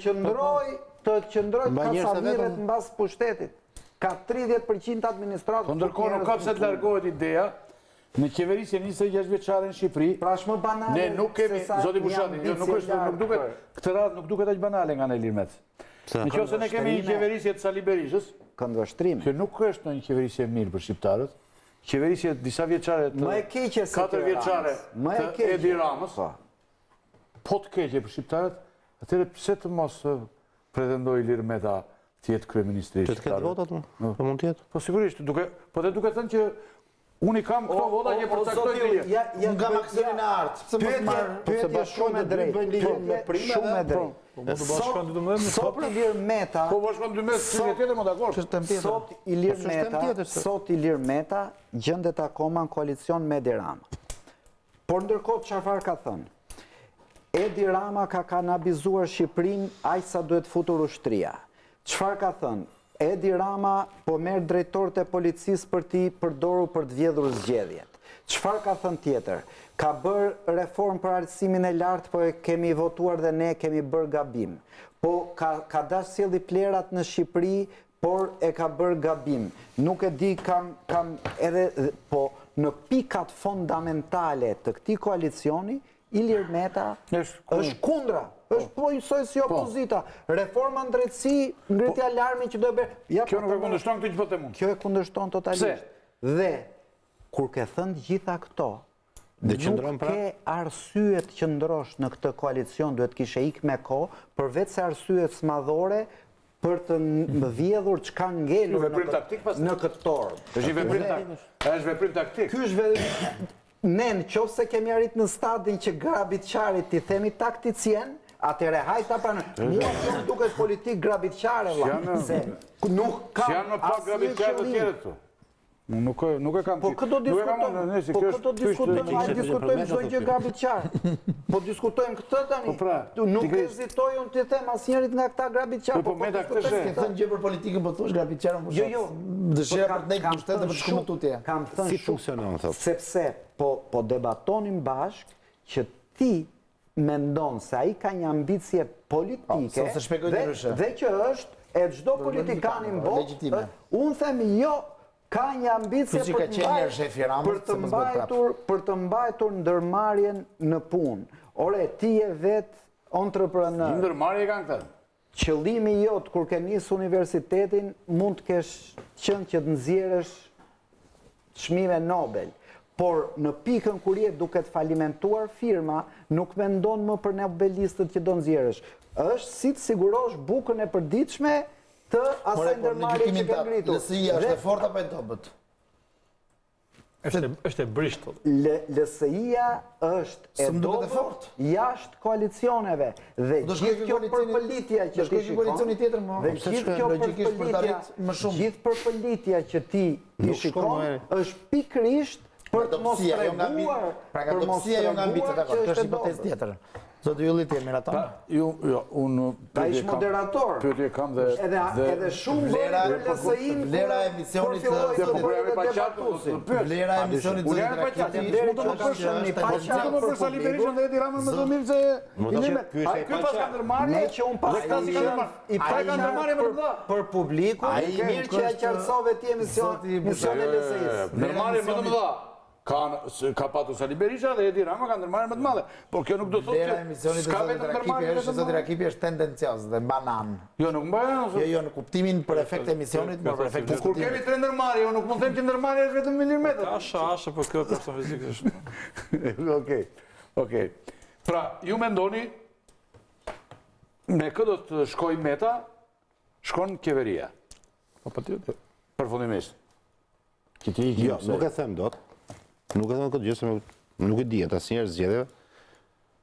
qëndroj kasaviret në basë pushtetit. Ka 30% administratë. Po ndërkohë nuk ka pse të largohet ideja në qeverisje 26 vjeçare në Shqipëri. Pra është më banale. Ne nuk kemi, zoti Bushati, nuk duket këtë radhë nuk duket aq banale nga Ilir Meta. Nëse ne kemi një qeverisje të Sali Berishës, këndvështrim. Që nuk është në një qeverisje mirë për shqiptarët. Qeverisje disa vjeçare të 4 vjeçare të Edi Ramës. Po të keqe për shqiptarët, atëherë pse të mos pretendoj Ilir Meta të jetë kryeministri i shqiptarëve? Që të ketë votat, po mund të jetë? Po sigurisht, po të duke thënë që unë i kam këto vota që përcaktoj dia. Nga Maksimin e Artë. Pyetje shumë e drejtë. Shumë e drejtë. Sot Ilir Meta... Po bashkon 12 tjetër më dakord. Sot Ilir Meta gjendet akoma në koalicion me Edi Rama. Por ndërkohë çfarë ka thënë? Edi Rama ka kanabizuar Shqipërinë aq sa duhet futur ushtria. Çfarë ka thënë? Edi Rama po merr drejtorët e policisë për t'i përdorur për të vjedhur zgjedhjet. Çfarë ka thënë tjetër? Ka bërë reformë për arsimin e lartë, po e kemi votuar dhe ne kemi bërë gabim. Po ka dash sjellë plerat në Shqipëri, por e ka bërë gabim. Nuk e di kam edhe po në pikat fondamentale të këtij koalicioni Ilir Meta është kundra, është po njësoj si opozita. Reforma në drejtësi, ngritja alarmi që do e bërë. Kjo nuk e kundërshton këtë që po them unë. Kjo e kundërshton totalisht. Dhe, kur ke thënë gjitha këto, nuk ke arsye të qëndrosh në këtë koalicion, duhet kishe ik me ko, përveç se arsye smadhore për të vjedhur çka ngelur në këtë torë. Është veprim taktik. Ky është Ne në qoftë se kemi arrit në stadin që grabit qarit t'i themi takticien, atëre hajta pranoj. Mua shumë duket politik grabitqare, valla, se nuk ka Janë më pak grabitqare të tjerë këtu. Nuk e kam... Po këtë do diskutojmë, hajde diskutojmë çdo gjë grabitqare. Po diskutojmë këtë tani. Nuk ezitoj unë të them asnjërit nga këta grabitqare. Po Meta këtë shë. Ke thënë gjë për politikën, po thosh grabitqare, po Jo. Dëshira për të nejtë pushtet dhe për të shkumë tutje. Kam thënë Si funksionon, thot? sepse po debatonim bashk që ti mendon se ai ka një ambicje politike se shpjegoj ndryshe. dhe që është e çdo politikan i botë, unë them jo, ka një ambicje për të mbajtur ndërmarrjen në punë. Ore, ti je vetë entrepreneur. Ndërmarrje kanë këtë. Qëllimi jot kur ke nisë universitetin mund të kesh qenë që të nxjerrësh çmime Nobel. Por në pikën kur je duke të falimentuar firma, nuk mendon më për Nobelistët që do nxjerrësh. Është si të sigurosh bukën e përditshme të asaj ndërmarrje që ke ngritur. LSI-ja është e fortë apo e dobët? Është e brisht. LSI-ja është e dobët jashtë koalicioneve dhe gjithë kjo përpëlitja që ti shikon, dhe gjithë kjo përpëlitja, gjithë përpëlitja që ti i shikon, është pikërisht për të mos treguar, për mos treguar që është e dobët. Zotë Ylli, ti e mirë ato? Unë... Ta ish moderator. Pyetje kam dhe... Edhe shumë vlerë për LSI-n vlera e emisionit vlera e emisionit Unë jam e paqartë. Mund të më përshëni Nuk më për Sali Berishën dhe Edi Ramën më të mirë se... Ky pas ka ndërmarrje, ne që unë pas dhe këta si ka ndërmarrje. I pa ka ndërmarrje më të mëdha. Për publikun, mirë që e qartësove ti emision e LSI-s. Ndërmarrje më të mëdha. Ka patur Sali Berisha dhe Edi Rama ka ndërmarrje më të madhe. Por kjo nuk do thotë që s'ka vetëm ndërmarrje. Zoti Rakipi është tendencios dhe banan. Jo, nuk mbajan. Jo, në kuptimin për efekt e emisionit, por për efekt Kur kemi tre ndërmarrje, unë nuk mund të them që ndërmarrja është vetëm milimetër. Asha, për kjo person fizik është. Okej. Pra, ju mendoni me këtë do të shkoj Meta, shkon qeveria. Përfundimisht. Jo, nuk e them dot. Nuk e them këtë gjë se nuk e dihet asnjëherë zgjedhjeve.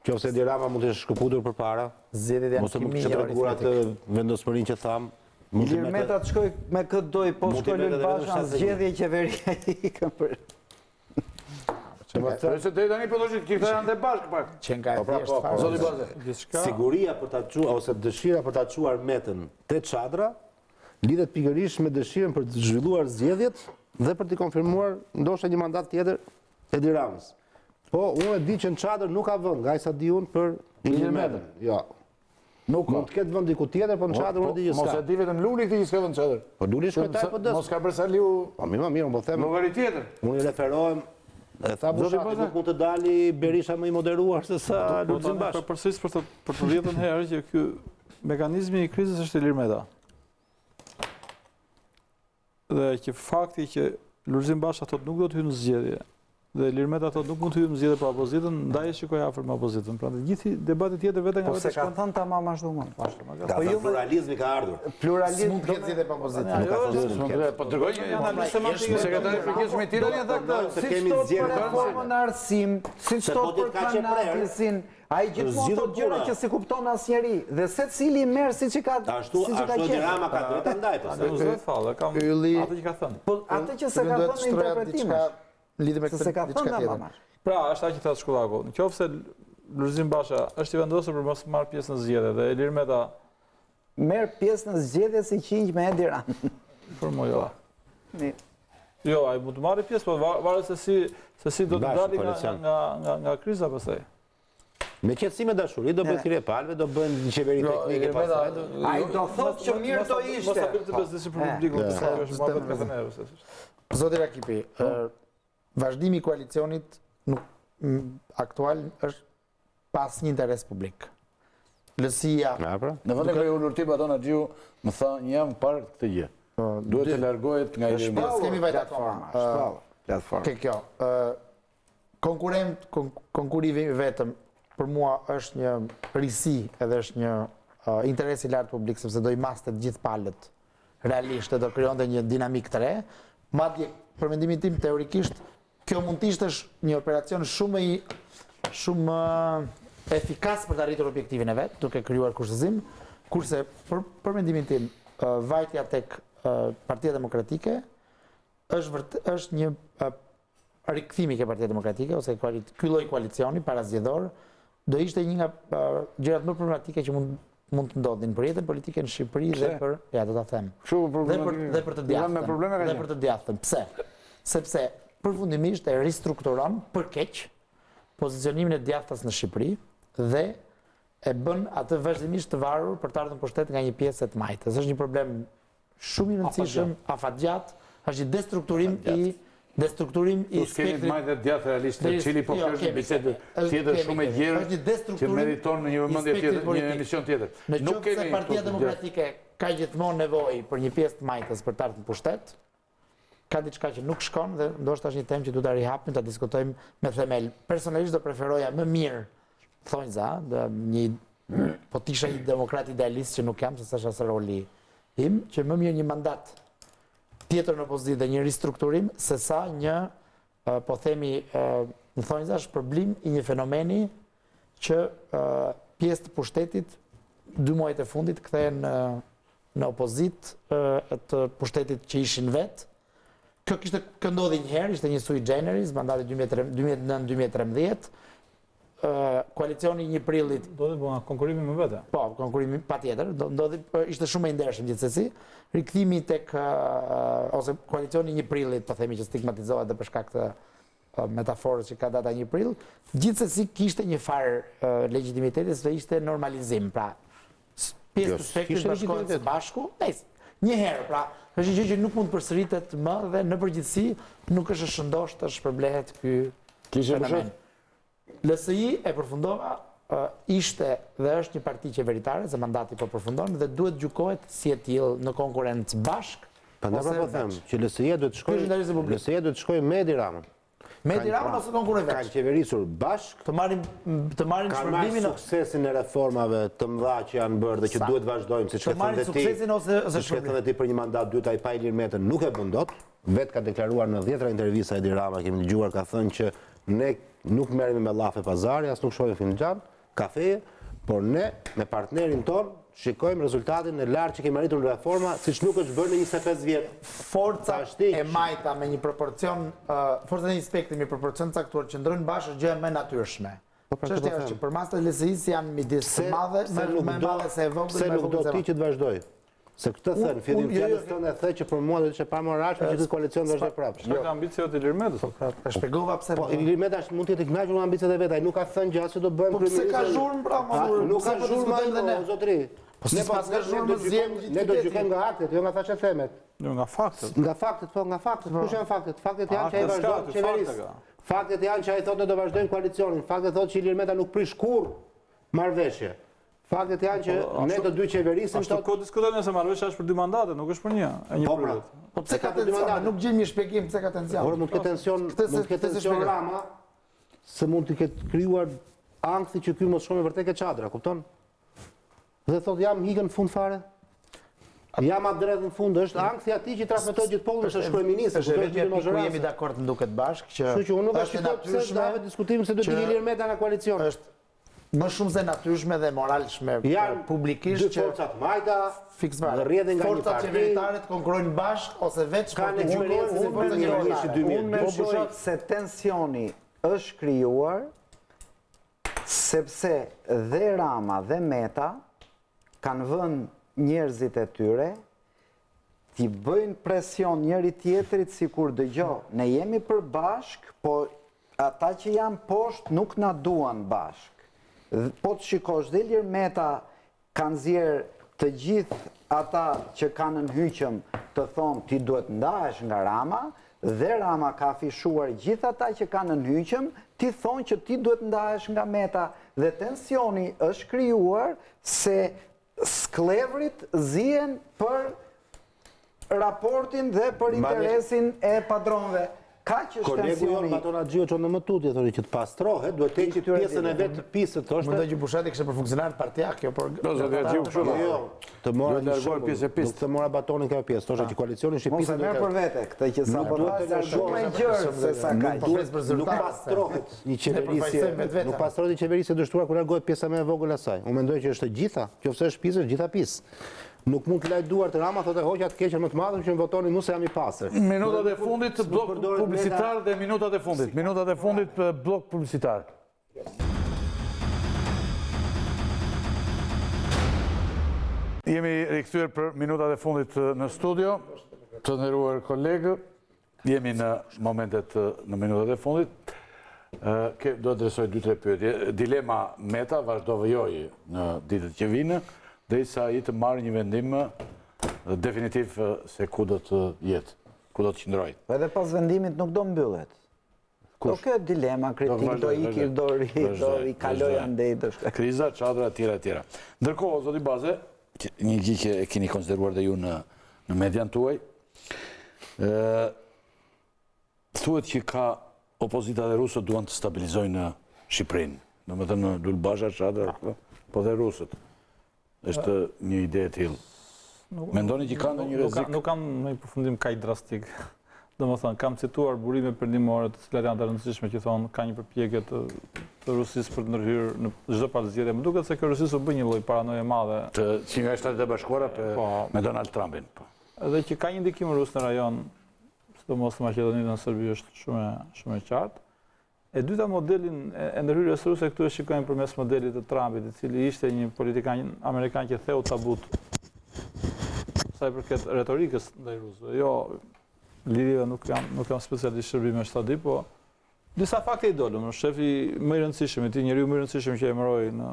Qofse Edi Rama mund të shkëputur përpara. Zgjedhjet janë kimi. Mos të treguar atë vendosmërinë që tham. Ilir Meta të shkoj me këtë doj, po shkoj Lënë Basha në zgjedhje qeveria ikën për... Se të tani po thoshit që këta janë dhe bashkë pak. Që nga e thjeshtë Zoti Baze. Siguria për ta çuar ose dëshira për ta çuar Metën te çadra lidhet pikërisht me dëshirën për të zhvilluar zgjedhjet dhe për të konfirmuar ndoshta një mandat tjetër Edi Ramës. Po, unë e di që në çadër nuk ka vend, nga sa di unë për Ilir Metën. Jo. Nuk mund të ketë vend diku tjetër, po në çadër unë di që s'ka. Mos e di vetëm Luli këtë që s'ka vend çadër. Po Luli shkojtaj po des. Mos ka bërë Saliu. Po mirë, unë po them. Llogari tjetër. Unë i referohem e tha Bushati nuk mund të dali Berisha më i moderuar se sa Lulzim Basha. Përsëris për të 10-ën herë që ky mekanizmi i krizës është Ilir Meta. Dhe që fakti që Lulzim Basha thotë nuk do të hyjë në zgjedhje dhe Ilir Meta thotë nuk mund të hyjë në zgjedhje për opozitën, ndaj e shikoj afër me opozitën. Prandaj gjithë debati tjetër vetëm nga vetë. Po se ka thënë tamam ashtu më. Po jo pluralizmi ka ardhur. Pluralizmi do të zgjedhje pa opozitë. Po tregoj një analizë semantike. Sekretari Fëkeshme i Tiranës tha këtë. Si kemi zgjedhur reformën në arsim, si sot për kandidatin. Ai gjithmonë thotë gjëra që si kupton asnjëri dhe secili merr siç i ka ashtu Edi Rama ka drejt ta ndaj pastaj. Nuk do të fallë, kam atë që ka thënë. Po atë që se ka thënë interpretimesh. Lidhë me këtë diçka tjetër. Pra, është ajo që thotë Shkullaku. Nëse Lulzim Basha është i vendosur për mos marr pjesë në zgjedhje dhe Ilir Meta merr pjesë në zgjedhje si qinj me Edi Ramën. Për mua jo. Jo, ai mund të marrë pjesë, po varet se si do të dalë nga kriza pastaj. Me qetësim e dashuri do bëhet thirrje palëve, do bën një qeveri teknike pastaj. Ai do thotë që mirë do ishte. Mos ta bëj të bezdesi për publikun, se është më vetë ka thënë. Zoti Rakipi, vazhdimi i koalicionit aktual është pas një interes publik. LSI-ja. Në vend të kriju Lurtim Baton Axhiu më tha një javë parë këtë gjë. Duhet të largohet nga Ilir Meta. Kemi vajtë platforma. Ke kjo. Konkurimi vetëm për mua është një risi edhe është një interes i lartë publik, sepse do i maste të gjithë palët realisht dhe do krijonte një dinamik të re. Madje, për mendimin tim, teorikisht, kjo mund të ishte një operacion shumë efikas për të arritur objektivin e vet, duke krijuar kushtëzim, kurse për mendimin tim, vajtja tek Partia Demokratike është një rikthimi ke Partia Demokratike ose ky lloj koalicioni parazgjedhor do ishte një nga gjërat më problematike që mund të ndodhin për jetën politike në Shqipëri dhe për, ja do ta them. Dhe për të djathtën. Pse? Sepse përfundimisht e ristrukturon për keq pozicionimin e djathtas në Shqipëri dhe e bën atë vazhdimisht të varur për të ardhur pushtet nga një pjesë e të majtës. Është një problem shumë i rëndësishëm, afatgjat, është një destrukturim i spektrit majtë dhe djathtë realiste, cili po kjo është një bisedë tjetër shumë e gjerë që meriton në një vëmendje tjetër, një emision tjetër. Në qoftë se Partia Demokratike ka gjithmonë nevojë për një pjesë të majtës për të ardhur në pushtet, ka diçka që nuk shkon dhe ndoshta është një temë që duhet ta rihapim, ta diskutojmë me themel. Personalisht do preferoja më mirë thonjza, po tisha një demokrat idealist që nuk jam, se s'është as roli im, që më mirë një mandat tjetër në opozitë dhe një ristrukturim, se sa një, po themi, në thonjza, shpërblim i një fenomeni që pjesë të pushtetit 2 muajt e fundit kthehen në opozitë të pushtetit që ishin vetë. Kjo ndodhi një herë, ishte një sui generis, mandati 2009-2013, koalicioni 1 prillit... Do dhe nga konkurimi më vete? Po, konkurimi pa tjetër, ishte shumë e ndershëm gjithsesi. Rikthimi tek, ose koalicioni 1 prillit, po themi që stigmatizohet dhe për shkak të metaforës që ka data 1 prill, gjithsesi kishte një farë legitimiteti, se ishte normalizim, pra pjesë të spektrit bashkohet së bashku, një herë, pra, është një gjë që nuk mund përsëritet më dhe në përgjithësi nuk është shëndosh të shpërblehet ky fenomen. LSI e përfundova, ishte dhe është një parti qeveritare, se mandati po përfundon, dhe duhet gjykohet si e tillë në konkurrencë bashk. Prandaj po them që LSI-ja duhet të shkojë me Edi Ramën. Me Edi Ramën ose konkurrent veç? Kanë qeverisur bashk, të marrin shpërblimin. Kanë marrë suksesin e reformave të mëdha që janë bërë dhe që duhet vazhdojmë, siç ke thënë ti për një mandat dytë, ai pa Ilir Metën nuk e bën dot. Vetë ka deklaruar në 10 intervista Edi Rama, kemi dëgjuar, ka thënë që ne nuk merremi me llafe pazari, as nuk shohim finxhan, kafeje, por ne me partnerin ton shikojmë rezultatin e lartë që kemi arritur në reforma, siç nuk është bërë në 25 vjet. Forca e majta me një proporcion, forca e një spektri me proporcion caktuar që ndrojnë bashkë është gjë më natyrshme. Çështja është që përmas të LSI-s janë midis të madhe, më madhe se e vogël. Se nuk do ti që të vazhdoj. Se këtë thënë, fillim fjalës tonë e the që për mua do të ishte pa moralshme që ky koalicion vazhdoj prapë. Çka ka ambiciot Ilir Metës? E shpjegova pse. Po Ilir Meta mund të jetë i kënaqur me ambiciet e vet, ai nuk ka thënë gjë se do bëjmë kryeministër. Po pse ka zhurmë pra, nuk ka zhurmë edhe ne, zotëri. Ne pas ka zhurmë zgjem gjithë. Ne do të gjykojmë nga aktet, jo nga thashë themet. Jo nga faktet. Nga faktet, po nga faktet. Kush janë faktet? Faktet janë që ai vazhdon qeverisë. Faktet janë që ai thotë ne do vazhdojmë koalicionin. Faktet thotë që Ilir Meta nuk prish kurrë marrëveshje. Faktet janë që ne të dy qeverisim... Ashtu ko diskutojmë se marrëveshja është për 2 mandate, nuk është për një prillit. Po pse ka tension? Nuk gjejmë një shpjegim pse ka tension. Por mund të ketë tension Rama, se mund të ketë krijuar ankthi që ky mos shkojë vërtet ke çadra, kupton? Dhe thotë jam hikën në fund fare. Jam atë drejt në fund, është ankthi atij që transmetoi gjithë popullin se është kryeminist, është vetëm ku jemi dakord në duket bashk që është natyrshme të diskutojmë se do të Ilir Meta nga koalicion. Është më shumë se natyrshme dhe moralshme publikisht që forcat majta fiksfare rrjedhin nga një parti. Forcat qeveritare të konkurrojnë bashkë ose vetë kanë eksperiencë si forca qeveritare. Unë mendoj se tensioni është krijuar sepse dhe Rama dhe Meta kanë vënë njerëzit e tyre t'i bëjnë presion njëri tjetrit sikur dëgjoj, ne jemi përbashk, po ata që janë poshtë nuk na duan bashk. Po të shikosh, dhe Ilir Meta kanë zjerë të gjithë ata që kanë në hyqëm të thonë ti duhet ndahesh nga Rama, dhe Rama ka afishuar gjithë ata që kanë në hyqëm, ti thonë që ti duhet ndahesh nga Meta. Dhe tensioni është krijuar se sklevrit zihen për raportin dhe për interesin e padronëve. Kaq është Kolegu jonë tensioni. Baton Axhiu që në më tutje, thori që të pastrohet, duhet të heqet pjesën e vetë të pisët, thoshte. Mendoj që Bushati kishte për funksionarët partia kjo, por Të mora Duhet largohet pjesë e pistë. Nuk të mora Batonin kjo pjesë, thoshte që koalicioni Mos e shqipisë merr për vete, këtë që sa duhet të shumë e gjerë se sa kaq. Nuk pastrohet një qeverisje, nuk pastrohet një qeverisje dështuar kur largohet pjesa më e vogël e saj. Unë mendoj që është e gjitha, qofse është pisë, është gjitha pisë. Nuk mund të lajt duar të Rama, thotë hoqja të keqen më të madhe që më votoni mua se jam i pastër. Minutat e fundit blok publicitar dhe minutat e fundit. Minutat e fundit blok publicitar. Jemi rikthyer për minutat e fundit në studio. Të nderuar kolegë, jemi në momentet në minutat e fundit. Do të adresoj 2-3 pyetje. Dilema Meta vazhdo vëjoj në ditët që vinë, derisa ai të marrë një vendim definitiv se ku do të jetë, ku do të qëndrojë. Po edhe pas vendimit nuk do mbyllet. Do këtë dilema, kritik, do iki, do i kaloj andej, do shkaj. Kriza, çadra, etj. Ndërkohë, zoti Baze, një gjë që e keni konsideruar dhe ju në median tuaj, thuhet që ka opozita dhe rusët duan të stabilizojnë Shqipërinë. Domethënë Dulbasha, çadra, po dhe rusët. Është një ide e tillë. Mendoni që ka ndonjë rrezik? Nuk kam një përfundim kaq drastik. Domethënë, kam cituar burime perëndimore të cilat janë të rëndësishme që thonë ka një përpjekje të Rusisë për të ndërhyrë në çdo palëzgjedhje. Më duket se kjo Rusisë u bë një lloj paranoje madhe. Që nga Shtetet e Bashkuara me Donald Trumpin. Edhe që ka një ndikim rus në rajon, sidomos në Maqedoni dhe në Serbi është shumë e qartë. E dyta, modelin e ndërhyrjes ruse këtu e shikojmë përmes modelit të Trumpit, i cili ishte një politikan amerikan që theu tabut sa i përket retorikës ndaj rusëve. Jo, lidhjeve nuk jam specialisht shërbime shtadi, po disa fakte i dolëm. Shefi më i rëndësishëm, njeriu më i rëndësishëm që emëroi në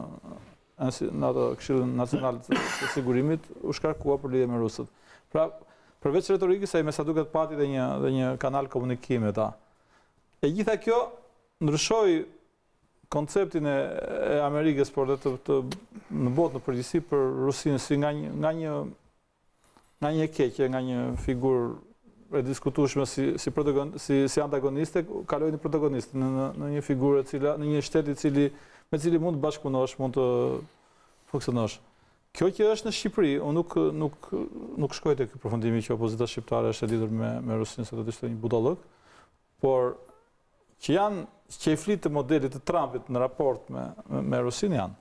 ato Këshillin Nacional të Sigurimit, u shkarkua për lidhje me rusët. Pra, përveç retorikës, ai me sa duket pati dhe një kanal komunikimi ta. E gjitha kjo ndryshoi konceptin e Amerikës, por dhe në botë në përgjithësi për Rusinë, si nga një keqe, nga një figurë e diskutueshme si antagoniste, kaloi në protagonist, në një figurë në një shtet me cili mund të bashkëpunosh, mund të funksionosh. Kjo që është në Shqipëri, unë nuk shkoj te ky përfundimi që opozita shqiptare është e lidhur me Rusinë, se do të ishte një budallëk, por që i flitë të modelit të Trumpit në raport me Rusinë janë.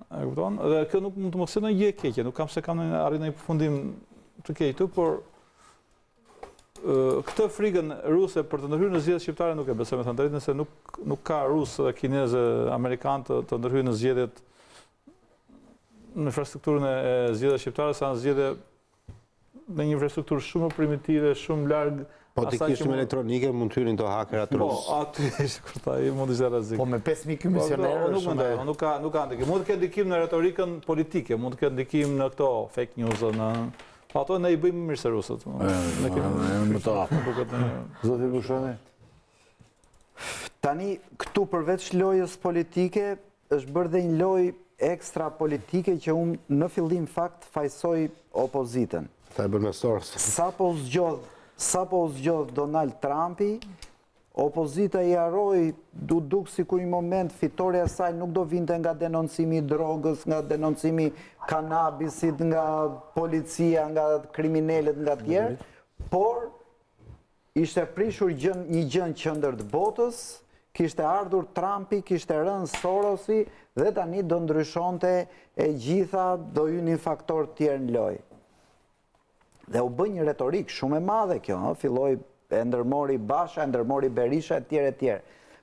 E kupton? Dhe kjo nuk mund të mos jetë një gjë e keqe, nuk kam se kam arrit në një përfundim të keq, por këtë frikën ruse për të ndërhyrë në zgjedhjet shqiptare nuk e besoj, me thënë drejtën, se nuk ka rusë dhe kinezë amerikanë të ndërhyrë në zgjedhjet në infrastrukturën e zgjedhjeve shqiptare, sa në zgjedhje në një infrastrukturë shumë primitive, shumë larg. Po të kishim elektronike, mund të hyrin të hakerat rusë. Po, aty ishte kurta, i mund të ishte rrezik. Po me 5.000 komisionerë nuk mendoj, nuk ka ndikim. Mund të ketë ndikim në retorikën politike, mund të ketë ndikim në këto fake news, në ato ne i bëjmë mirë se rusët. Zoti Bushani. Tani, këtu përveç lojës politike, është bërë dhe një lojë ekstra politike që unë në fillim fakt fajsoj opozitën. Ta e bërë me sorës. Sa po zgjodh Donald Trumpi, opozita i harroi duk si ku një moment fitoria saj nuk do vinte nga denoncimi i drogës, nga denoncimi kanabisit, nga policia, nga kriminalet, nga tjerë, por ishte prishur një gjën qendër të botës, kishte ardhur Trumpi, kishte rënë Sorosi dhe tani do ndryshonte e gjitha, do hynin faktor tjerë në lojë. Dhe u bë një retorik shumë e madhe kjo, filloi e ndërmori Basha, e ndërmori Berisha, etj.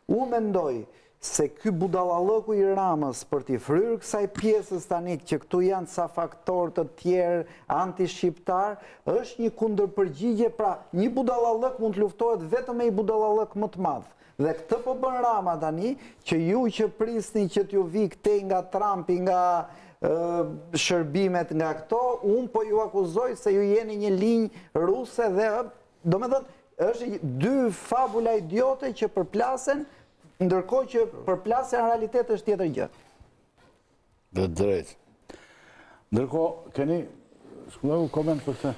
Unë mendoj se ky budallallëku i Ramës për t'i fryrë kësaj pjesës tani që këtu janë sa faktor të tjerë anti-shqiptar, është një kundërpërgjigje, pra një budallallëk mund të luftohet vetëm me një budallallëk më të madh. Dhe këtë po bën Rama tani, që ju që prisni që t'ju vi këtej nga Trumpi, nga shërbimet nga këto, unë po ju akuzoj se ju jeni një linjë ruse dhe, do me thënë, është dy fabula idiote që përplasen, ndërkohë që përplasen në realitet është tjetër gjë. Dhe drejt. Ndërkohë, keni koment për të?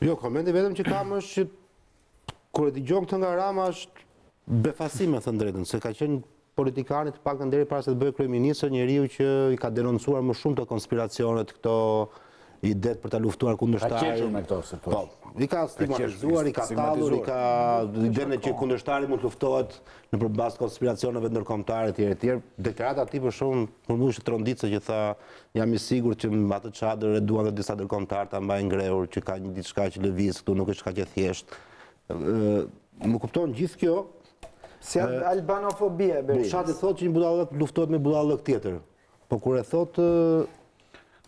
Jo, komenti vetëm që kam është që kur e dëgjon këtë nga Rama është befasi, me thënë drejtën, se ka qenë politikanit të paktën deri para se të bëjë kryeministër, njeriu që i ka denoncuar më shumë të konspiracionet, këto idet për ta luftuar kundërshtarin. Ka qenë me këto se po. I ka stigmatizuar, i ka tallur, i ka idenë që kundërshtari mund të luftohet në përballë konspiracioneve ndërkombëtare etj. Deklarata e tij për shumë për mua është trondicë që tha jam i sigurt që atë çadër e duan edhe disa ndërkombëtar ta mbajnë ngrehur, që ka një diçka që lëviz këtu, nuk është kaq e thjeshtë. Më kupton gjithë kjo. Si albanofobia, Berisha. Bushati thotë që një budallëk luftohet me budallëk tjetër. Po kur e thotë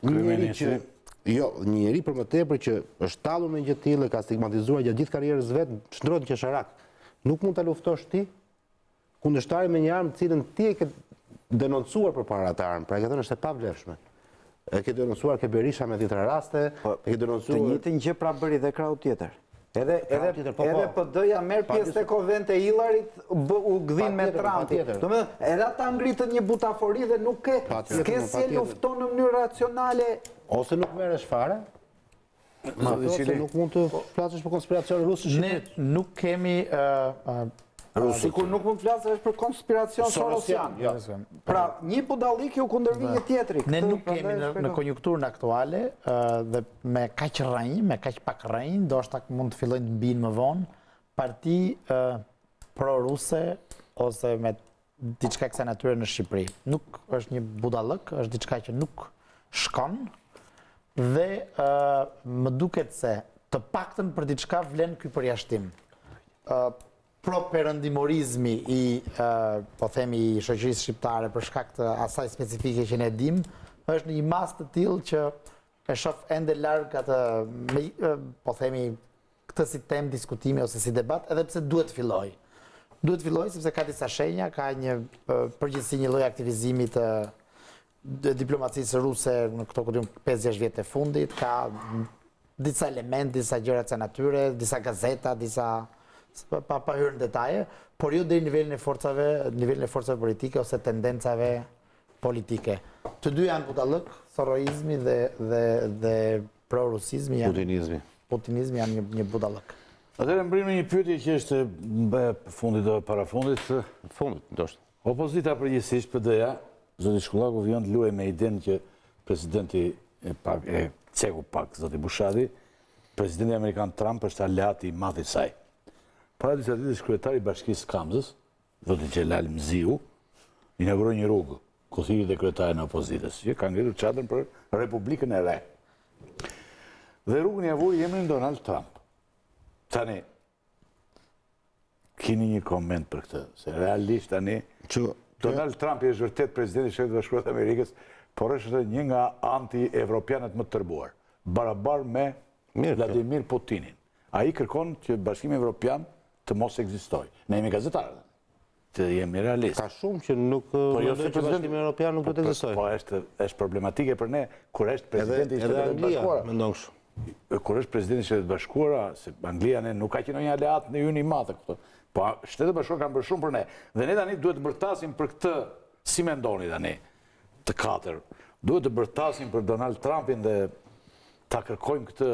një njeri për më tepër që është tallur me gjë të tillë, ka stigmatizuar gjatë gjithë karrierës vet, çndrohet në qesharak. Nuk mund ta luftosh ti kundërshtarin me një armë të cilën ti e ke denoncuar përpara atë armë. Pra e ke thënë është e pavlefshme. E ke denoncuar ke Berisha me 10 raste, e ke denoncuar. Të njëjtën gjë pra bëri dhe krau tjetër. Edhe PD-ja merr pjesë te konvente e Hillarit, u gdhin me Trumpin. Domethënë, edhe ata ngritën një butafori dhe nuk ke si lufton në mënyrë racionale. Ose nuk merresh fare. Nuk mund të flasësh për konspiracion rusë. Ne nuk kemi sikur nuk mund të flasësh për konspiracion sorosian. Pra, një budallik u kundërvi një tjetri. Ne nuk kemi në konjunkturën aktuale dhe me kaq rrënjë, me kaq pak rrënjë, ndoshta mund të fillojnë të mbinë më vonë parti pro-ruse ose me diçka kësaj natyre në Shqipëri. Nuk është një budallëk, është diçka që nuk shkon dhe më duket se të paktën për diçka vlen ky përjashtim. Pro-perëndimorizmi i po themi i shoqërisë shqiptare për shkak të asaj specifike që ne dim, është në një mas të tillë që e shoh ende larg atë po themi këtë si temë diskutimi ose si debat, edhe pse duhet të filloj. Duhet të filloj sepse ka disa shenja, ka një përgjithësi një lloj aktivizimi të diplomacisë ruse në këto 5-6 vjet e fundit, ka disa elemente, disa gjëra të natyre, disa gazeta, disa pa hyrë në detaje, por jo deri në nivelin e forcave politike ose tendencave politike. Të dy janë budallëk, soroizmi dhe pro-rusizmi putinizmi janë një budallëk. Atëherë mbrim një pyetje që është fundit do parafundit. Fundit, ndoshta. Opozita përgjithsisht PD-ja, zoti Shkullaku vjen të luajë me idenë që presidenti e ceku pak zoti Bushati, presidenti amerikan Trump është aleati i madh i saj. Para disa ditësh kryetari i Bashkisë Kamzës, zoti Xhelal Mziu, inauguroi një rrugë ku thiri dhe kryetari në opozitës, që ka ngritur çadrën për Republikën e Re. Dhe rrugën ia vuri emrin Donald Trump. Tani, keni një koment për këtë, se realisht tani, Donald Trump është vërtet presidenti i Shtetit Bashkuar të Amerikës, por është një nga anti-evropianët më të tërbuar, barabar me Vladimir Putinin. Ai kërkon që Bashkimi Evropian të mos ekzistojë. Ne jemi gazetarë, të jemi realistë. Ka shumë që nuk mendojnë që Bashkimi Evropian nuk do të ekzistojë. Po është problematike për ne kur është presidenti i Shtetit Bashkuar. Mendon kështu. Kur është presidenti i Shtetit Bashkuar, se Anglia ne nuk ka qenë një aleat në hyjnë i madh këtu. Po Shtetet Bashkuara kanë bërë shumë për ne. Dhe ne tani duhet të bërtasim për këtë, si mendoni tani, të katër. Duhet të bërtasim për Donald Trumpin dhe ta kërkojmë këtë...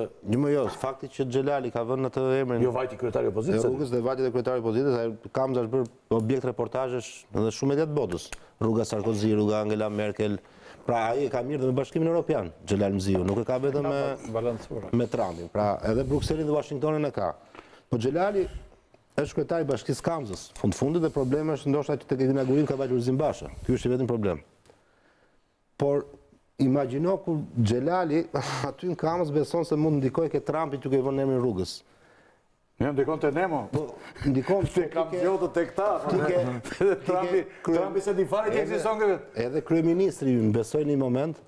Fakti që Xhelali ka vënë në të emrin... Jo vajti kryetari i opozitës. Rrugës dhe vajti dhe kryetari i opozitës, Kamza është bërë objekt reportazhesh dhe shumë media të botës. Rruga Sarkozy, rruga Angela Merkel. Pra ai e ka mirë dhe me Bashkimin Evropian, Xhelal Mziu, nuk e ka vetëm me Trumpin. Pra edhe Brukselin dhe Washingtonin e ka. Po Xhelali është kryetari i Bashkisë Kamzës. Fundit dhe problemi është ndoshta që tek inaugurim ka vajtur Zimbasha. Ky është vetëm problem. Por imagjino kur Xhelali aty në Kamës beson se mund ndikojë ke Trumpi që i vënë emrin rrugës. Jo, ndikon te Nemo. Ndikon te Kamziotë tek ta. Trumpi se di fare që ekziston këtu. Edhe kryeministri ynë besoi në një moment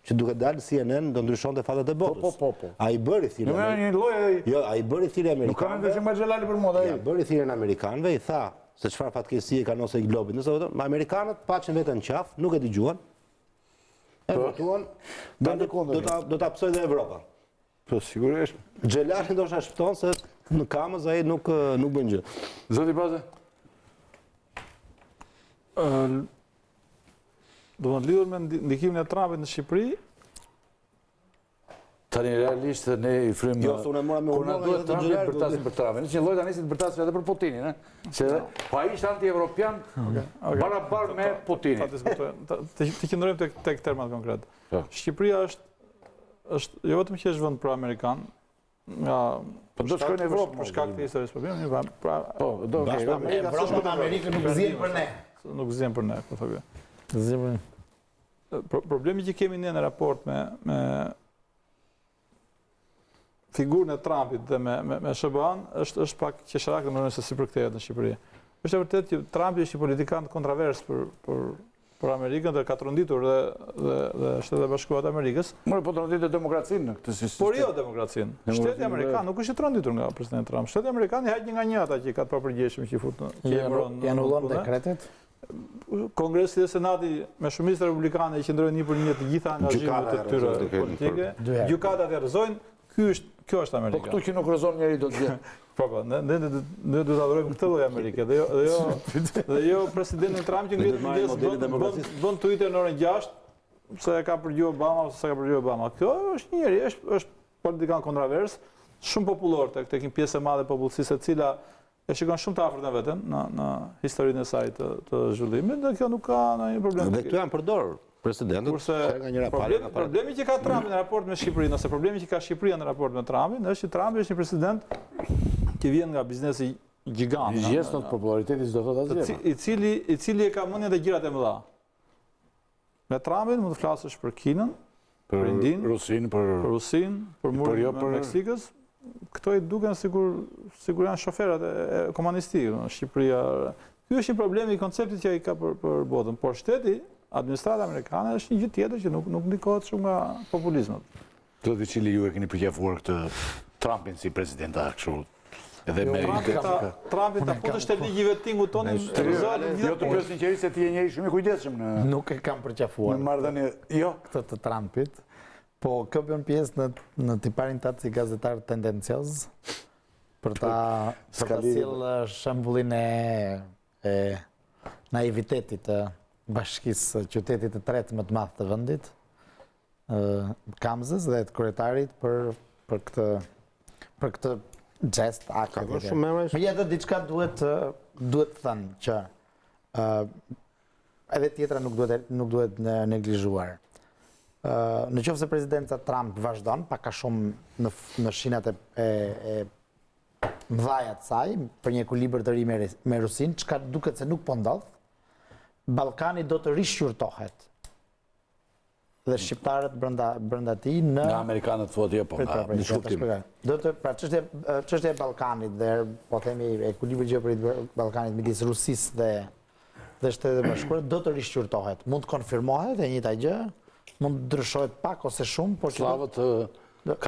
që duke dalë CNN do ndryshonte fatet e botës. Po. Ai bëri thirrje. Jo, ai bëri thirrje amerikanëve. Nuk ka ndryshim me Xhelali për mua ai. Bëri thirrjen amerikanëve, i tha se çfarë fatkeqësie ka ose i globit. Nëse amerikanët paçën veten qaf, nuk e dëgjuan. E votuan, do ta psoj dhe Evropa. Po sigurisht. Xhelali ndoshta shpëton se në Kamës ai nuk bën gjë. Zoti Baze. Do të lidhur me ndikimin e Trumpit në Shqipëri, Tani realisht ne i frym Jo, unë e mora me kur na humor, duhet jo të Trumpi gjërar, bërtasin për Trumpin. Që një lloj tani si të bërtasin edhe për Putinin, se po ai ishte anti-evropian barabar me Putinin. Ta diskutojmë, të qëndrojmë tek termat konkret. Shqipëria është jo vetëm që është vend pro-amerikan, nga po do të shkojnë në Evropë për shkak të historisë problemit, pra po do të Evropa me Amerikën nuk zjen për ne. Nuk zjen për ne, po thonë. Zjen për ne. Problemi që kemi ne në raport me figurën e Trumpit dhe me SBA-n është pak qesharak, domethënë se si përkthehet në Shqipëri. Është e vërtetë që Trumpi është një politikan kontrovers për Amerikën dhe ka tronditur dhe Shtetet e Bashkuara të Amerikës. Por po tronditë demokracinë në këtë sistem. Por jo demokracinë. Shteti Amerikan nuk është i tronditur nga presidenti Trump. Shteti Amerikan i hajt një nga një ata që ka të papërgjeshëm që i fut janë ullon dekretet. Kongresi dhe Senati me shumicë republikane i qëndrojnë një për një të gjitha angazhimet të tyre politike. Gjykatat e rrëzojnë. Kjo është Amerika. Po këtu që nuk rrëzon njeri do të vjen. Po, ne do të adhurojmë këtë lloj Amerike dhe jo presidentin Trump që bën Twitter në orën 6 se ka përgjigj Obama ose se ka përgjigj Obama. Kjo është një njeri, është politikan kontrovers, shumë popullor tek një pjesë e madhe e popullsisë e cila e shikon shumë të afërt në veten në historinë e saj të zhvillimit dhe kjo nuk ka ndonjë problem. Dhe këtu janë përdor presidentët nga njëra palë nga palë. Problemi që ka Trumpi në raport me Shqipërinë, ose problemi që ka Shqipëria në raport me Trumpin, është që Trumpi është një president që vjen nga biznesi gjigant. Gjestë të popularitetit do thotë asgjë. I cili e ka mendjen dhe gjërat e mëdha. Me Trumpin mund të flasësh për Kinën, për Indinë, për murin e Meksikës. Këto i duken sikur janë shoferat e komunistik në Shqipëria. Ky është një problem i konceptit që ai ka për botën, por shteti administrata amerikane është një gjë tjetër që nuk ndikohet shumë nga populizmat. Do të cili ju e keni përqafuar këtë Trumpin si president kështu. Edhe me Trumpi ta futësh te ligjive të tingut tonin. Jo të pyes sinqerisht se ti je njëri shumë i kujdesshëm në nuk e kam përqafuar. Në marrëdhënie jo këtë të Trumpit. Po kjo bën pjesë në tiparin tatë si gazetar tendencioz për ta sjellë shembullin e naivitetit të bashkisë qytetit të tretë më të madh të vendit, Kamzës dhe të kryetarit për këtë gest akt. Megjithatë diçka duhet të thënë që edhe tjetra nuk duhet neglizhuar. Në qoftë se presidenca Trump vazhdon pak a shumë në shinat e mëdhaja të saj për një ekuilibër të ri me Rusinë, çka duket se nuk po ndodh, Ballkani do të rishqyrtohet. Dhe shqiptarët brenda tij në amerikanët thotë jo po në shkurtim. Do të pra çështja e Ballkanit dhe po themi ekuilibri gjeopolitik Ballkanit midis Rusisë dhe Shtetet e Bashkuara do të rishqyrtohet. Mund të konfirmohet e njëjta gjë, mund të ndryshohet pak ose shumë, por slavët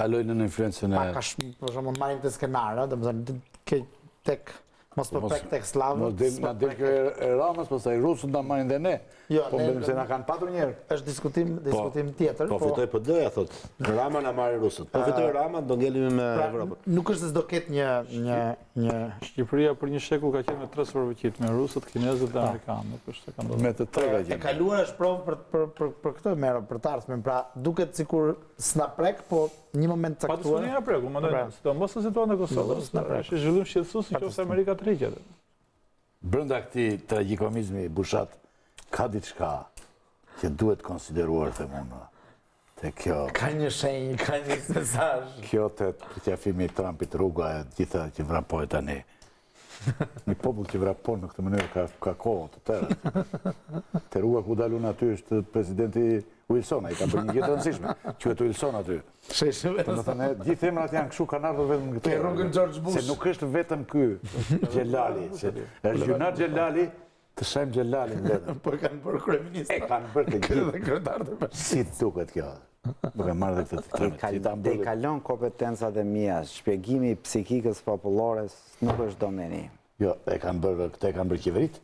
kalojnë në influencën e pak a shumë, për shembull marrim të skenar, domethënë tek mos përpek tek slavët. Na del kjo e Ramës, pastaj rusët na marrin dhe ne. Po mbetëm se na kanë patur një herë. Është diskutim tjetër. Po fitoi PD-ja thotë. Rama na marrin rusët. Po fitoi Rama do ngelemi me Evropën. Nuk është se s'do ketë një Shqipëria për një shekull ka qenë me tre superfuqit, me rusët, kinezët dhe amerikanët. Nuk është se ka ndodhur. Me të trega gjë. E kaluar është provë për këtë merë, për të ardhmen. Pra duket sikur s'na prek, po një moment caktuar. Pa të s'na prek, mendoj, sidomos në situatën e Kosovës. Është zhvillim shqetësues nëse Amerika të rriqet. Brenda këtij tragjikomizmi bushat ka diçka që duhet konsideruar them unë. Te kjo ka një shenjë, ka një mesazh. Kjo te qafimi i Trumpit rruga e gjitha që vrapojnë tani. Një popull që vrapon në këtë mënyrë ka kohë të tërë. Te rruga ku dalun aty është presidenti Wilson, ai ka bërë një gjë të rëndësishme. Quhet Wilson aty. Domethënë gjithë emrat janë kështu kanë ardhur vetëm këtu. Te rrugën George Bush. Se nuk është vetëm ky Xhelali, se është gjuna Xhelali, të shajm Xhelalin vetëm. Po kanë bërë kryeminist. E kanë bërë të gjithë kryetarët e bashkisë. Si duket kjo? Duke marrë dhe këtë i kalon kompetencat e mia, shpjegimi psikikës popullore nuk është domeni. Jo, e kanë bërë qeverit.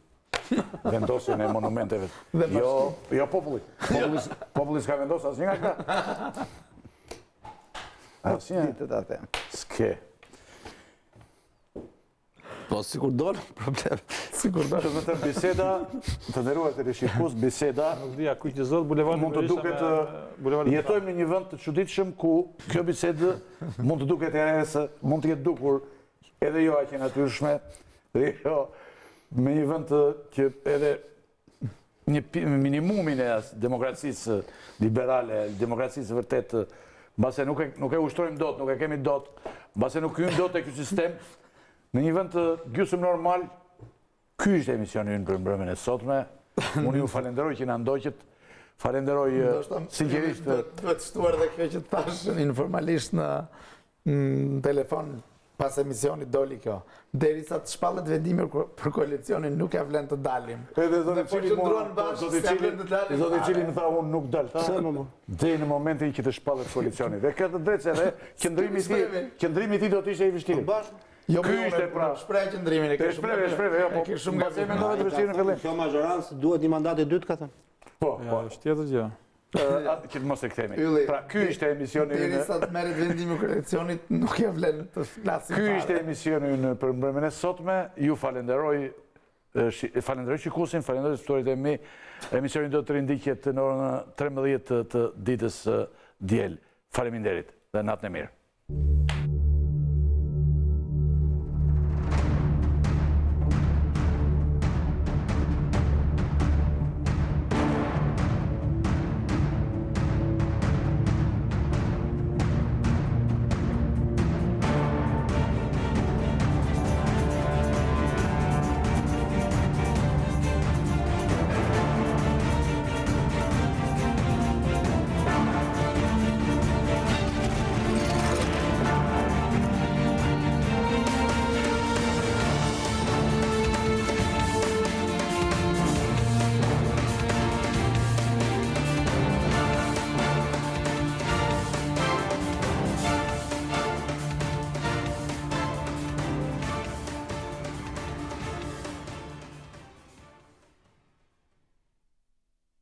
Vendosjen e monumenteve. Jo populli. Populli s'ka vendosur asnjë nga këta. Asnjë. S'ke. Po, si kur do, problem. Të vetëm biseda, të nderuar teleshikues, biseda Nuk dia kujtëzohet bulevardi mund të duket jetojmë në një vend të çuditshëm ku kjo bisedë mund të duket e rëse, mund të jetë dukur edhe jo aq e natyrshme, dhe jo me një vend që edhe një minimumin e demokracisë liberale, demokracisë vërtet, mbase nuk e ushtrojmë dot, nuk e kemi dot, mbase nuk hyjmë dot te ky sistem, në një vend të gjysmë normal, ky është emisioni ynë për mbrëmjen e sotme. Unë ju falenderoj që na ndoqët. Falenderoj sinqerisht. Duhet shtuar edhe kjo që thash informalisht në telefon pas emisionit doli kjo. Derisa të shpallet vendimi për koalicionin nuk e vlen të dalim. Edhe zoti Cili më tha unë nuk dal. Deri në momentin që të shpallet koalicioni. Dhe këtë drejtë edhe qëndrimi i tij do të ishte i vështirë. Jo, ky ishte pra. Shpreh qëndrimin e ke shumë. Jo, po. Ke shumë gabim. Mendova të vështirë në fillim. Kjo mazhorancë duhet një mandat i dytë, ka thënë. Po, është tjetër gjë. Që mos e kthemi. Pra, ky ishte emisioni ynë. Derisa të merret vendimi i koalicionit, nuk e vlen të flasim. Ky ishte emisioni ynë për mbrëmjen e sotme. Ju falenderoj shikuesin, falenderoj ftuarit e mi. Emisioni do të rindiqet në orën 13 të ditës diel. Faleminderit dhe natën e mirë.